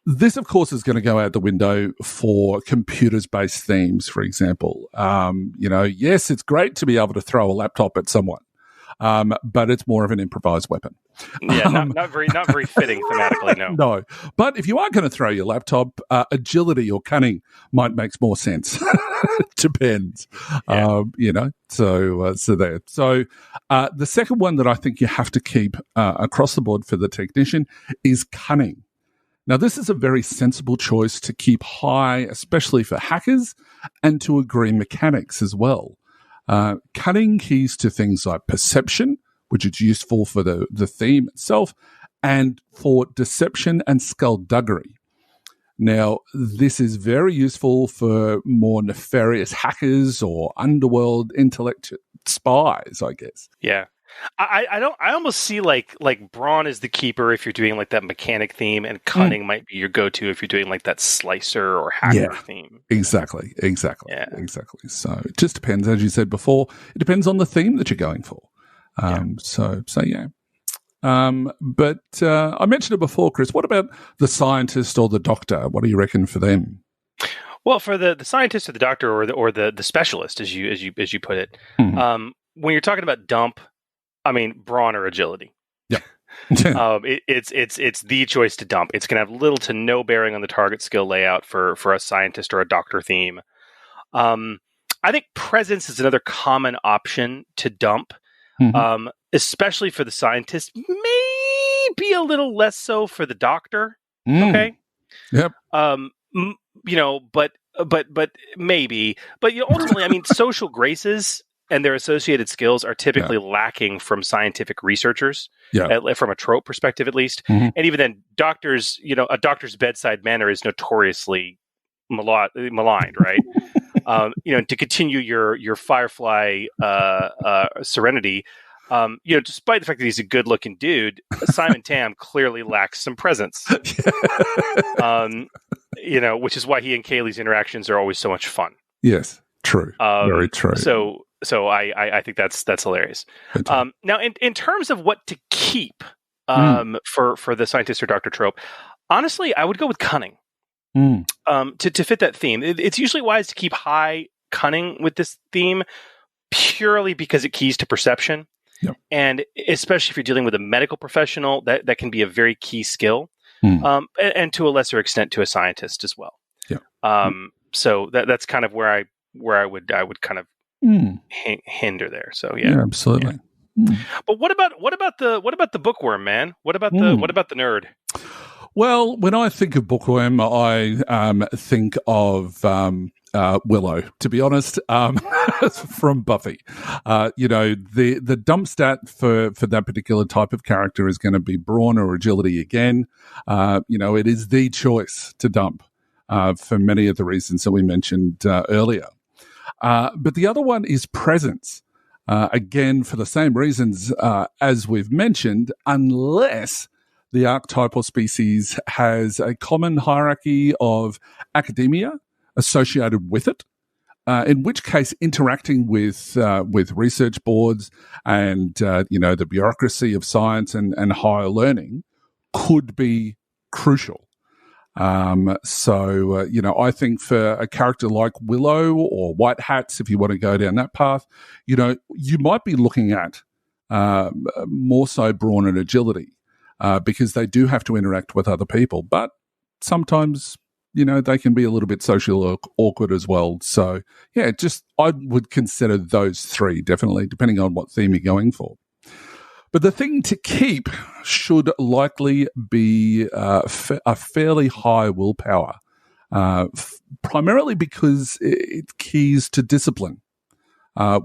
this, of course, is going to go out the window for computers-based themes, for example. Yes, it's great to be able to throw a laptop at someone, but it's more of an improvised weapon. Yeah, not very fitting thematically, no. No, but if you are going to throw your laptop, agility or cunning might make more sense. Depends, yeah. So there. So the second one that I think you have to keep across the board for the technician is cunning. Now, this is a very sensible choice to keep high, especially for hackers, and to agree mechanics as well. Cunning keys to things like perception, which is useful for the theme itself, and for deception and skullduggery. Now, this is very useful for more nefarious hackers or underworld intellect spies, I guess. Yeah. I almost see like brawn is the keeper if you're doing like that mechanic theme, and cunning might be your go-to if you're doing like that slicer or hacker theme. Exactly. So it just depends, as you said before, it depends on the theme that you're going for. But I mentioned it before, Chris. What about the scientist or the doctor? What do you reckon for them? Well, for the scientist or the doctor or the specialist, as you put it, when you're talking about dump, I mean, brawn or agility. Yeah. It's the choice to dump. It's going to have little to no bearing on the target skill layout for a scientist or a doctor theme. I think presence is another common option to dump, especially for the scientist. Maybe a little less so for the doctor. Okay. Yep. But maybe. But ultimately, I mean, social graces and their associated skills are typically lacking from scientific researchers, from a trope perspective, at least. And even then, doctors, a doctor's bedside manner is notoriously maligned, right? To continue your Firefly serenity, despite the fact that he's a good-looking dude, Simon Tam clearly lacks some presence. Which is why he and Kaylee's interactions are always so much fun. Yes, true. Very true. So I think that's hilarious. Now, in terms of what to keep for the scientist or doctor trope, honestly, I would go with cunning to fit that theme. It's usually wise to keep high cunning with this theme purely because it keys to perception. Yep. And especially if you're dealing with a medical professional, that can be a very key skill, and to a lesser extent to a scientist as well. Yeah. So that's kind of where I would kind of hinder there. So yeah, absolutely. Yeah. But what about the bookworm, man? What about the nerd? Well, when I think of bookworm, I think of Willow, to be honest, from Buffy. The dump stat for that particular type of character is going to be brawn or agility again. It is the choice to dump for many of the reasons that we mentioned earlier. But the other one is presence. Again, for the same reasons as we've mentioned, unless the archetypal species has a common hierarchy of academia associated with it, in which case interacting with research boards and the bureaucracy of science and higher learning could be crucial. I think for a character like Willow or White Hats, if you want to go down that path, you might be looking at more so brawn and agility because they do have to interact with other people, but sometimes they can be a little bit socially awkward as well. So yeah, I would consider those three definitely, depending on what theme you're going for. But the thing to keep should likely be a fairly high willpower, primarily because it keys to discipline,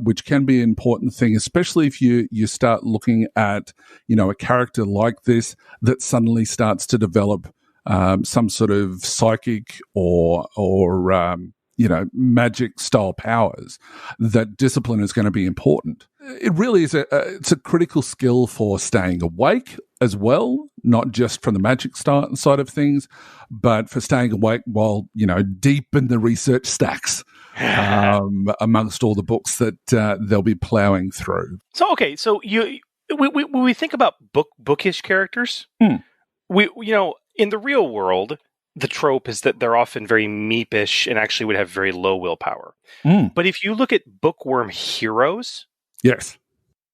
which can be an important thing, especially if you start looking at, a character like this that suddenly starts to develop some sort of psychic or magic style powers, that discipline is going to be important. It really is it's a critical skill for staying awake as well, not just from the magic side of things, but for staying awake while, deep in the research stacks amongst all the books that they'll be plowing through. So, okay, so when we think about bookish characters, we in the real world, the trope is that they're often very meepish and actually would have very low willpower. But if you look at bookworm heroes, yes,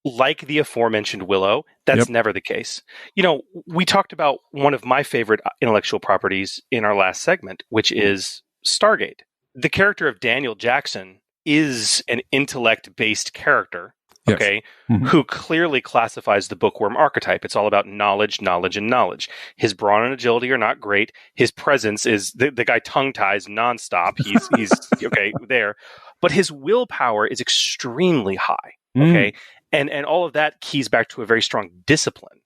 like the aforementioned Willow, that's never the case. We talked about one of my favorite intellectual properties in our last segment, which is Stargate. The character of Daniel Jackson is an intellect-based character, okay, who clearly classifies the bookworm archetype. It's all about knowledge, knowledge, and knowledge. His brawn and agility are not great. His presence is, the guy tongue-ties nonstop. He's okay, there. But his willpower is extremely high, okay? And all of that keys back to a very strong discipline,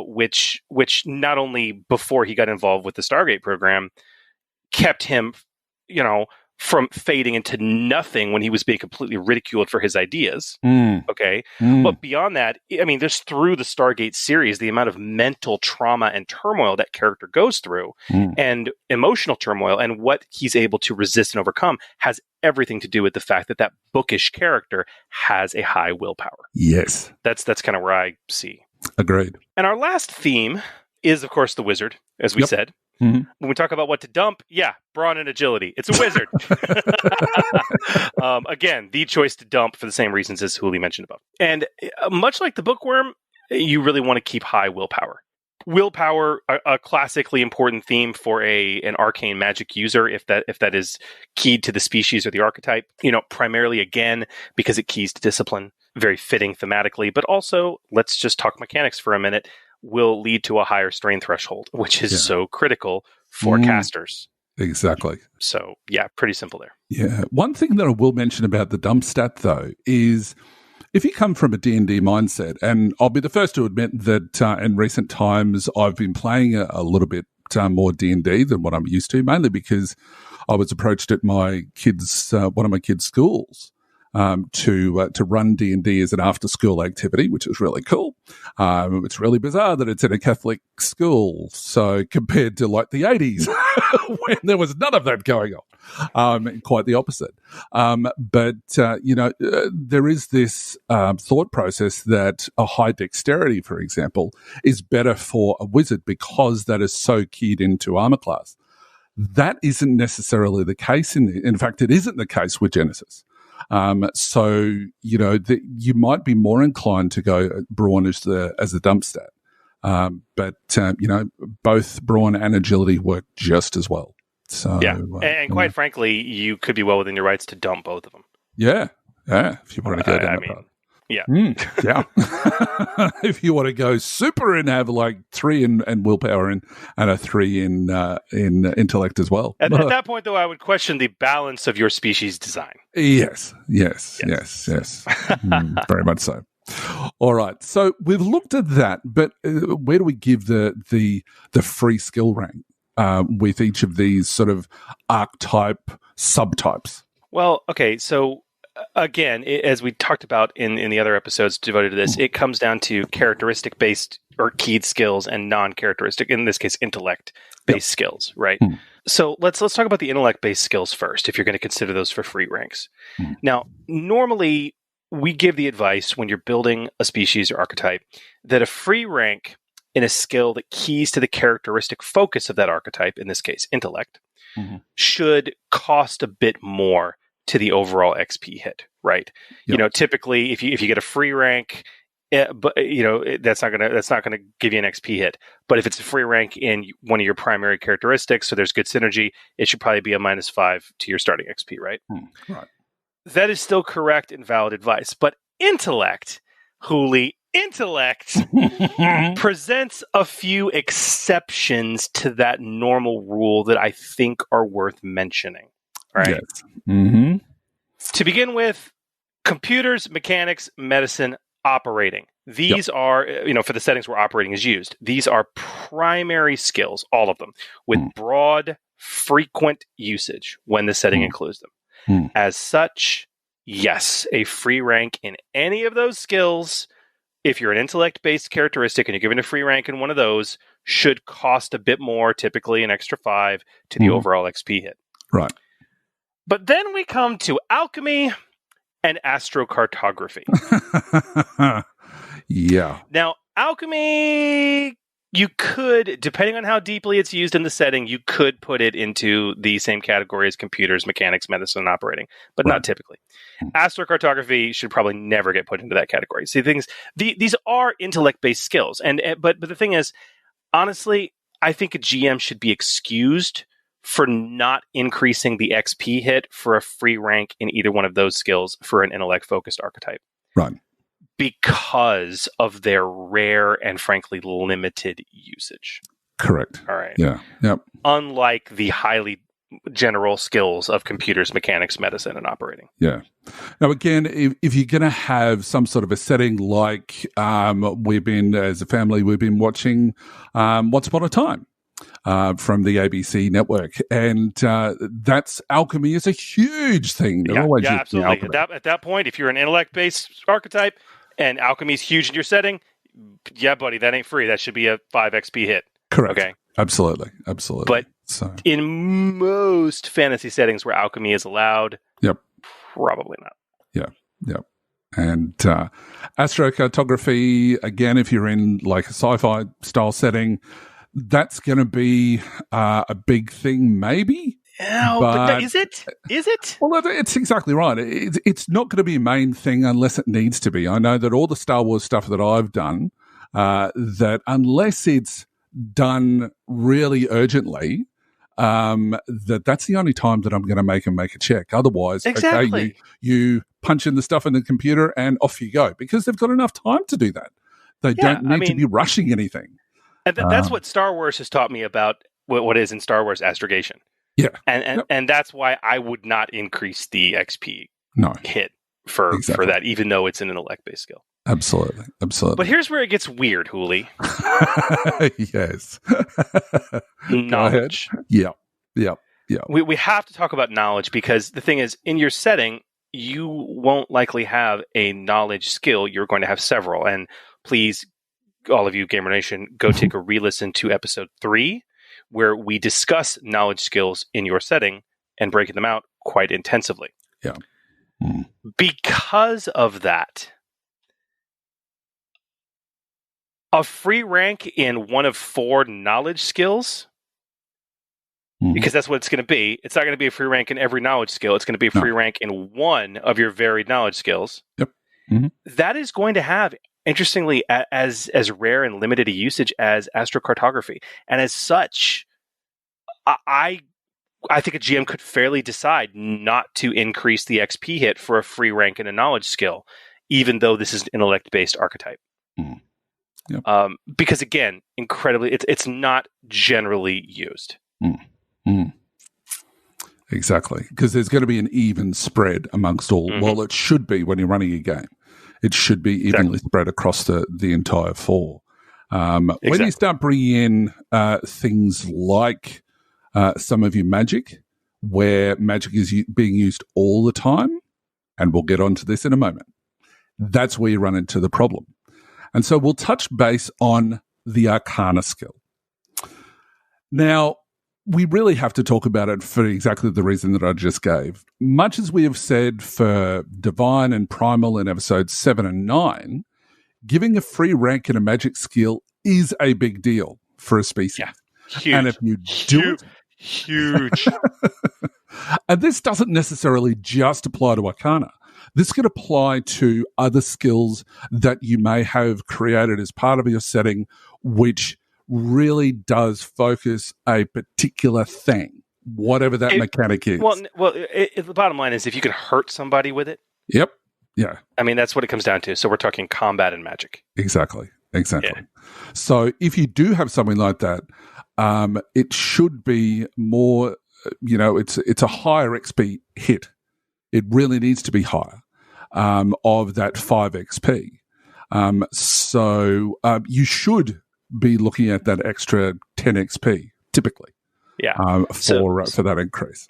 which not only before he got involved with the Stargate program, kept him, from fading into nothing when he was being completely ridiculed for his ideas. Okay. But beyond that, just through the Stargate series, the amount of mental trauma and turmoil that character goes through and emotional turmoil and what he's able to resist and overcome has everything to do with the fact that bookish character has a high willpower. Yes. That's kind of where I see. Agreed. And our last theme is, of course, the wizard, as we said. When we talk about what to dump, brawn and agility. It's a wizard. Again, the choice to dump for the same reasons as Huli mentioned above. And much like the bookworm, you really want to keep high willpower. Willpower, a classically important theme for an arcane magic user, if that is keyed to the species or the archetype. Primarily again because it keys to discipline. Very fitting thematically, but also let's just talk mechanics for a minute. Will lead to a higher strain threshold, which is so critical for casters. Exactly. So, pretty simple there. Yeah. One thing that I will mention about the dump stat, though, is if you come from a D&D mindset, and I'll be the first to admit that in recent times I've been playing a little bit more D&D than what I'm used to, mainly because I was approached at my kids' one of my kids' schools to run D&D as an after-school activity, which is really cool. It's really bizarre that it's in a Catholic school, so compared to like the 80s when there was none of that going on. Quite the opposite. But there is this thought process that a high dexterity, for example, is better for a wizard because that is so keyed into armor class. That isn't necessarily the case in fact, it isn't the case with Genesys. So you might be more inclined to go brawn as the dump stat, but both brawn and agility work just as well. So and quite frankly, you could be well within your rights to dump both of them. Yeah. If you want to go down that path. Yeah. If you want to go super and have like 3 in willpower and a 3 in intellect as well. At that point, though, I would question the balance of your species design. Yes. Very much so. All right. So we've looked at that, but where do we give the free skill rank with each of these sort of archetype subtypes? Well, okay. So again, as we talked about in the other episodes devoted to this, it comes down to characteristic-based or keyed skills and non-characteristic, in this case, intellect-based skills, right? So let's talk about the intellect-based skills first, if you're going to consider those for free ranks. Now, normally, we give the advice when you're building a species or archetype that a free rank in a skill that keys to the characteristic focus of that archetype, in this case, intellect, should cost a bit more to the overall XP hit, right? Typically, if you get a free rank, but that's not gonna give you an XP hit. But if it's a free rank in one of your primary characteristics, so there's good synergy, it should probably be a -5 to your starting XP, right? Right. That is still correct and valid advice. But intellect, Huli, presents a few exceptions to that normal rule that I think are worth mentioning. Right. Yes. To begin with, computers, mechanics, medicine, operating. These are, for the settings where operating is used, these are primary skills, all of them, with broad frequent usage when the setting includes them. As such, yes, a free rank in any of those skills, if you're an intellect-based characteristic and you're given a free rank in one of those, should cost a bit more, typically an extra 5 to the overall XP hit. Right. But then we come to alchemy and astrocartography. Yeah. Now, alchemy, you could, depending on how deeply it's used in the setting, you could put it into the same category as computers, mechanics, medicine, and operating, but not typically. Astrocartography should probably never get put into that category. See, these are intellect-based skills, but the thing is, honestly, I think a GM should be excused for not increasing the XP hit for a free rank in either one of those skills for an intellect-focused archetype. Right. Because of their rare and frankly limited usage. Correct. All right. Yeah. Yep. Unlike the highly general skills of computers, mechanics, medicine, and operating. Yeah. Now, again, if you're going to have some sort of a setting like as a family, we've been watching Once Upon a Time from the ABC network. And that's alchemy is a huge thing. Yeah, absolutely. At that point, if you're an intellect-based archetype and alchemy is huge in your setting, yeah, buddy, that ain't free. That should be a 5 XP hit. Correct. Okay. Absolutely. But in most fantasy settings where alchemy is allowed, probably not. Yep. And astrocartography, again, if you're in like a sci-fi style setting, that's going to be a big thing, maybe. No, but is it? Is it? Well, it's exactly right. It's not going to be a main thing unless it needs to be. I know that all the Star Wars stuff that I've done, that unless it's done really urgently, that's the only time that I'm going to make a check. Otherwise, okay, you punch in the stuff in the computer and off you go, because they've got enough time to do that. They don't need to be rushing anything. And that's what Star Wars has taught me about what is in Star Wars astrogation. Yeah. And that's why I would not increase the XP hit for that, even though it's an intellect-based skill. Absolutely. But here's where it gets weird, Hooli. Yes. Knowledge. Yeah. We have to talk about knowledge, because the thing is, in your setting, you won't likely have a knowledge skill. You're going to have several. And please, all of you, Gamer Nation, go take a re-listen to episode 3, where we discuss knowledge skills in your setting and breaking them out quite intensively. Yeah. Because of that, a free rank in one of 4 knowledge skills, because that's what it's going to be. It's not going to be a free rank in every knowledge skill. It's going to be a free rank in one of your varied knowledge skills. Yep. That is going to have, interestingly, as rare and limited a usage as astrocartography. And as such, I think a GM could fairly decide not to increase the XP hit for a free rank in a knowledge skill, even though this is an intellect-based archetype. Yep. Because again, incredibly, it's not generally used. Exactly, because there's going to be an even spread amongst all. Well, it should be when you're running a game. It should be evenly spread across the entire 4. When you start bringing in things like some of your magic, where magic is being used all the time, and we'll get onto this in a moment, that's where you run into the problem. And so we'll touch base on the Arcana skill. Now, we really have to talk about it for exactly the reason that I just gave. Much as we have said for Divine and Primal in episodes 7 and 9, giving a free rank in a magic skill is a big deal for a species. Yeah. Huge. And if you do it... Huge. And this doesn't necessarily just apply to Arcana. This could apply to other skills that you may have created as part of your setting, which really does focus a particular thing, whatever that mechanic is. Well, the bottom line is, if you can hurt somebody with it. Yep. Yeah. I mean, that's what it comes down to. So we're talking combat and magic. Exactly. Yeah. So if you do have something like that, it should be more, it's a higher XP hit. It really needs to be higher of that 5 XP. So you should be looking at that extra 10 XP typically. Yeah. For that increase.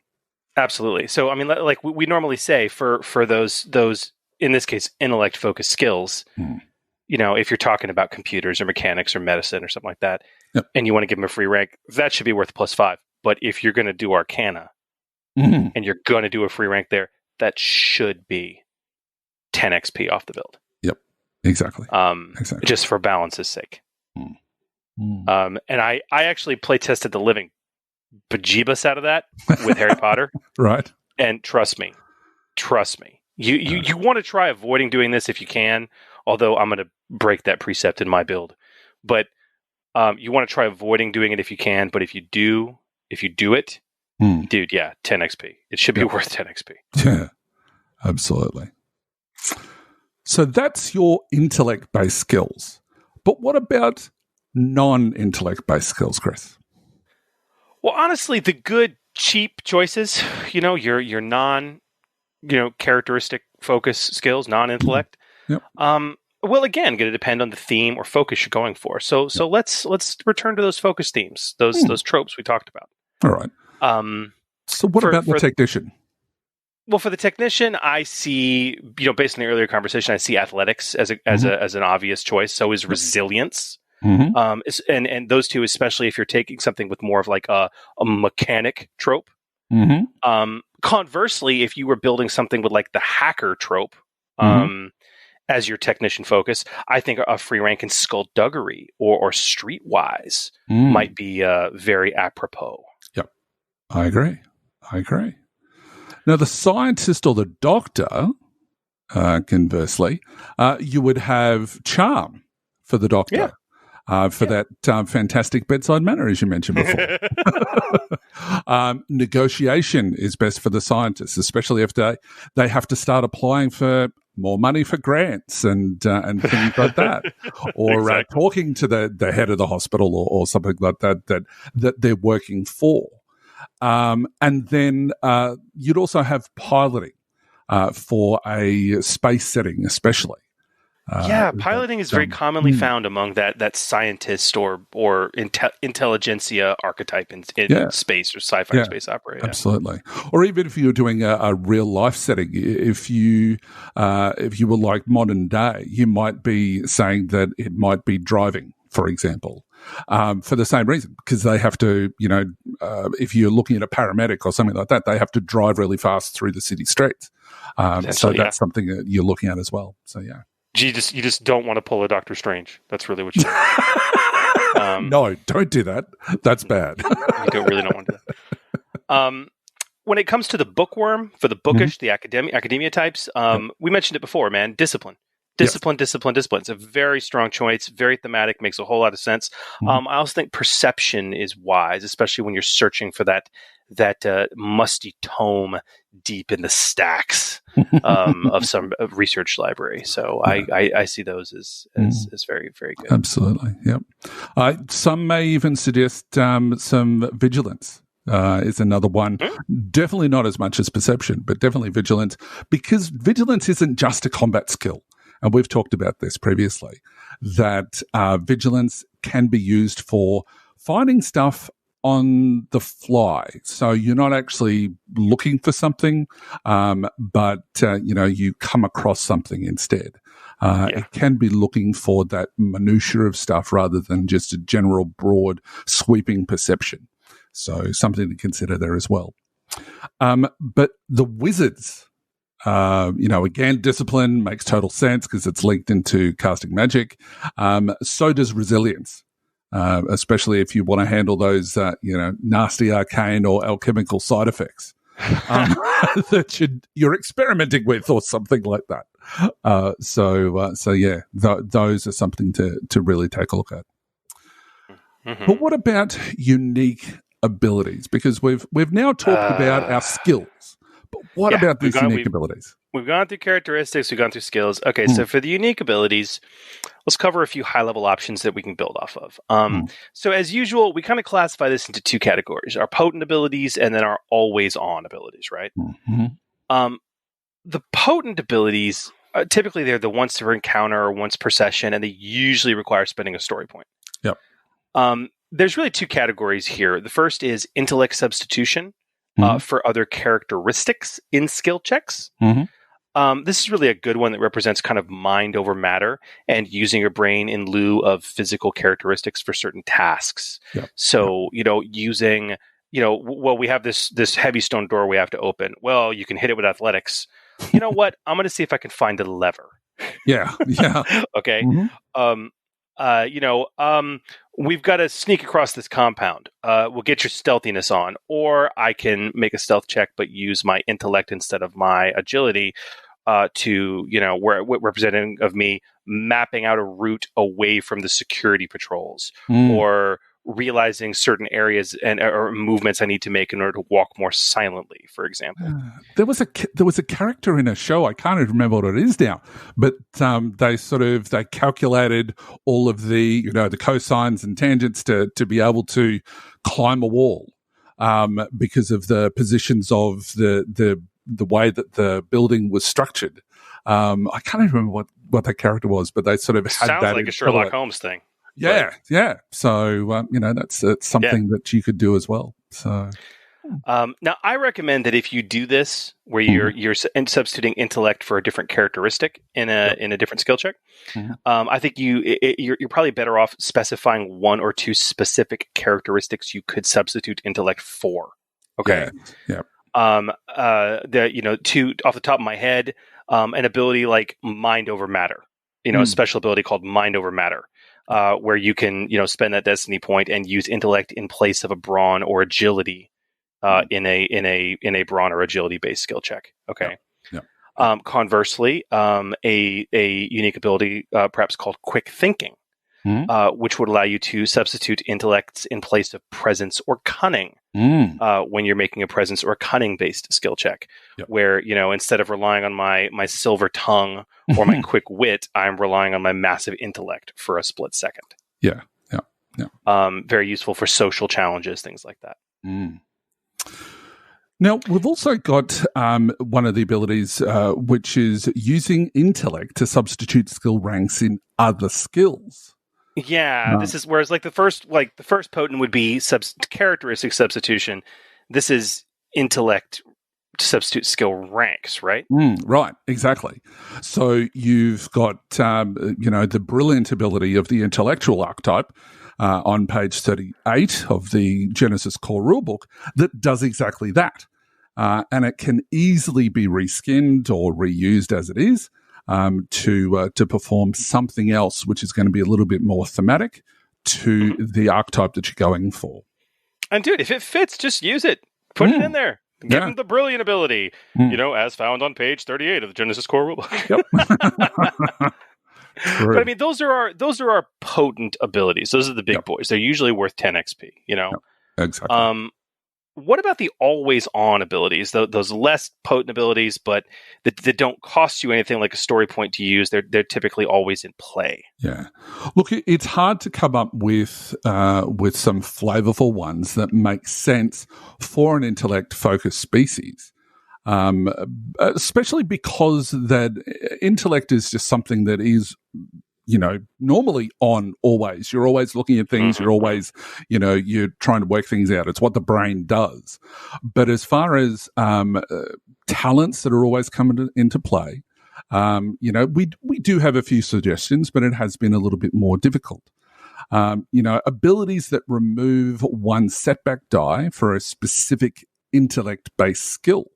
Absolutely. So, I mean, like we normally say for those in this case intellect focused skills, if you're talking about computers or mechanics or medicine or something like that, and you want to give them a free rank, that should be worth +5. But if you're going to do Arcana and you're going to do a free rank there, that should be 10 XP off the build. Yep, exactly. Just for balance's sake. And I actually play tested the living bejeebus out of that with Harry Potter. Right. And trust me, you want to try avoiding doing this if you can, although I'm going to break that precept in my build. But you want to try avoiding doing it if you can, but if you do it, dude, 10 XP. It should be worth 10 XP. Yeah, absolutely. So that's your intellect-based skills. But what about non-intellect-based skills, Chris? Well, honestly, the good, cheap choices, your non, characteristic focus skills, non-intellect, well, again, going to depend on the theme or focus you're going for. So let's return to those focus themes, those tropes we talked about. All right. So what about the technician? Well, for the technician, I see, based on the earlier conversation, I see athletics as an obvious choice. So is resilience. And those two, especially if you're taking something with more of like a mechanic trope. Conversely, if you were building something with like the hacker trope as your technician focus, I think a free rank in skullduggery or streetwise might be very apropos. Yep, I agree. Now, the scientist or the doctor, conversely, you would have charm for the doctor. Yeah. For that fantastic bedside manner, as you mentioned before. Negotiation is best for the scientists, especially if they have to start applying for more money for grants and things like that, or talking to the head of the hospital or something like that they're working for. And then you'd also have piloting for a space setting, especially. Piloting is very commonly found among that scientist or intelligentsia archetype in space or sci-fi space opera. Absolutely. Or even if you're doing a real life setting, if you were like modern day, you might be saying that it might be driving, for example, for the same reason, because they have to, if you're looking at a paramedic or something like that, they have to drive really fast through the city streets. So that's something that you're looking at as well. So, yeah. You just don't want to pull a Doctor Strange. That's really what you do. No, don't do that. That's bad. You really don't want to do that. When it comes to the bookworm, for the bookish, the academia types, we mentioned it before, man. Discipline. Discipline. It's a very strong choice, very thematic, makes a whole lot of sense. I also think perception is wise, especially when you're searching for that musty tome deep in the stacks of some research library. So I see those as very, very good. Absolutely, yep. Some may even suggest some vigilance. Is another one. Definitely not as much as perception, but definitely vigilance, because vigilance isn't just a combat skill. And we've talked about this previously, that vigilance can be used for finding stuff on the fly. So you're not actually looking for something, but you come across something instead. It can be looking for that minutiae of stuff rather than just a general broad sweeping perception. So something to consider there as well. But the wizards, again, discipline makes total sense because it's linked into casting magic. So does resilience, especially if you want to handle those, nasty arcane or alchemical side effects that you're experimenting with or something like that. Those are something to really take a look at. But what about unique abilities? Because we've now talked about our skills. But what about these unique abilities? We've gone through characteristics, we've gone through skills. Okay, so for the unique abilities, let's cover a few high-level options that we can build off of. So as usual, we kind of classify this into two categories, our potent abilities and then our always-on abilities, right? The potent abilities, typically they're the once per encounter or once per session, and they usually require spending a story point. Yep. there's really two categories here. The first is intellect substitution for other characteristics in skill checks. This is really a good one that represents kind of mind over matter and using your brain in lieu of physical characteristics for certain tasks. So, using, well, we have this heavy stone door we have to open. Well, you can hit it with athletics. You know what? I'm going to see if I can find a lever. Yeah. Okay. We've got to sneak across this compound. We'll get your stealthiness on, or I can make a stealth check, but use my intellect instead of my agility to, representing of me mapping out a route away from the security patrols, or realizing certain areas or movements I need to make in order to walk more silently, for example. There was a character in a show, I can't even remember what it is now, but they calculated all of the the cosines and tangents to be able to climb a wall because of the positions of the way that the building was structured. I can't even remember what that character was, but they sort of had sounds that like a Sherlock Holmes thing. Yeah. So, that's something that you could do as well. So, now I recommend that if you do this, where you're substituting intellect for a different characteristic in a different skill check, I think you're probably better off specifying one or two specific characteristics you could substitute intellect for. Okay. Yeah. Two off the top of my head, an ability like mind over matter. A special ability called mind over matter. Where you can, spend that destiny point and use intellect in place of a brawn or agility in a brawn or agility based skill check. Okay. Yeah. Conversely, a unique ability perhaps called quick thinking, which would allow you to substitute intellects in place of presence or cunning when you're making a presence or cunning based skill check. Where instead of relying on my silver tongue or my quick wit, I'm relying on my massive intellect for a split second. Yeah. Very useful for social challenges, things like that. Now, we've also got one of the abilities, which is using intellect to substitute skill ranks in other skills. Yeah, this is whereas the first potent would be characteristic substitution. This is intellect to substitute skill ranks, right? Right, exactly. So you've got the brilliant ability of the intellectual archetype on page 38 of the Genesys core rulebook that does exactly that, and it can easily be reskinned or reused as it is. To perform something else, which is going to be a little bit more thematic to the archetype that you're going for. And dude, if it fits, just use it. Put it in there. Give them the brilliant ability, as found on page 38 of the Genesys core rulebook. But I mean, those are our potent abilities. Those are the big boys. They're usually worth 10 XP. Exactly. What about the always-on abilities? Those less potent abilities, but that don't cost you anything like a story point to use. They're typically always in play. Yeah, look, it's hard to come up with some flavorful ones that make sense for an intellect-focused species, especially because that intellect is just something that is, normally on always. You're always looking at things. You're always, you're trying to work things out. It's what the brain does. But as far as talents that are always coming into play, we do have a few suggestions, but it has been a little bit more difficult. Abilities that remove one setback die for a specific intellect-based skill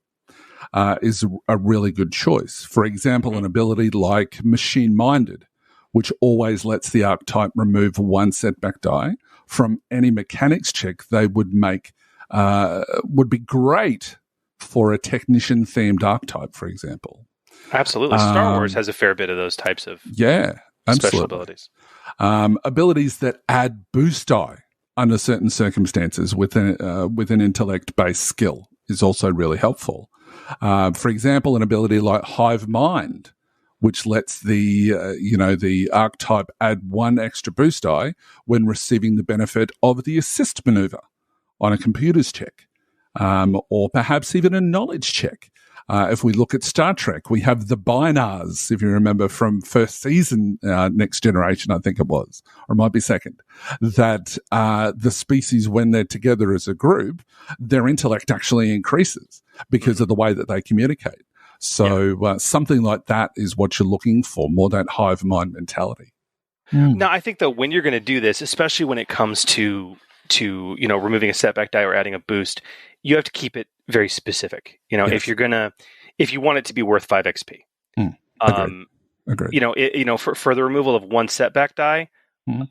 is a really good choice. For example, an ability like machine-minded, which always lets the archetype remove one setback die from any mechanics check they would make, would be great for a technician-themed archetype, for example. Absolutely. Star Wars has a fair bit of those types of special abilities. Abilities that add boost die under certain circumstances with an intellect-based skill is also really helpful. For example, an ability like Hive Mind, which lets the archetype add one extra boost die when receiving the benefit of the assist maneuver on a computer's check, or perhaps even a knowledge check. If we look at Star Trek, we have the Binars, if you remember from first season, Next Generation, I think it was, or it might be second, that the species, when they're together as a group, their intellect actually increases because of the way that they communicate. So something like that is what you're looking for, more that hive mind mentality. Now, I think that when you're going to do this, especially when it comes to removing a setback die or adding a boost, you have to keep it very specific. If you want it to be worth 5 XP. Agreed. For the removal of one setback die,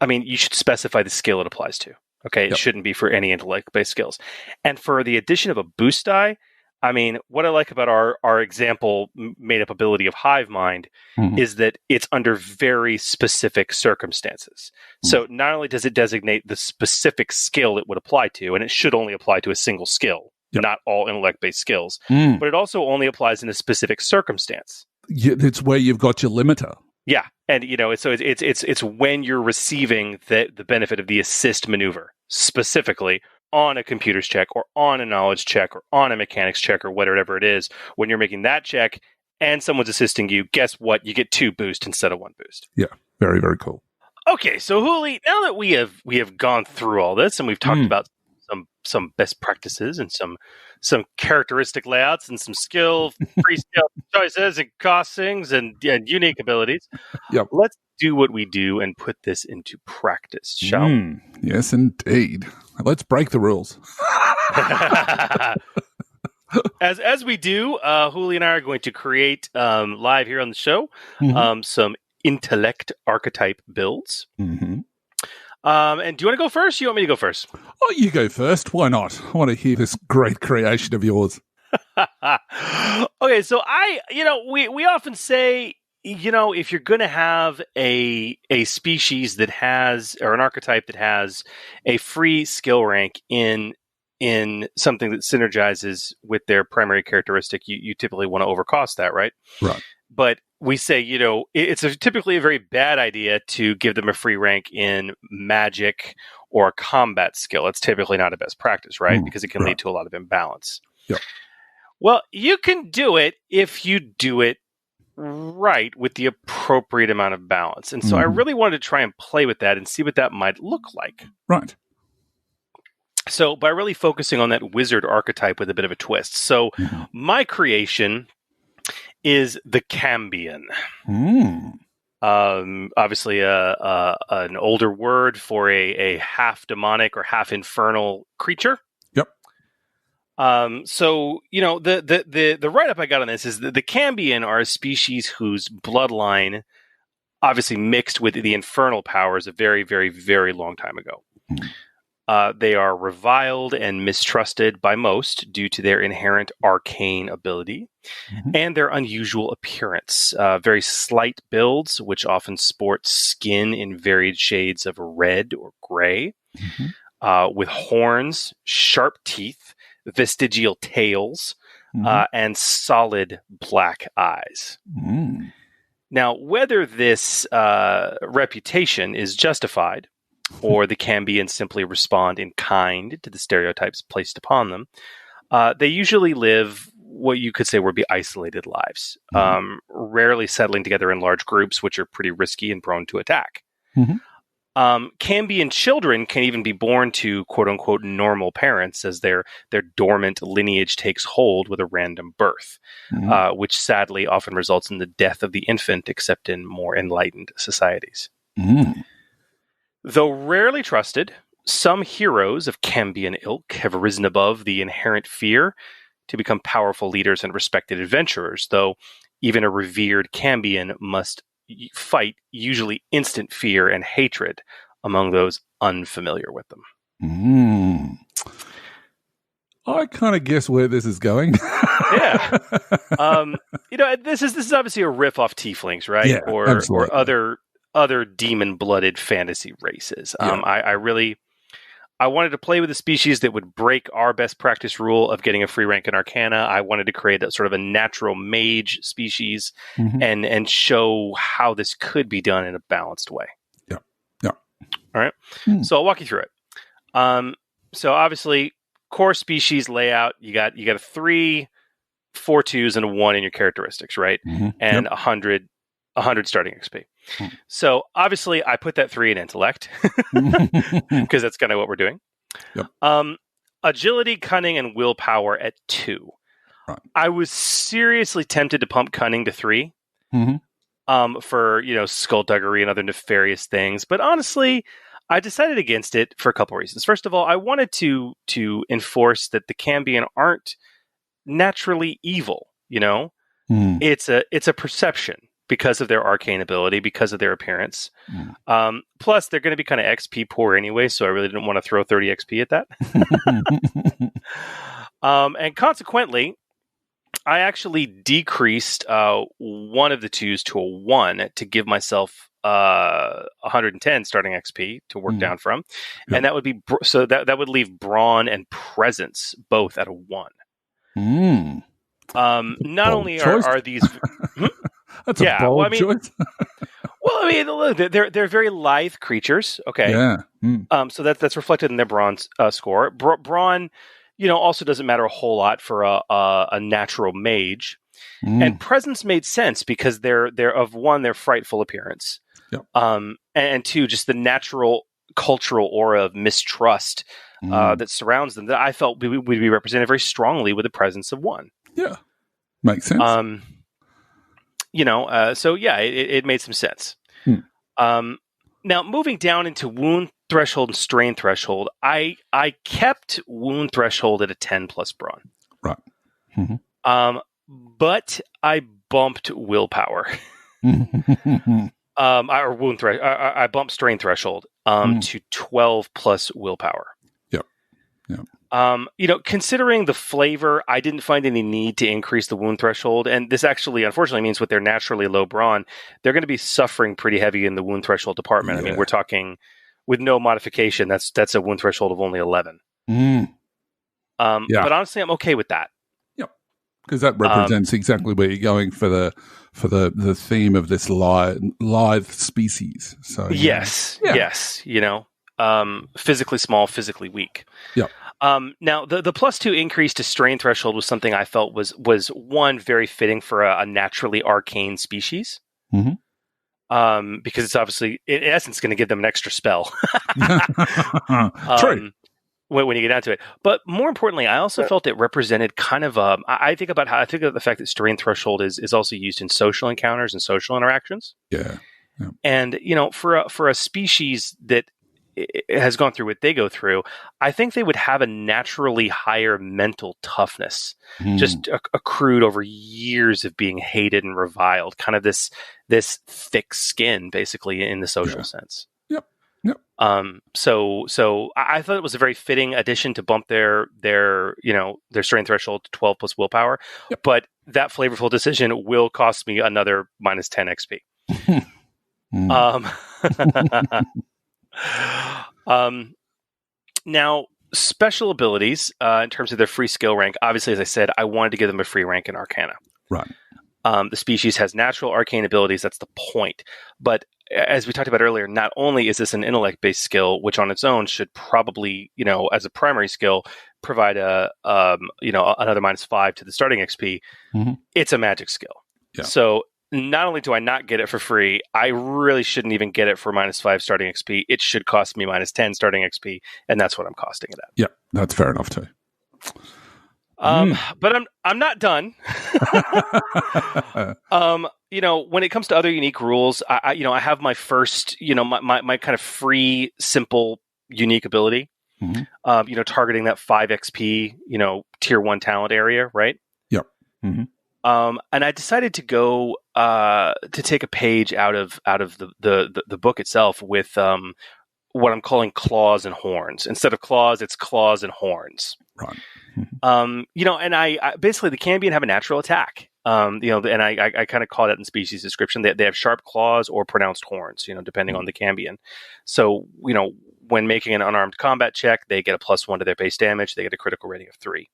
I mean, you should specify the skill it applies to. Okay, it shouldn't be for any intellect-based skills. And for the addition of a boost die, I mean, what I like about our example made-up ability of Hive Mind is that it's under very specific circumstances. So not only does it designate the specific skill it would apply to, and it should only apply to a single skill, not all intellect-based skills, but it also only applies in a specific circumstance. It's where you've got your limiter. Yeah, and so it's when you're receiving the benefit of the assist maneuver specifically on a computer's check or on a knowledge check or on a mechanics check or whatever it is. When you're making that check and someone's assisting you, guess what? You get 2 boosts instead of 1 boost. Yeah, very, very cool. Okay, so Huli, now that we have gone through all this and we've talked about some best practices and some characteristic layouts and some free skill choices and costings and unique abilities. Let's do what we do and put this into practice, shall we? Yes, indeed. Let's break the rules. As we do, Huli and I are going to create live here on the show some Intellect archetype builds. And do you want to go first? Or you want me to go first? Oh, you go first. Why not? I want to hear this great creation of yours. Okay, so we often say, if you're going to have a species that has, or an archetype that has a free skill rank in something that synergizes with their primary characteristic, you typically want to overcost that, right? Right. But we say, it's typically a very bad idea to give them a free rank in magic or a combat skill. It's typically not a best practice, right? Because it can lead to a lot of imbalance. Yep. Well, you can do it if you do it right with the appropriate amount of balance. And so I really wanted to try and play with that and see what that might look like. Right. So by really focusing on that wizard archetype with a bit of a twist. So my creation is the Cambion. Obviously an older word for a half demonic or half infernal creature. Yep. So the write-up I got on this is that the Cambion are a species whose bloodline obviously mixed with the infernal powers a very, very, very long time ago. They are reviled and mistrusted by most due to their inherent arcane ability and their unusual appearance. Very slight builds, which often sport skin in varied shades of red or gray, with horns, sharp teeth, vestigial tails, and solid black eyes. Now, whether this reputation is justified or the Cambions simply respond in kind to the stereotypes placed upon them, they usually live what you could say would be isolated lives, rarely settling together in large groups, which are pretty risky and prone to attack. Cambion children can even be born to quote-unquote normal parents as their dormant lineage takes hold with a random birth, which sadly often results in the death of the infant, except in more enlightened societies. Though rarely trusted, some heroes of Cambion ilk have risen above the inherent fear to become powerful leaders and respected adventurers, though even a revered Cambion must fight usually instant fear and hatred among those unfamiliar with them. I kind of guess where this is going. Yeah. This is obviously a riff off tieflings, right? Yeah, or other demon-blooded fantasy races. I wanted to play with a species that would break our best practice rule of getting a free rank in Arcana. I wanted to create a sort of a natural mage species and show how this could be done in a balanced way. Yeah. All right. So I'll walk you through it. So obviously, core species layout. You got a 3 4 2s and a 1 in your characteristics, right? And 100 starting XP. So obviously I put that 3 in intellect because that's kind of what we're doing. Agility, cunning, and willpower at 2. Right. I was seriously tempted to pump cunning to 3 for, skullduggery and other nefarious things. But honestly, I decided against it for a couple of reasons. First of all, I wanted to enforce that the Cambion aren't naturally evil. It's a perception because of their arcane ability, because of their appearance. Plus, they're going to be kind of XP poor anyway, so I really didn't want to throw 30 XP at that. And consequently, I actually decreased one of the 2s to a 1 to give myself 110 starting XP to work down from, and that would be so that would leave brawn and presence both at a 1. Not only are these that's a bold choice. Look, they're very lithe creatures. Okay, so that's reflected in their brawn score. Brawn, also doesn't matter a whole lot for a natural mage. And presence made sense because they're of 1, their frightful appearance. And 2, just the natural cultural aura of mistrust that surrounds them that I felt would be represented very strongly with the presence of 1. Yeah. Makes sense. So yeah, it made some sense. Now moving down into wound threshold and strain threshold, I kept wound threshold at a 10 plus brawn. Right. But I bumped willpower. I bumped strain threshold to 12 plus willpower. Considering the flavor, I didn't find any need to increase the wound threshold, and this actually, unfortunately, means with their naturally low brawn, they're going to be suffering pretty heavy in the wound threshold department. I mean, we're talking with no modification, that's a wound threshold of only 11. But honestly, I'm okay with that. Because that represents exactly where you're going for the theme of this lithe species. So yes, physically small, physically weak. Now the +2 increase to strain threshold was something I felt was one very fitting for a naturally arcane species. Because it's obviously in essence going to give them an extra spell. True. When you get down to it. But more importantly, I also felt it represented kind of I think about the fact that strain threshold is also used in social encounters and social interactions. And for a species that has gone through what they go through, I think they would have a naturally higher mental toughness, just accrued over years of being hated and reviled, kind of this thick skin basically in the social sense. So I thought it was a very fitting addition to bump their strain threshold to 12 plus willpower, but that flavorful decision will cost me another minus 10 XP. Now special abilities, in terms of their free skill rank, obviously, as I said, I wanted to give them a free rank in Arcana. Right. The species has natural arcane abilities. That's the point. But as we talked about earlier, not only is this an intellect-based skill, which on its own should probably, as a primary skill, provide another -5 to the starting XP. It's a magic skill. So not only do I not get it for free, I really shouldn't even get it for -5 starting XP. It should cost me -10 starting XP, and that's what I'm costing it at. Yeah, that's fair enough too. But I'm not done. When it comes to other unique rules, I have my first, my kind of free, simple, unique ability. Targeting that 5 XP, tier 1 talent area, right? Yep. And I decided to go to take a page out of the book itself with what I'm calling claws and horns. Instead of claws, it's claws and horns. Right. And I basically the Cambion have a natural attack. And I kind of call that in species description. They have sharp claws or pronounced horns, depending on the Cambion. So, when making an unarmed combat check, they get a +1 to their base damage. They get a critical rating of 3.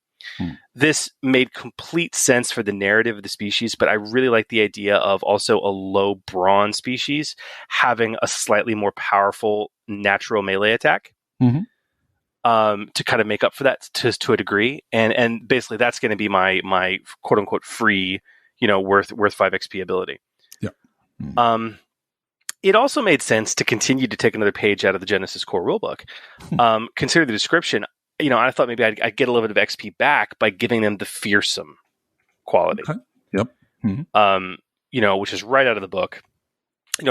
This made complete sense for the narrative of the species, but I really like the idea of also a low brawn species having a slightly more powerful natural melee attack. to kind of make up for that to a degree, and basically that's going to be my quote unquote free, worth 5 XP ability. Yeah. It also made sense to continue to take another page out of the Genesys core rulebook. Consider the description. I thought maybe I'd get a little bit of XP back by giving them the fearsome quality. Okay. Yep. Mm-hmm. Which is right out of the book.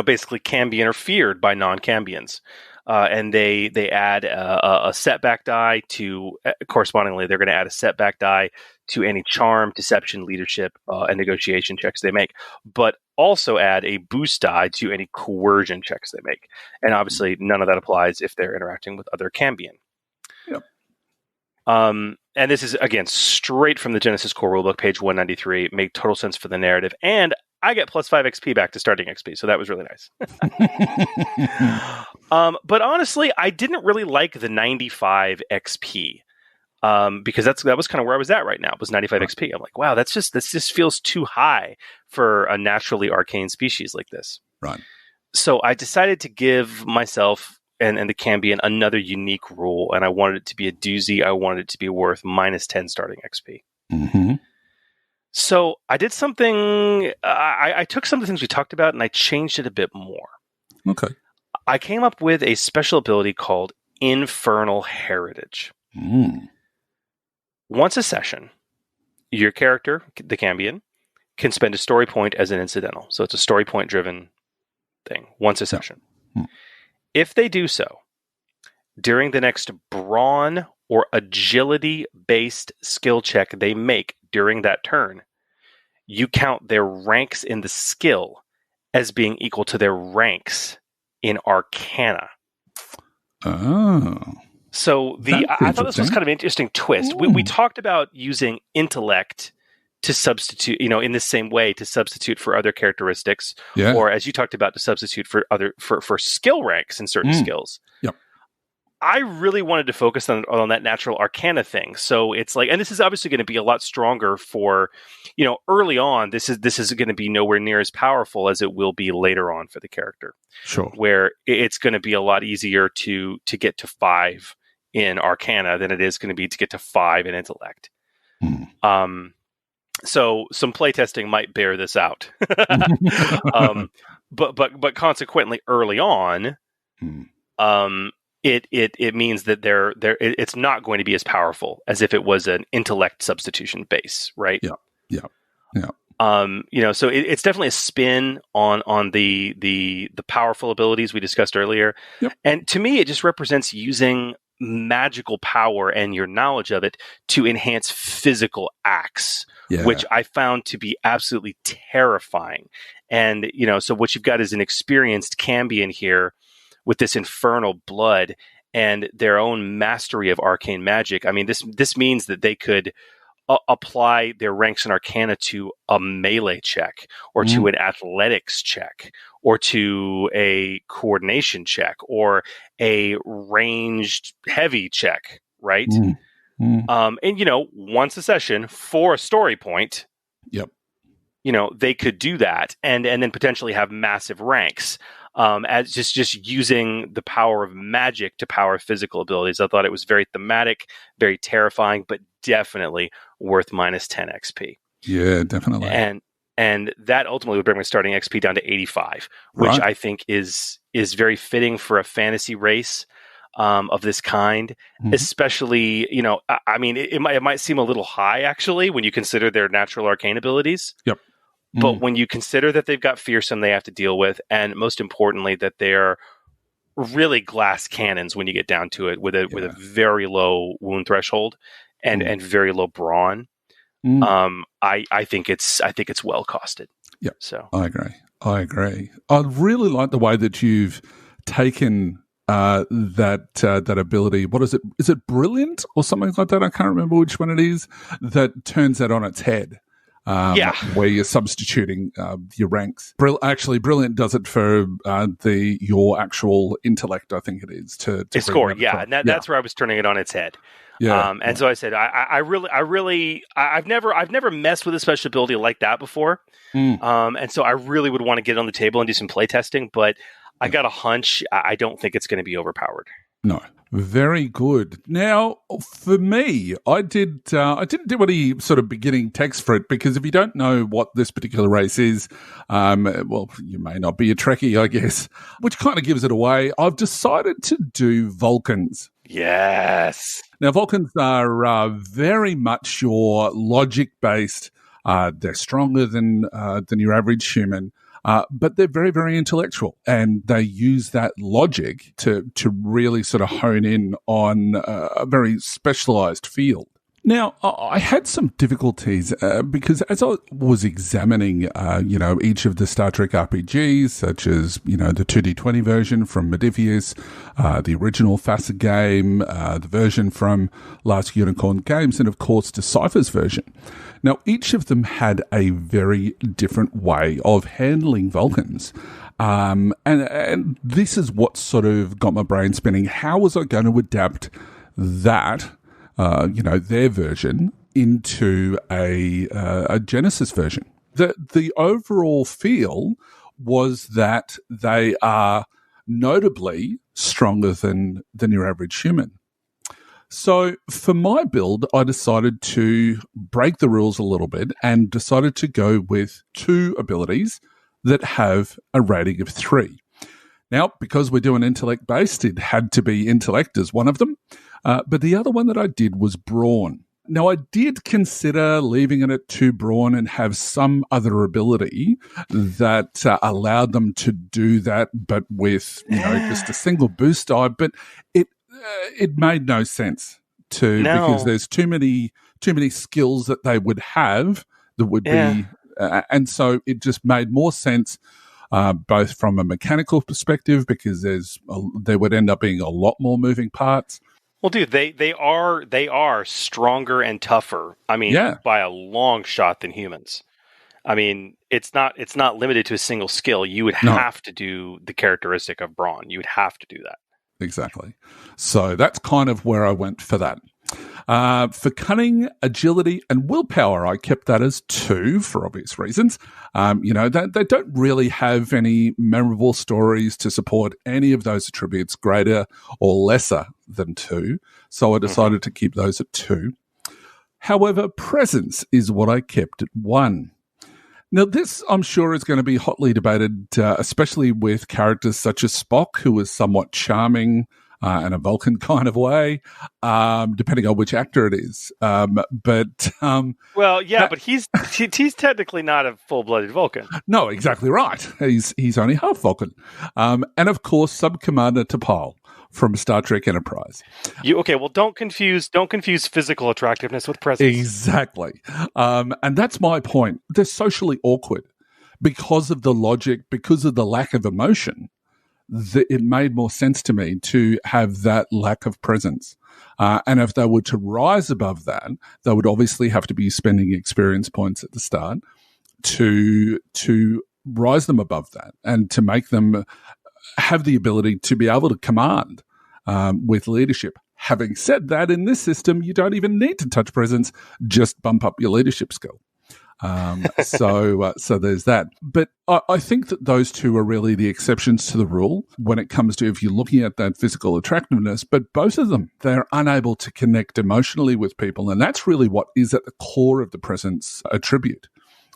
Basically can be interfered by non-Cambians. And they add a setback die to, correspondingly, they're going to add a setback die to any charm, deception, leadership, and negotiation checks they make, but also add a boost die to any coercion checks they make. And obviously, none of that applies if they're interacting with other Cambion. Yep. And this is, again, straight from the Genesys core rulebook, page 193. It made total sense for the narrative. And I get plus 5 XP back to starting XP, so that was really nice. But honestly, I didn't really like the 95 XP because that was kind of where I was at right now. It was 95 XP. I'm like, wow, this just feels too high for a naturally arcane species like this. Right. So I decided to give myself and the Cambion another unique rule, and I wanted it to be a doozy. I wanted it to be worth minus 10 starting XP. Mm-hmm. So I did something. I took some of the things we talked about and I changed it a bit more. Okay. I came up with a special ability called Infernal Heritage. Once a session, your character, the Cambion, can spend a story point as an incidental. So it's a story point driven thing once a session. If they do so during the next brawn or agility based skill check they make during that turn, you count their ranks in the skill as being equal to their ranks in Arcana. Oh. So I thought this was kind of an interesting twist. We talked about using intellect to substitute, in the same way to substitute for other characteristics, or as you talked about, to substitute for for skill ranks in certain skills. Yep. I really wanted to focus on that natural arcana thing. So it's like, and this is obviously going to be a lot stronger for, early on. This is going to be nowhere near as powerful as it will be later on for the character. Sure. Where it's going to be a lot easier to get to 5 in arcana than it is going to be to get to 5 in intellect. So some playtesting might bear this out. But consequently early on, it means that it's not going to be as powerful as if it was an intellect substitution base, right? Yeah. So it's definitely a spin on the powerful abilities we discussed earlier. Yep. And to me, it just represents using magical power and your knowledge of it to enhance physical acts, which I found to be absolutely terrifying. And, so what you've got is an experienced Cambion here with this infernal blood and their own mastery of arcane magic. I mean, this means that they could apply their ranks in Arcana to a melee check, or to an athletics check, or to a coordination check, or a ranged heavy check, right? And once a session for a story point, they could do that, and then potentially have massive ranks. As just using the power of magic to power physical abilities. I thought it was very thematic, very terrifying, but definitely worth minus 10 XP. Yeah, definitely. And that ultimately would bring my starting XP down to 85, which I think is very fitting for a fantasy race of this kind. Especially, it might seem a little high actually when you consider their natural arcane abilities. Yep. But when you consider that they've got fearsome they have to deal with, and most importantly that they're really glass cannons when you get down to it, with a very low wound threshold and very low brawn, I think it's well costed. Yeah. So I agree. I really like the way that you've taken that ability. What is it? Is it brilliant or something like that? I can't remember which one it is that turns that on its head. Where you're substituting your ranks. Brilliant does it for your actual intellect, I think it is. To score, and that's where I was turning it on its head. So I said, I've never messed with a special ability like that before, and so I really would want to get it on the table and do some play testing. But I got a hunch I don't think it's going to be overpowered. No, Very good. Now, for me, I didn't do any sort of beginning text for it because if you don't know what this particular race is, well, you may not be a Trekkie, I guess, which kind of gives it away. I've decided to do Vulcans. Yes. Now, Vulcans are very much your logic-based. They're stronger than your average human. But they're very, very intellectual, and they use that logic to really sort of hone in on a very specialized field. Now, I had some difficulties because as I was examining, each of the Star Trek RPGs, such as, the 2D20 version from Modifius, the original FASA game, the version from Last Unicorn Games, and of course, Decipher's version. Now, each of them had a very different way of handling Vulcans. And this is what sort of got my brain spinning. How was I going to adapt that, their version into a Genesys version? The overall feel was that they are notably stronger than your average human. So for my build, I decided to break the rules a little bit and decided to go with 2 abilities that have a rating of 3. Now, because we're doing intellect-based, it had to be intellect as one of them. But the other one that I did was brawn. Now, I did consider leaving it at 2 brawn and have some other ability that allowed them to do that, but with just a single boost die. But it made no sense because there's too many skills that they would have that would be, and so it just made more sense. Both from a mechanical perspective, because there would end up being a lot more moving parts. Well, dude, they are stronger and tougher. I mean, by a long shot than humans. I mean, it's not limited to a single skill. You would have to do the characteristic of brawn. You would have to do that. Exactly. So that's kind of where I went for that. For cunning, agility, and willpower, I kept that as 2 for obvious reasons. They don't really have any memorable stories to support any of those attributes greater or lesser than 2. So I decided to keep those at 2. However, presence is what I kept at 1. Now, this, I'm sure, is going to be hotly debated, especially with characters such as Spock, who is somewhat charming in a Vulcan kind of way, depending on which actor it is. But he's technically not a full-blooded Vulcan. No, exactly right. He's only half Vulcan. And, of course, Sub-Commander T'Pol from Star Trek Enterprise. Don't confuse physical attractiveness with presence. Exactly. And that's my point. They're socially awkward because of the logic, because of the lack of emotion. It made more sense to me to have that lack of presence. And if they were to rise above that, they would obviously have to be spending experience points at the start to rise them above that and to make them have the ability to be able to command with leadership. Having said that, in this system, you don't even need to touch presence, just bump up your leadership skill. So there's that. But I think that those 2 are really the exceptions to the rule when it comes to if you're looking at that physical attractiveness. But both of them, they're unable to connect emotionally with people. And that's really what is at the core of the presence attribute.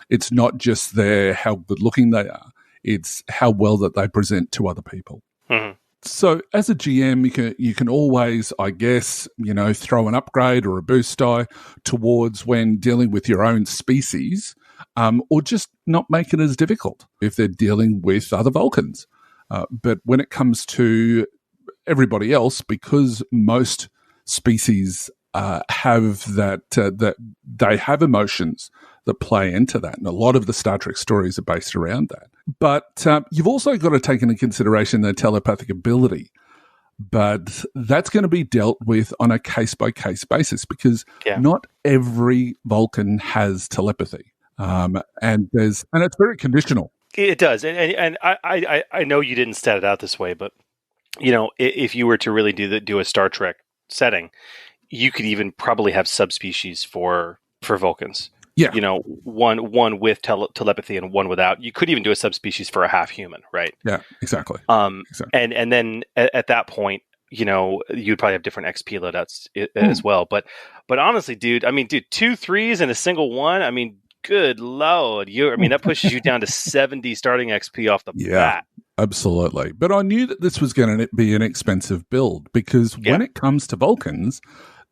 It's not just how good looking they are. It's how well that they present to other people. Mm-hmm. So as a GM, you can always, I guess, throw an upgrade or a boost die towards when dealing with your own species, or just not make it as difficult if they're dealing with other Vulcans. But when it comes to everybody else, because most species have that they have emotions that play into that. And a lot of the Star Trek stories are based around that. But you've also got to take into consideration their telepathic ability. But that's going to be dealt with on a case-by-case basis because not every Vulcan has telepathy. And it's very conditional. It does. And I know you didn't set it out this way, but, if you were to really do a Star Trek setting, you could even probably have subspecies for Vulcans. Yeah. One with telepathy and one without. You could even do a subspecies for a half human, right? Yeah, exactly. Exactly. And then at that point, you'd probably have different XP loadouts as well. But honestly, dude, 2 3s and a single 1. I mean, good Lord. That pushes you down to 70 starting XP off the bat. Absolutely. But I knew that this was going to be an expensive build because when it comes to Vulcans,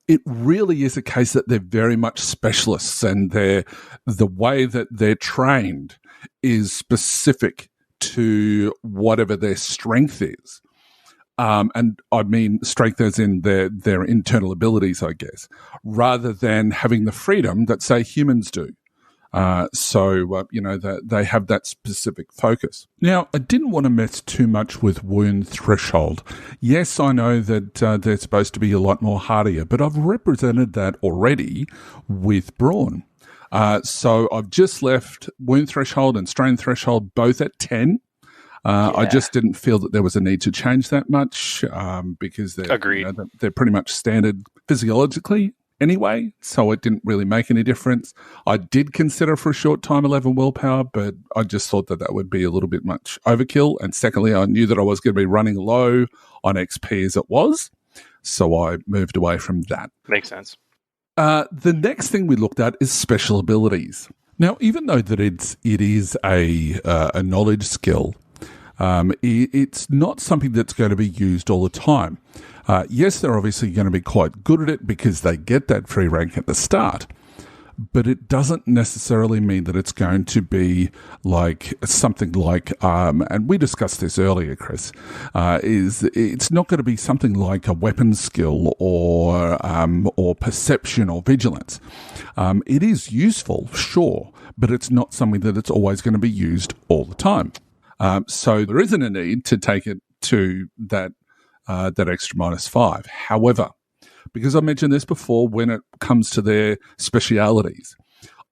it really is a case that they're very much specialists, and the way that they're trained is specific to whatever their strength is. And I mean strength as in their internal abilities, I guess, rather than having the freedom that, say, humans do. They have that specific focus. Now, I didn't want to mess too much with wound threshold. Yes, I know that they're supposed to be a lot more hardier, but I've represented that already with brawn. So I've just left wound threshold and strain threshold both at 10. I just didn't feel that there was a need to change that much because they're pretty much standard physiologically anyway, so it didn't really make any difference. I did consider for a short time 11 willpower, but I just thought that would be a little bit much overkill. And secondly, I knew that I was going to be running low on XP as it was, so I moved away from that. Makes sense. The next thing we looked at is special abilities. Now, even though that it is a knowledge skill, it's not something that's going to be used all the time. Yes, they're obviously going to be quite good at it because they get that free rank at the start, but it doesn't necessarily mean that it's going to be like something like, and we discussed this earlier, Chris, it's not going to be something like a weapon skill or perception or vigilance. It is useful, sure, but it's not something that it's always going to be used all the time. So there isn't a need to take it to that extra -5. However, because I mentioned this before, when it comes to their specialities,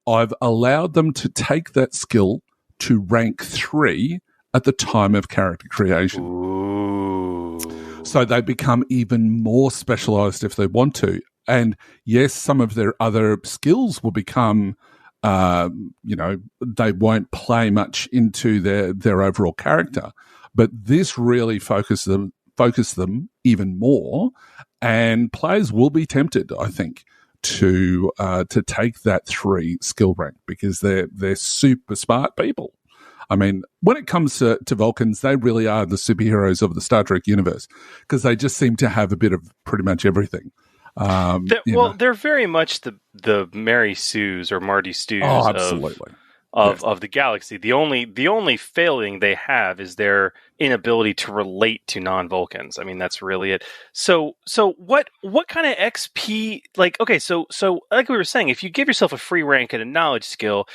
I've allowed them to take that skill to rank 3 at the time of character creation. Ooh. So they become even more specialized if they want to. And yes, some of their other skills will become they won't play much into their overall character, but this really focus them even more, and players will be tempted, I think, to take that 3 skill rank because they're super smart people. I mean, when it comes to Vulcans, they really are the superheroes of the Star Trek universe because they just seem to have a bit of pretty much everything. They're very much the Mary Sues or Marty Stews of the galaxy. The only failing they have is their inability to relate to non-Vulcans. I mean, that's really it. So what kind of XP? Like, okay, so like we were saying, if you give yourself a free rank and a knowledge skill,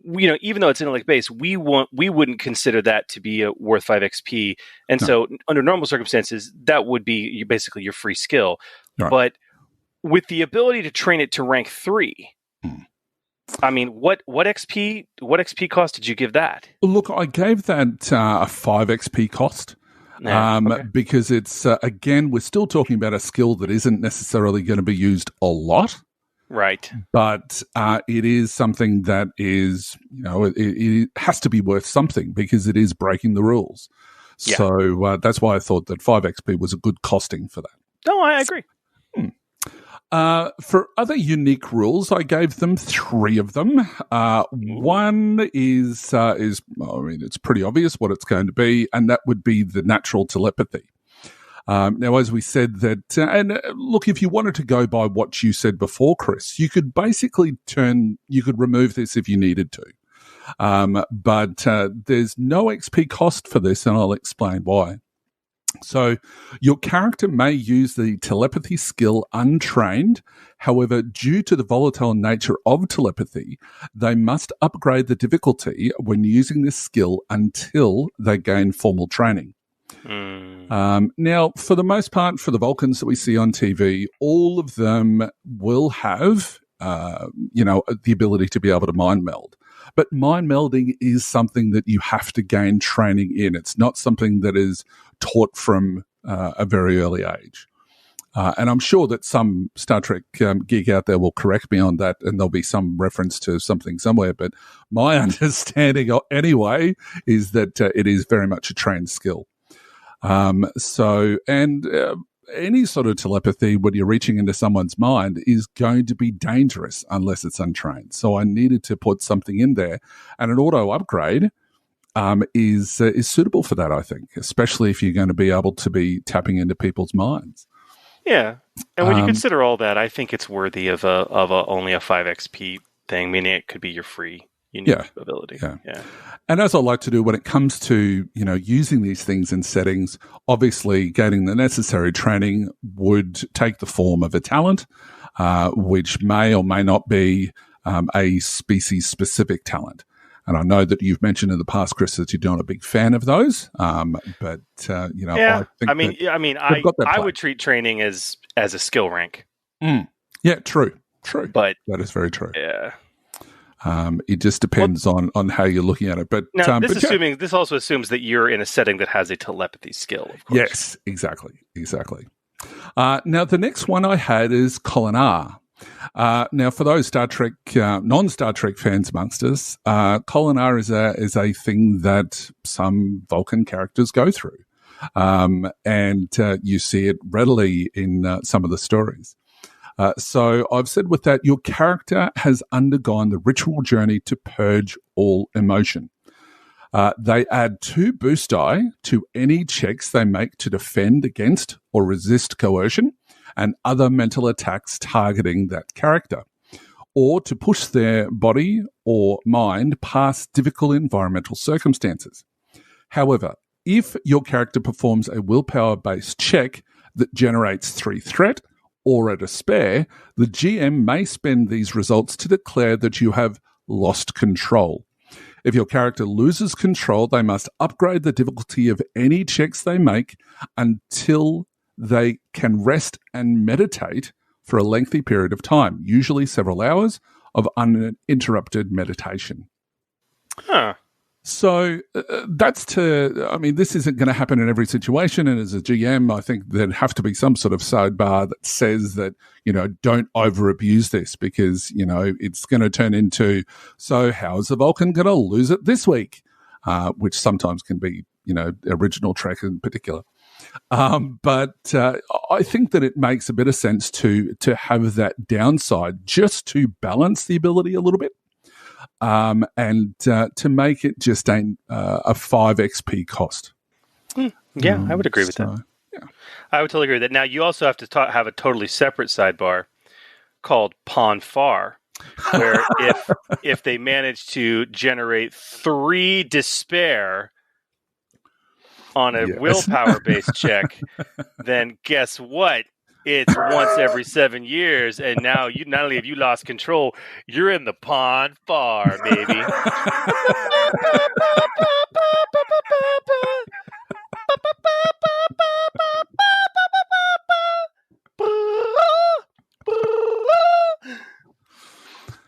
even though it's intellect based, we wouldn't consider that to be worth 5 XP. And so under normal circumstances, that would be basically your free skill. Right. But with the ability to train it to rank 3, I mean, what XP cost did you give that? Look, I gave that a 5 XP cost because it's, again, we're still talking about a skill that isn't necessarily going to be used a lot. Right. But it is something that is, it has to be worth something because it is breaking the rules. Yeah. So that's why I thought that 5 XP was a good costing for that. No, I agree. For other unique rules, I gave them 3 of them. One is it's pretty obvious what it's going to be, and that would be the natural telepathy. Now, as we said that, and look, if you wanted to go by what you said before, Chris, you could basically you could remove this if you needed to. But there's no XP cost for this, and I'll explain why. So your character may use the telepathy skill untrained. However, due to the volatile nature of telepathy, they must upgrade the difficulty when using this skill until they gain formal training. Now, for the most part, for the Vulcans that we see on TV, all of them will have, the ability to be able to mind meld. But mind melding is something that you have to gain training in. It's not something that is taught from a very early age. And I'm sure that some Star Trek geek out there will correct me on that, and there'll be some reference to something somewhere. But my understanding anyway is that it is very much a trained skill. Any sort of telepathy when you're reaching into someone's mind is going to be dangerous unless it's untrained. So I needed to put something in there, and an auto upgrade is suitable for that, I think, especially if you're going to be able to be tapping into people's minds. Yeah, and when you consider all that, I think it's worthy of only a 5 XP thing, meaning it could be your free unique ability. Yeah. And as I like to do when it comes to, using these things in settings, obviously gaining the necessary training would take the form of a talent, which may or may not be a species-specific talent. And I know that you've mentioned in the past, Chris, that you're not a big fan of those. I think I would treat training as a skill rank. Yeah, true. But that is very true. Yeah. It just depends on how you're looking at it. But now, this also assumes that you're in a setting that has a telepathy skill, of course. Yes, exactly. Now, the next one I had is Colinar. Now, for those Star Trek, non-Star Trek fans amongst us, Colinar is a thing that some Vulcan characters go through. And you see it readily in some of the stories. So I've said with that, your character has undergone the ritual journey to purge all emotion. They add 2 boost die to any checks they make to defend against or resist coercion and other mental attacks targeting that character, or to push their body or mind past difficult environmental circumstances. However, if your character performs a willpower-based check that generates 3 threat, or a despair, the GM may spend these results to declare that you have lost control. If your character loses control, they must upgrade the difficulty of any checks they make until they can rest and meditate for a lengthy period of time, usually several hours of uninterrupted meditation. Huh. So this isn't going to happen in every situation. And as a GM, I think there'd have to be some sort of sidebar that says that, don't over abuse this because, it's going to turn into, so how is the Vulcan going to lose it this week? Which sometimes can be, original Trek in particular. But I think that it makes a bit of sense to have that downside just to balance the ability a little bit. And to make it just a 5 XP cost. Yeah, I would agree with that. Yeah. I would totally agree with that. Now, you also have to have a totally separate sidebar called Pon Far, where if they manage to generate 3 despair on a willpower-based check, then guess what? It's once every 7 years, and now you not only have you lost control, you're in the pond far, baby.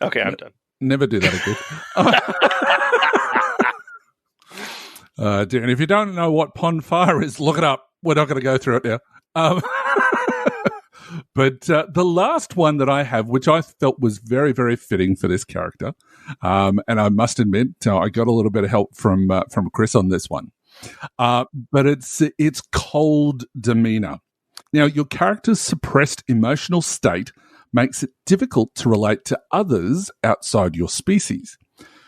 Okay, I'm done. Never do that again. Dear, and if you don't know what pond fire is, look it up. We're not going to go through it now. But the last one that I have, which I felt was very, very fitting for this character, and I must admit, I got a little bit of help from Chris on this one. But it's cold demeanor. Now, your character's suppressed emotional state makes it difficult to relate to others outside your species.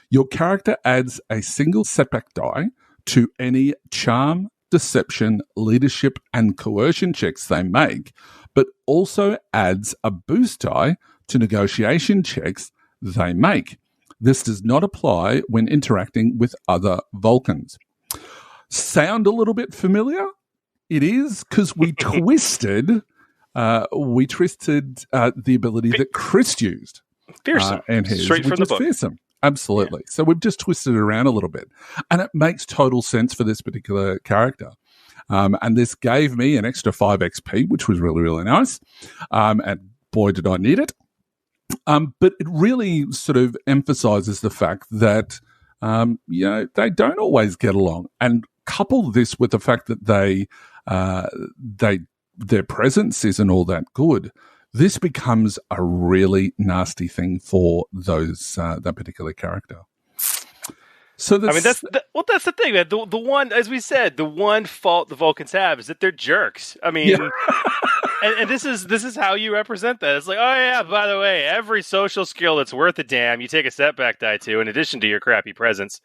Your character adds a single setback die to any charm, deception, leadership, and coercion checks they make, but also adds a boost die to negotiation checks they make. This does not apply when interacting with other Vulcans. Sound a little bit familiar? It is, because we twisted the ability that Chris used. Fearsome. And his, straight from the book. Fearsome. Absolutely. Yeah. So we've just twisted it around a little bit. And it makes total sense for this particular character. And this gave me an extra 5 XP, which was really, really nice. And boy, did I need it. But it really sort of emphasizes the fact that, they don't always get along. And couple this with the fact that their presence isn't all that good. This becomes a really nasty thing for that particular character. So I mean, that's the thing, man. The one, as we said, the one fault the Vulcans have is that they're jerks. I mean, and this is how you represent that. It's like, oh yeah, by the way, every social skill that's worth a damn, you take a setback die to, in addition to your crappy presence.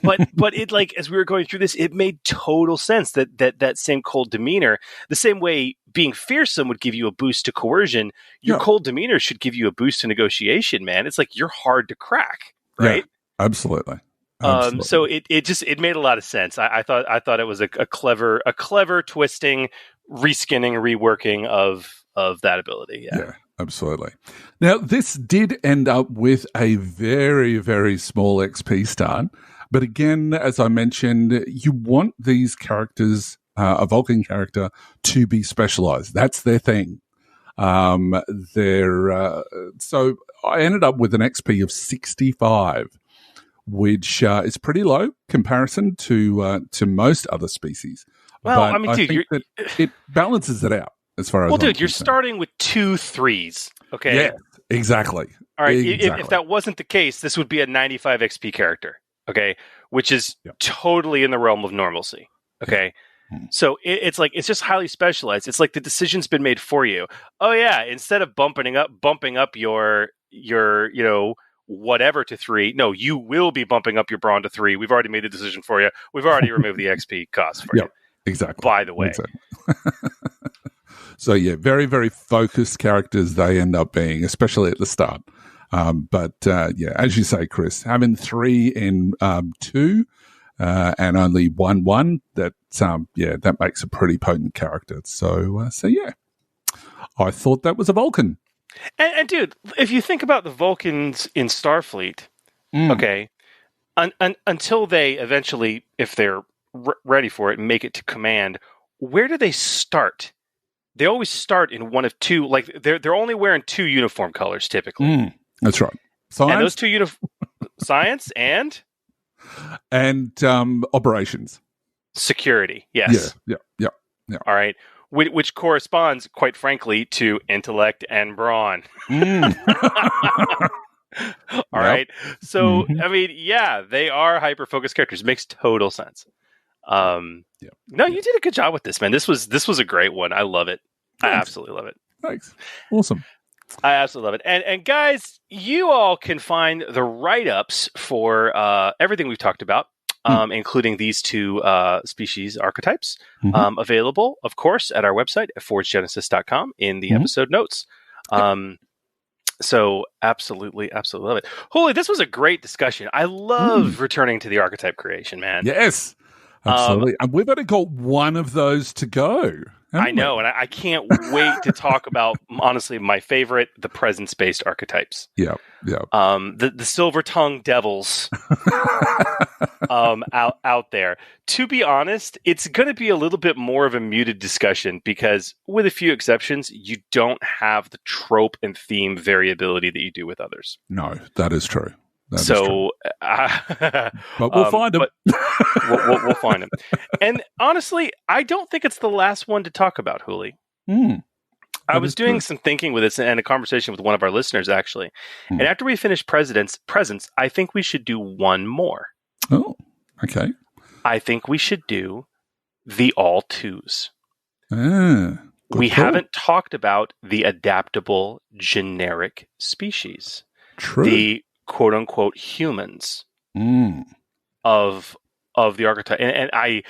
but it, like, as we were going through this, it made total sense that same cold demeanor, the same way being fearsome would give you a boost to coercion, your cold demeanor should give you a boost to negotiation, man. It's like you're hard to crack, right? Yeah, absolutely. So it made a lot of sense. I thought it was a clever twisting, reskinning, reworking of that ability. Yeah, absolutely. Now, this did end up with a very, very small XP start, but again, as I mentioned, you want these characters, a Vulcan character, to be specialized. That's their thing. So I ended up with an XP of 65. Which is pretty low comparison to most other species. Well, but I mean, dude, think that it balances it out as far as. Well, dude, you're starting with 2 3s. Okay. Yeah, exactly. All right. Exactly. If that wasn't the case, this would be a 95 XP character. Okay, which is totally in the realm of normalcy. Okay. So it's like, it's just highly specialized. It's like the decision's been made for you. Oh yeah, instead of bumping up your whatever to 3. No, you will be bumping up your brawn to 3. We've already made the decision for you. We've already removed the XP cost for you. Exactly. By the way. Exactly. So yeah, very, very focused characters they end up being, especially at the start. But as you say, Chris, having 3 in 2 and only 1, that makes a pretty potent character. So yeah, I thought that was a Vulcan. And dude, if you think about the Vulcans in Starfleet, okay, until they eventually, if they're ready for it, make it to command, where do they start? They always start in one of 2. Like they're only wearing 2 uniform colors typically. That's right. Science? And those 2 science and operations, security. Yes. Yeah. All right. Which corresponds, quite frankly, to intellect and brawn. All right. So, I mean, they are hyper-focused characters. It makes total sense. No, you did a good job with this, man. This was a great one. I love it. Thanks. I absolutely love it. Thanks. Awesome. I absolutely love it. And guys, you all can find the write-ups for everything we've talked about. Including these 2 species archetypes, available, of course, at our website at forgegenesis.com in the episode notes. So absolutely love it. Holy, this was a great discussion. I love returning to the archetype creation, man. Yes, absolutely. And we've only got one of those to go. I know, and I can't wait to talk about, honestly, my favorite, the presence-based archetypes. Yeah. The silver-tongued devils out there. To be honest, it's going to be a little bit more of a muted discussion because, with a few exceptions, you don't have the trope and theme variability that you do with others. No, that is true. But we'll find them. We'll find them. And honestly, I don't think it's the last one to talk about, Huli. I was doing some thinking with this and a conversation with one of our listeners, actually. And after we finish Presence, I think we should do one more. Oh, okay. I think we should do the all 2s. We haven't talked about the adaptable generic species. True. The quote-unquote humans of the archetype. And I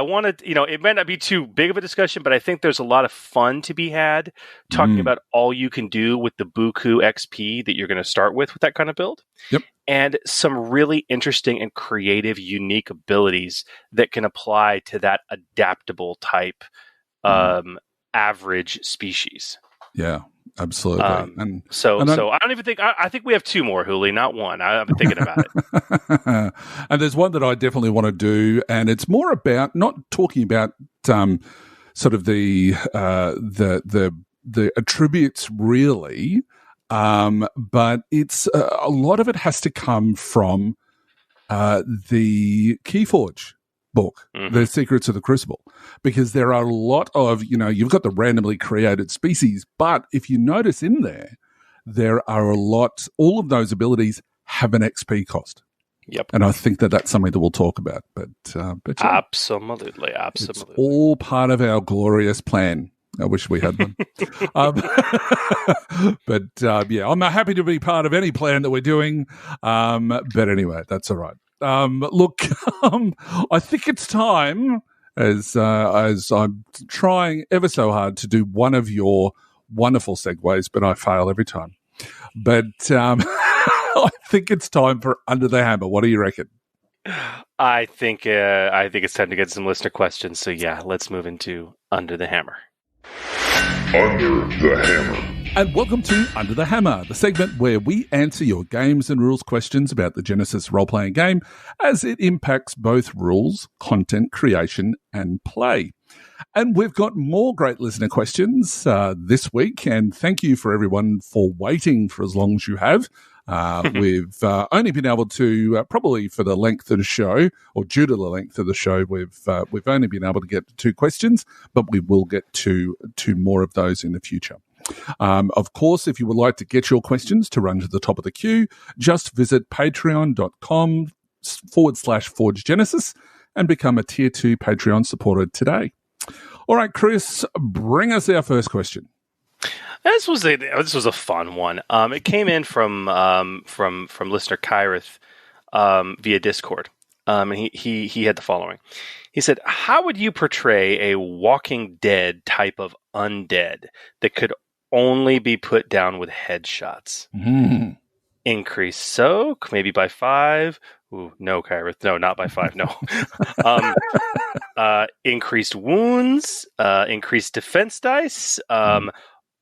wanted, it might not be too big of a discussion, but I think there's a lot of fun to be had talking about all you can do with the Buku XP that you're going to start with that kind of build. Yep. And some really interesting and creative, unique abilities that can apply to that adaptable type average species. Yeah. Absolutely. So I don't even think I think we have 2 more, Huli, not 1. I've been thinking about it. And there's one that I definitely want to do, and it's more about not talking about sort of the attributes really, but it's a lot of it has to come from the Keyforge book, The Secrets of the Crucible, because there are a lot of, you've got the randomly created species, but if you notice in there are all of those abilities have an XP cost. Yep. And I think that that's something that we'll talk about. But yeah. Absolutely. It's all part of our glorious plan. I wish we had one. Yeah, I'm happy to be part of any plan that we're doing. But anyway, that's all right. Look, I think it's time, as I'm trying ever so hard to do one of your wonderful segues, but I fail every time. But I think it's time for Under the Hammer. What do you reckon? I think it's time to get some listener questions. So yeah, let's move into Under the Hammer. Under the Hammer. And welcome to Under the Hammer, the segment where we answer your games and rules questions about the Genesys role-playing game as it impacts both rules, content creation, and play. And we've got more great listener questions this week, and thank you for everyone for waiting for as long as you have. We've only been able to, probably for the length of the show, or due to the length of the show, we've only been able to get to 2 questions, but we will get to more of those in the future. Of course, if you would like to get your questions to run to the top of the queue, just visit patreon.com/Forge Genesys and become a Tier 2 Patreon supporter today. All right, Chris, bring us our first question. This was a fun one. It came in from listener Kyrith via Discord. And he had the following. He said, "How would you portray a Walking Dead type of undead that could only be put down with headshots? Increase soak, maybe by 5. Ooh, no, Kyrith. No, not by 5. No. Increased wounds, increased defense dice,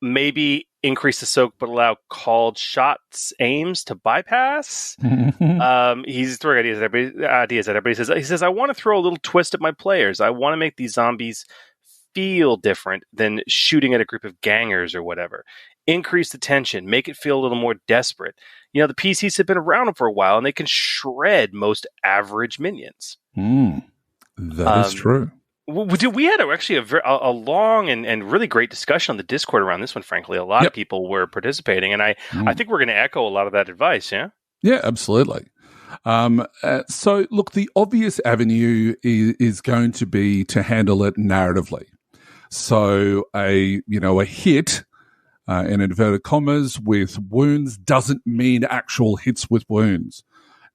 maybe increase the soak but allow called shots aims to bypass." He's throwing ideas at everybody. He says, "I want to throw a little twist at my players. I want to make these zombies feel different than shooting at a group of gangers or whatever. Increase the tension, make it feel a little more desperate. You know, the PCs have been around for a while and they can shred most average minions." That is true. We had a long and really great discussion on the Discord around this one, frankly. A lot of people were participating, and I think we're going to echo a lot of that advice, yeah? Yeah, absolutely. So, look, the obvious avenue is going to be to handle it narratively. So, a hit, in inverted commas, with wounds doesn't mean actual hits with wounds.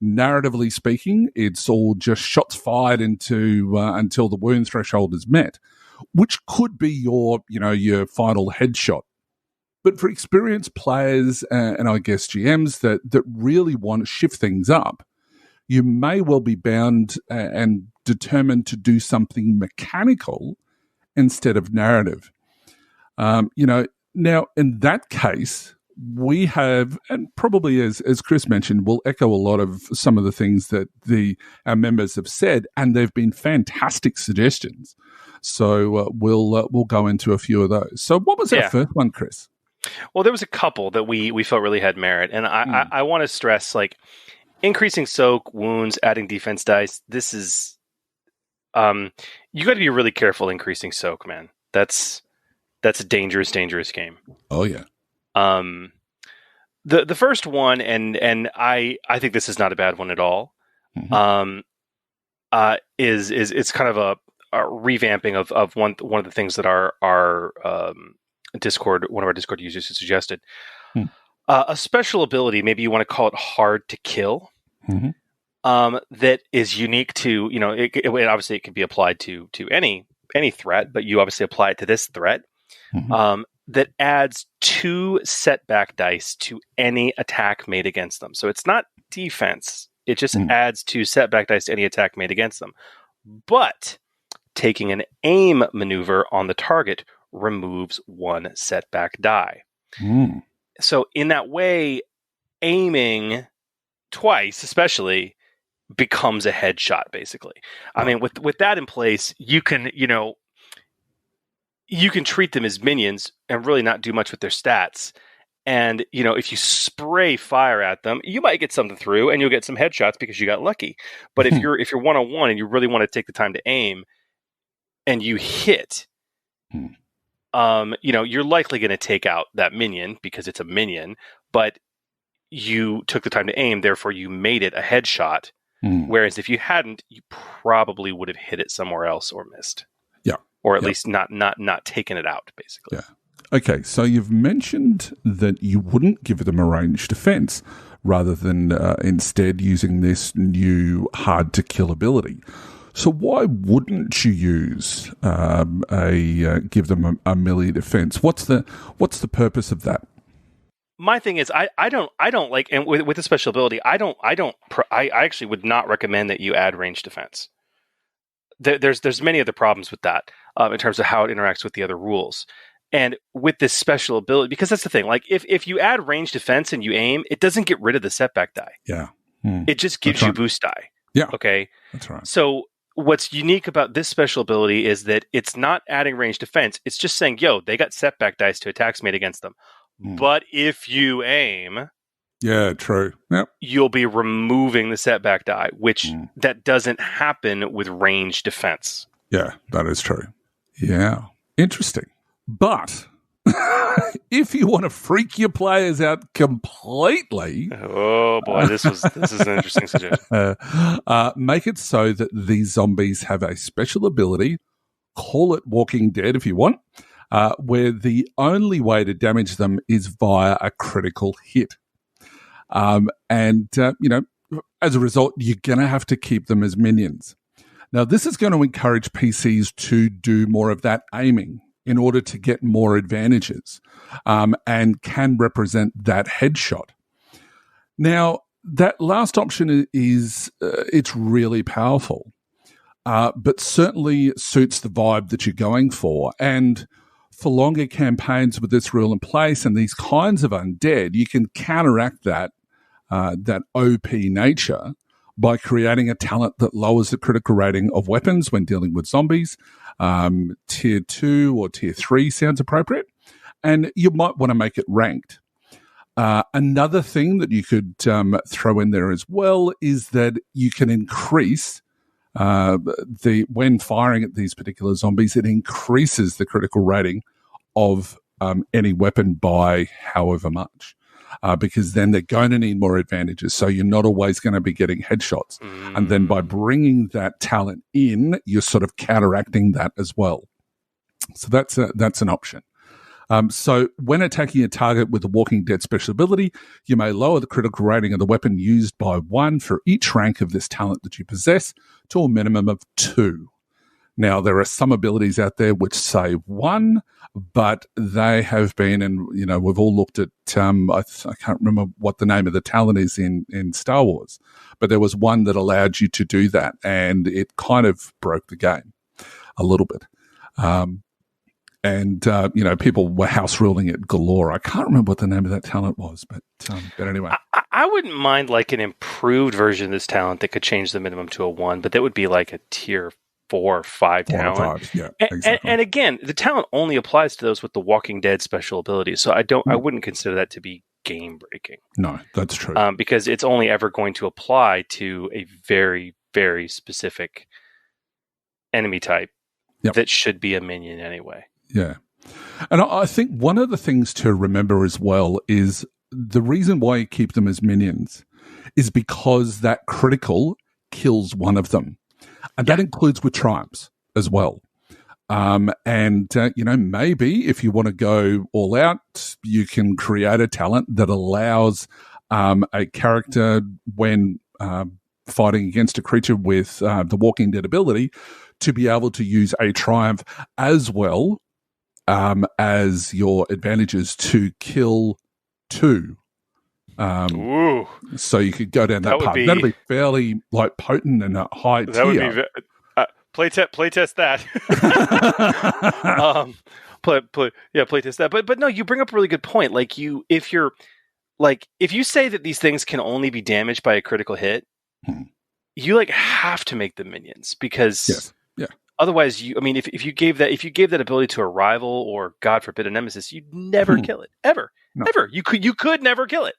Narratively speaking, it's all just shots fired into until the wound threshold is met, which could be your final headshot. But for experienced players and I guess GMs that really want to shift things up, you may well be bound and determined to do something mechanical instead of narrative. Now in that case, we have, and probably as Chris mentioned, we'll echo a lot of some of the things that our members have said, and they've been fantastic suggestions. So we'll go into a few of those. So what was our first one, Chris? Well, there was a couple that we felt really had merit, and I want to stress, like, increasing soak, wounds, adding defense dice. This is, you got to be really careful increasing soak, man. That's a dangerous game. Oh yeah. The first one, and I think this is not a bad one at all. Is it's kind of a revamping of one of the things that our Discord, one of our Discord users suggested. A special ability, maybe you want to call it hard to kill, that is unique to, obviously it can be applied to any threat, but you obviously apply it to this threat. That adds 2 setback dice to any attack made against them. So it's not defense. It just adds 2 setback dice to any attack made against them. But taking an aim maneuver on the target removes 1 setback die. So in that way, aiming twice, especially, becomes a headshot, basically. I mean, with that in place, you can treat them as minions and really not do much with their stats. And, if you spray fire at them, you might get something through and you'll get some headshots because you got lucky. But if you're one-on-one and you really want to take the time to aim and you hit, you're likely going to take out that minion because it's a minion, but you took the time to aim, therefore you made it a headshot Whereas if you hadn't, you probably would have hit it somewhere else or missed. Yeah. Or at least not taken it out, basically. Yeah. Okay, so you've mentioned that you wouldn't give them a ranged defense rather than instead using this new hard-to-kill ability. So why wouldn't you use give them a melee defense? What's the purpose of that? My thing is, I don't like, and with the special ability, I actually would not recommend that you add range defense. There's many other problems with that in terms of how it interacts with the other rules. And with this special ability, because that's the thing, like if you add range defense and you aim, it doesn't get rid of the setback die. Yeah. It just gives you boost die. Yeah. Okay. That's right. So what's unique about this special ability is that it's not adding range defense. It's just saying, yo, they got setback dice to attacks made against them. But if you aim, yeah, true. Yep. You'll be removing the setback die, which that doesn't happen with range defense. Yeah, that is true. Yeah. Interesting. But if you want to freak your players out completely, oh boy, this is an interesting suggestion. Make it so that these zombies have a special ability. Call it Walking Dead if you want. Where the only way to damage them is via a critical hit. As a result, you're going to have to keep them as minions. Now, this is going to encourage PCs to do more of that aiming in order to get more advantages and can represent that headshot. Now, that last option is it's really powerful, but certainly suits the vibe that you're going for. And for longer campaigns with this rule in place and these kinds of undead, you can counteract that OP nature by creating a talent that lowers the critical rating of weapons when dealing with zombies. Tier 2 or Tier 3 sounds appropriate. And you might want to make it ranked. Another thing that you could throw in there as well is that you can increase when firing at these particular zombies, it increases the critical rating of any weapon by however much, because then they're going to need more advantages. So you're not always going to be getting headshots. And then by bringing that talent in, you're sort of counteracting that as well. So that's an option. So when attacking a target with a Walking Dead special ability, you may lower the critical rating of the weapon used by 1 for each rank of this talent that you possess to a minimum of 2. Now, there are some abilities out there which say 1, but they have been, and we've all looked at, I can't remember what the name of the talent is in Star Wars, but there was one that allowed you to do that, and it kind of broke the game a little bit. People were house ruling it galore. I can't remember what the name of that talent was, but anyway. I wouldn't mind like an improved version of this talent that could change the minimum to a 1, but that would be like a tier 4 or 5 talent. Yeah, exactly. And again, the talent only applies to those with the Walking Dead special abilities. So I wouldn't consider that to be game breaking. No, that's true. Because it's only ever going to apply to a very, very specific enemy type that should be a minion anyway. Yeah. And I think one of the things to remember as well is the reason why you keep them as minions is because that critical kills one of them. And that includes with triumphs as well. Maybe if you want to go all out, you can create a talent that allows a character when fighting against a creature with the Walking Dead ability to be able to use a triumph as well as your advantages to kill 2. So you could go down that path. That'd be fairly potent and a high tier. That would be playtest that. Playtest that. But no, you bring up a really good point. If you say that these things can only be damaged by a critical hit, you have to make them minions because otherwise, if you gave that ability to a rival or God forbid a nemesis, you'd never kill it ever. You could never kill it.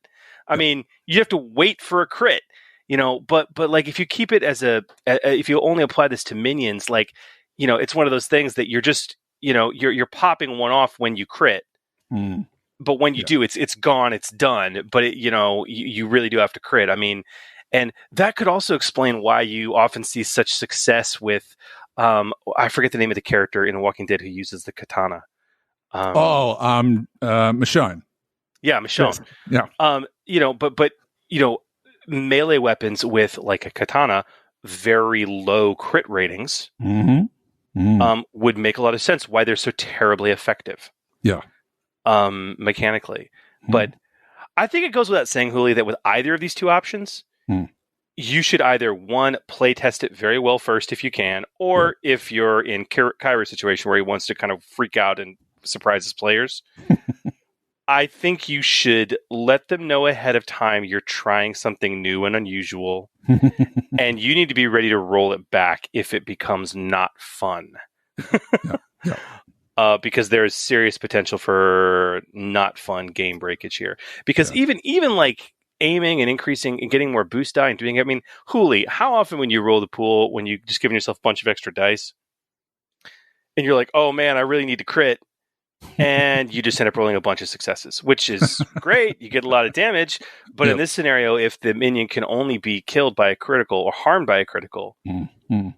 I mean, you have to wait for a crit, but if you keep it as if you only apply this to minions, it's one of those things that you're just, you're popping one off when you crit. But when you do, it's gone, it's done. But you really do have to crit. I mean, And that could also explain why you often see such success with, I forget the name of the character in Walking Dead who uses the katana. Michonne. Yeah, Michonne. Yes. Yeah. But melee weapons with like a katana, very low crit ratings, would make a lot of sense why they're so terribly effective. Yeah. Mechanically. But I think it goes without saying, Huli, that with either of these two options, you should either, one, play test it very well first if you can, or if you're in Kyra's situation where he wants to kind of freak out and surprise his players, I think you should let them know ahead of time you're trying something new and unusual, and you need to be ready to roll it back if it becomes not fun. Because there is serious potential for not fun game breakage here. Because even like aiming and increasing and getting more boost die and doing it, I mean, Huli, how often when you roll the pool, when you just giving yourself a bunch of extra dice, and you're like, oh man, I really need to crit, and you just end up rolling a bunch of successes, which is great. You get a lot of damage, but in this scenario, if the minion can only be killed by a critical or harmed by a critical,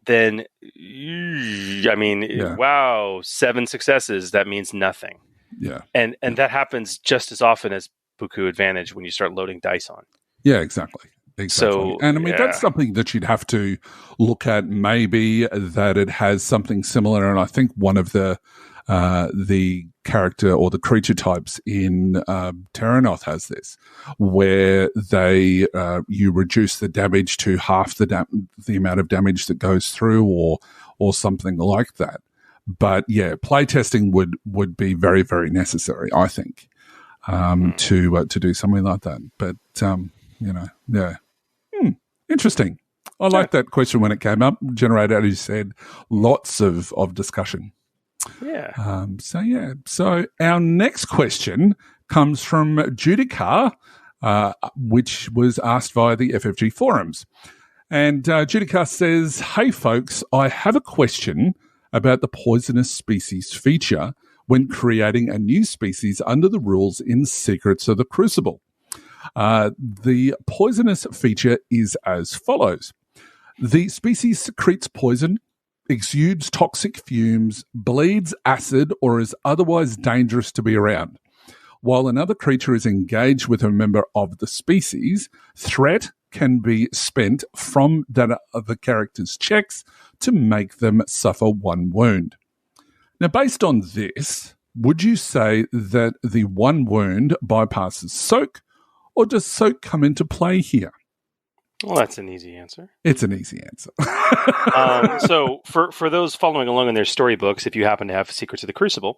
then, I mean, wow, 7 successes, that means nothing. Yeah. And that happens just as often as Buku Advantage when you start loading dice on. Yeah, exactly. So, and I mean, that's something that you'd have to look at, maybe that it has something similar. And I think one of the character or the creature types in Terranoth has this, where they you reduce the damage to half the amount of damage that goes through, or something like that. But yeah, playtesting would be very, very necessary, I think, to do something like that. But interesting. I like that question when it came up. Generated, as you said, lots of discussion. Yeah. So our next question comes from Judicar, which was asked via the FFG forums. And Judicar says, "Hey folks, I have a question about the poisonous species feature when creating a new species under the rules in Secrets of the Crucible. The poisonous feature is as follows. The species secretes poison, exudes toxic fumes, bleeds acid, or is otherwise dangerous to be around. While another creature is engaged with a member of the species, threat can be spent from that of the character's checks to make them suffer 1 wound. Now, based on this, would you say that the 1 wound bypasses soak, or does soak come into play here?" Well, that's an easy answer. It's an easy answer. So for those following along in their storybooks, if you happen to have Secrets of the Crucible,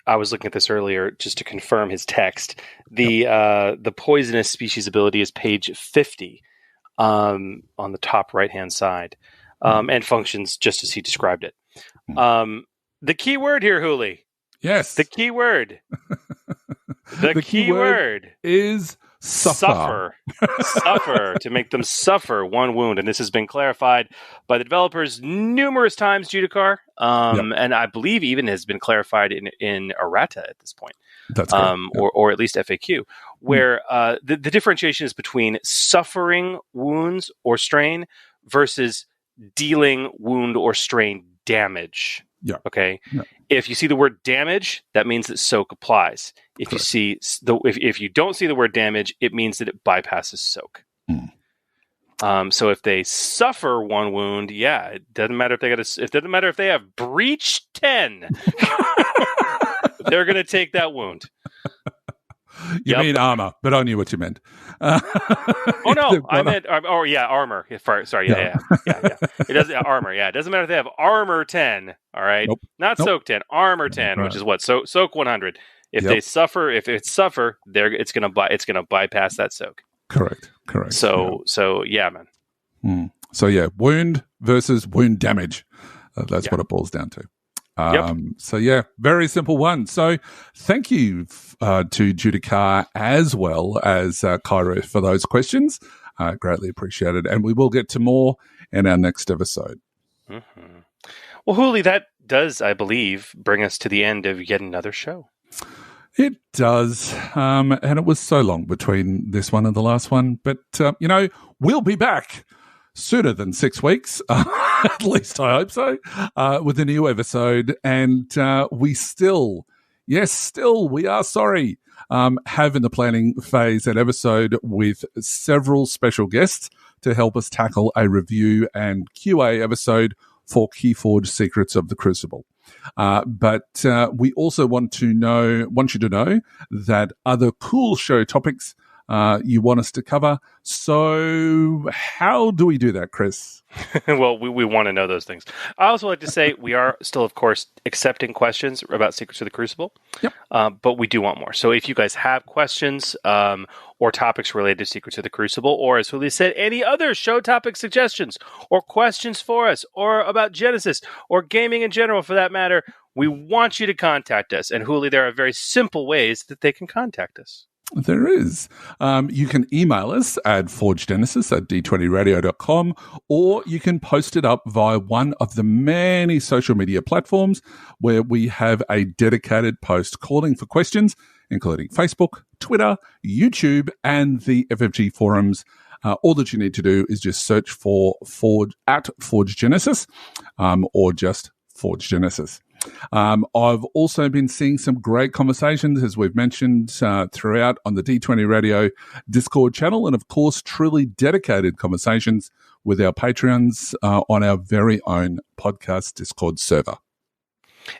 I was looking at this earlier just to confirm his text. The poisonous species ability is page 50 on the top right-hand side, and functions just as he described it. The key word here, Huli. Yes. The key word. The key word is suffer. Suffer, to make them suffer 1 wound. And this has been clarified by the developers numerous times, Judicar. And I believe even has been clarified in errata at this point. That's correct. Or at least FAQ, where the differentiation is between suffering wounds or strain versus dealing wound or strain damage. Yeah. Okay. Yeah. If you see the word damage, that means that soak applies. If Correct. you see if you don't see the word damage, it means that it bypasses soak. So if they suffer 1 wound, it doesn't matter if it doesn't matter if they have breach 10. They're going to take that wound. You mean armor, but I knew what you meant. Oh no, I meant armor. Sorry, yeah. It doesn't armor. Yeah, it doesn't matter if they have armor 10. All right, Nope. Not soak 10, armor 10, Right. which is what soak 100. If they suffer, it's it's gonna bypass that soak. Correct. So man. So wound versus wound damage. That's what it boils down to. So very simple one. So thank you to Judicar as well as Cairo for those questions. Greatly appreciated. And we will get to more in our next episode. Well, Huli, that does, I believe, bring us to the end of yet another show. It does. And it was so long between this one and the last one. But, we'll be back sooner than 6 weeks. At least I hope so, with a new episode. And we still, we are sorry, have in the planning phase an episode with several special guests to help us tackle a review and QA episode for Keyforge Secrets of the Crucible. But we also want you to know that other cool show topics you want us to cover. So how do we do that, Chris? Well, we want to know those things. I also like to say we are still, of course, accepting questions about Secrets of the Crucible. Yep. But we do want more. So if you guys have questions or topics related to Secrets of the Crucible, or as Huli said, any other show topic suggestions or questions for us, or about Genesys or gaming in general for that matter, we want you to contact us. And Huli, there are very simple ways that they can contact us. There is. You can email us at forgegenesis@d20radio.com, or you can post it up via one of the many social media platforms where we have a dedicated post calling for questions, including Facebook, Twitter, YouTube, and the FFG forums. All that you need to do is just search for Forge Genesys, or just Forge Genesys. I've also been seeing some great conversations, as we've mentioned, throughout on the D20 Radio Discord channel, and of course, truly dedicated conversations with our Patreons on our very own podcast Discord server.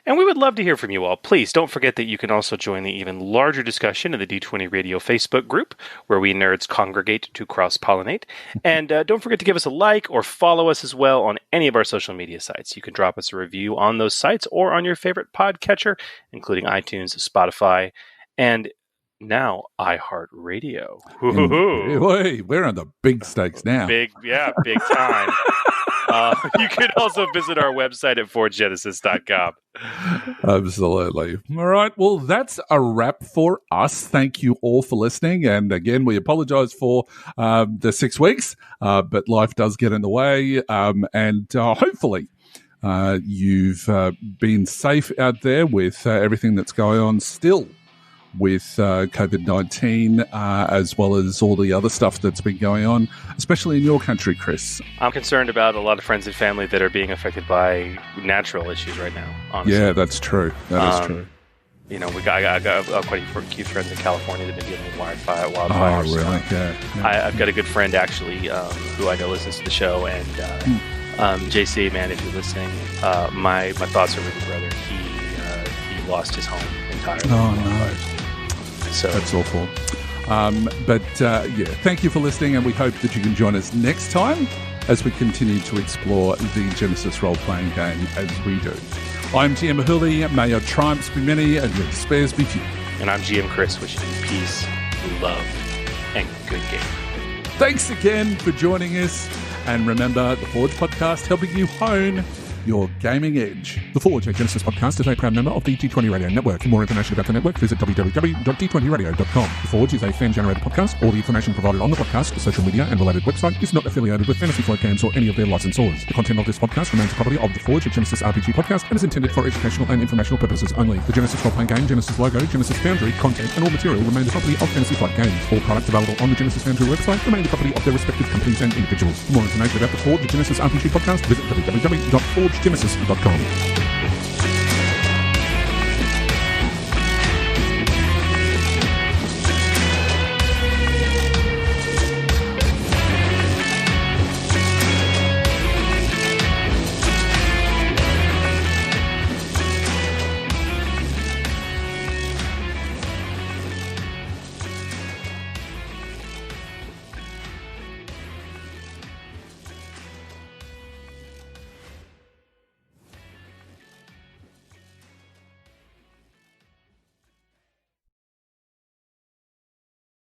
And we would love to hear from you all. Please don't forget that you can also join the even larger discussion in the D20 Radio Facebook group, where we nerds congregate to cross-pollinate. And don't forget to give us a like or follow us as well on any of our social media sites. You can drop us a review on those sites or on your favorite podcatcher, including iTunes, Spotify, and now iHeartRadio. Hey, we're on the big stakes now. Big time. You can also visit our website at forgegenesis.com. Absolutely. All right. Well, that's a wrap for us. Thank you all for listening. And again, we apologize for the 6 weeks, but life does get in the way. And hopefully you've been safe out there with everything that's going on still with COVID-19, as well as all the other stuff that's been going on, especially in your country, Chris. I'm concerned about a lot of friends and family that are being affected by natural issues right now, honestly. Yeah, that's true. That is true. I got quite a few friends in California that have been dealing with wildfires. Oh, really? Yeah. I've got a good friend, actually, who I know listens to the show, and JC, man, if you're listening, my thoughts are with your brother. He lost his home entirely. Oh, no. So that's awful. Thank you for listening, and we hope that you can join us next time as we continue to explore the Genesys Role Playing Game as we do. I'm GM Huli. May your triumphs be many and your despairs be few. And I'm GM Chris, wishing you peace, love, and good game. Thanks again for joining us, and remember, the Forge Podcast helping you hone your gaming edge. The Forge, a Genesys podcast, is a proud member of the D20 Radio Network. For more information about the network, visit www.d20radio.com. The Forge is a fan-generated podcast. All the information provided on the podcast, social media, and related website is not affiliated with Fantasy Flight Games or any of their licensors. The content of this podcast remains the property of The Forge, a Genesys RPG podcast, and is intended for educational and informational purposes only. The Genesys Role Playing Game, Genesys logo, Genesys Foundry, content, and all material remain the property of Fantasy Flight Games. All products available on the Genesys Foundry website remain the property of their respective companies and individuals. For more information about The Forge, a Genesys RPG podcast, visit www.forgegenesis.com.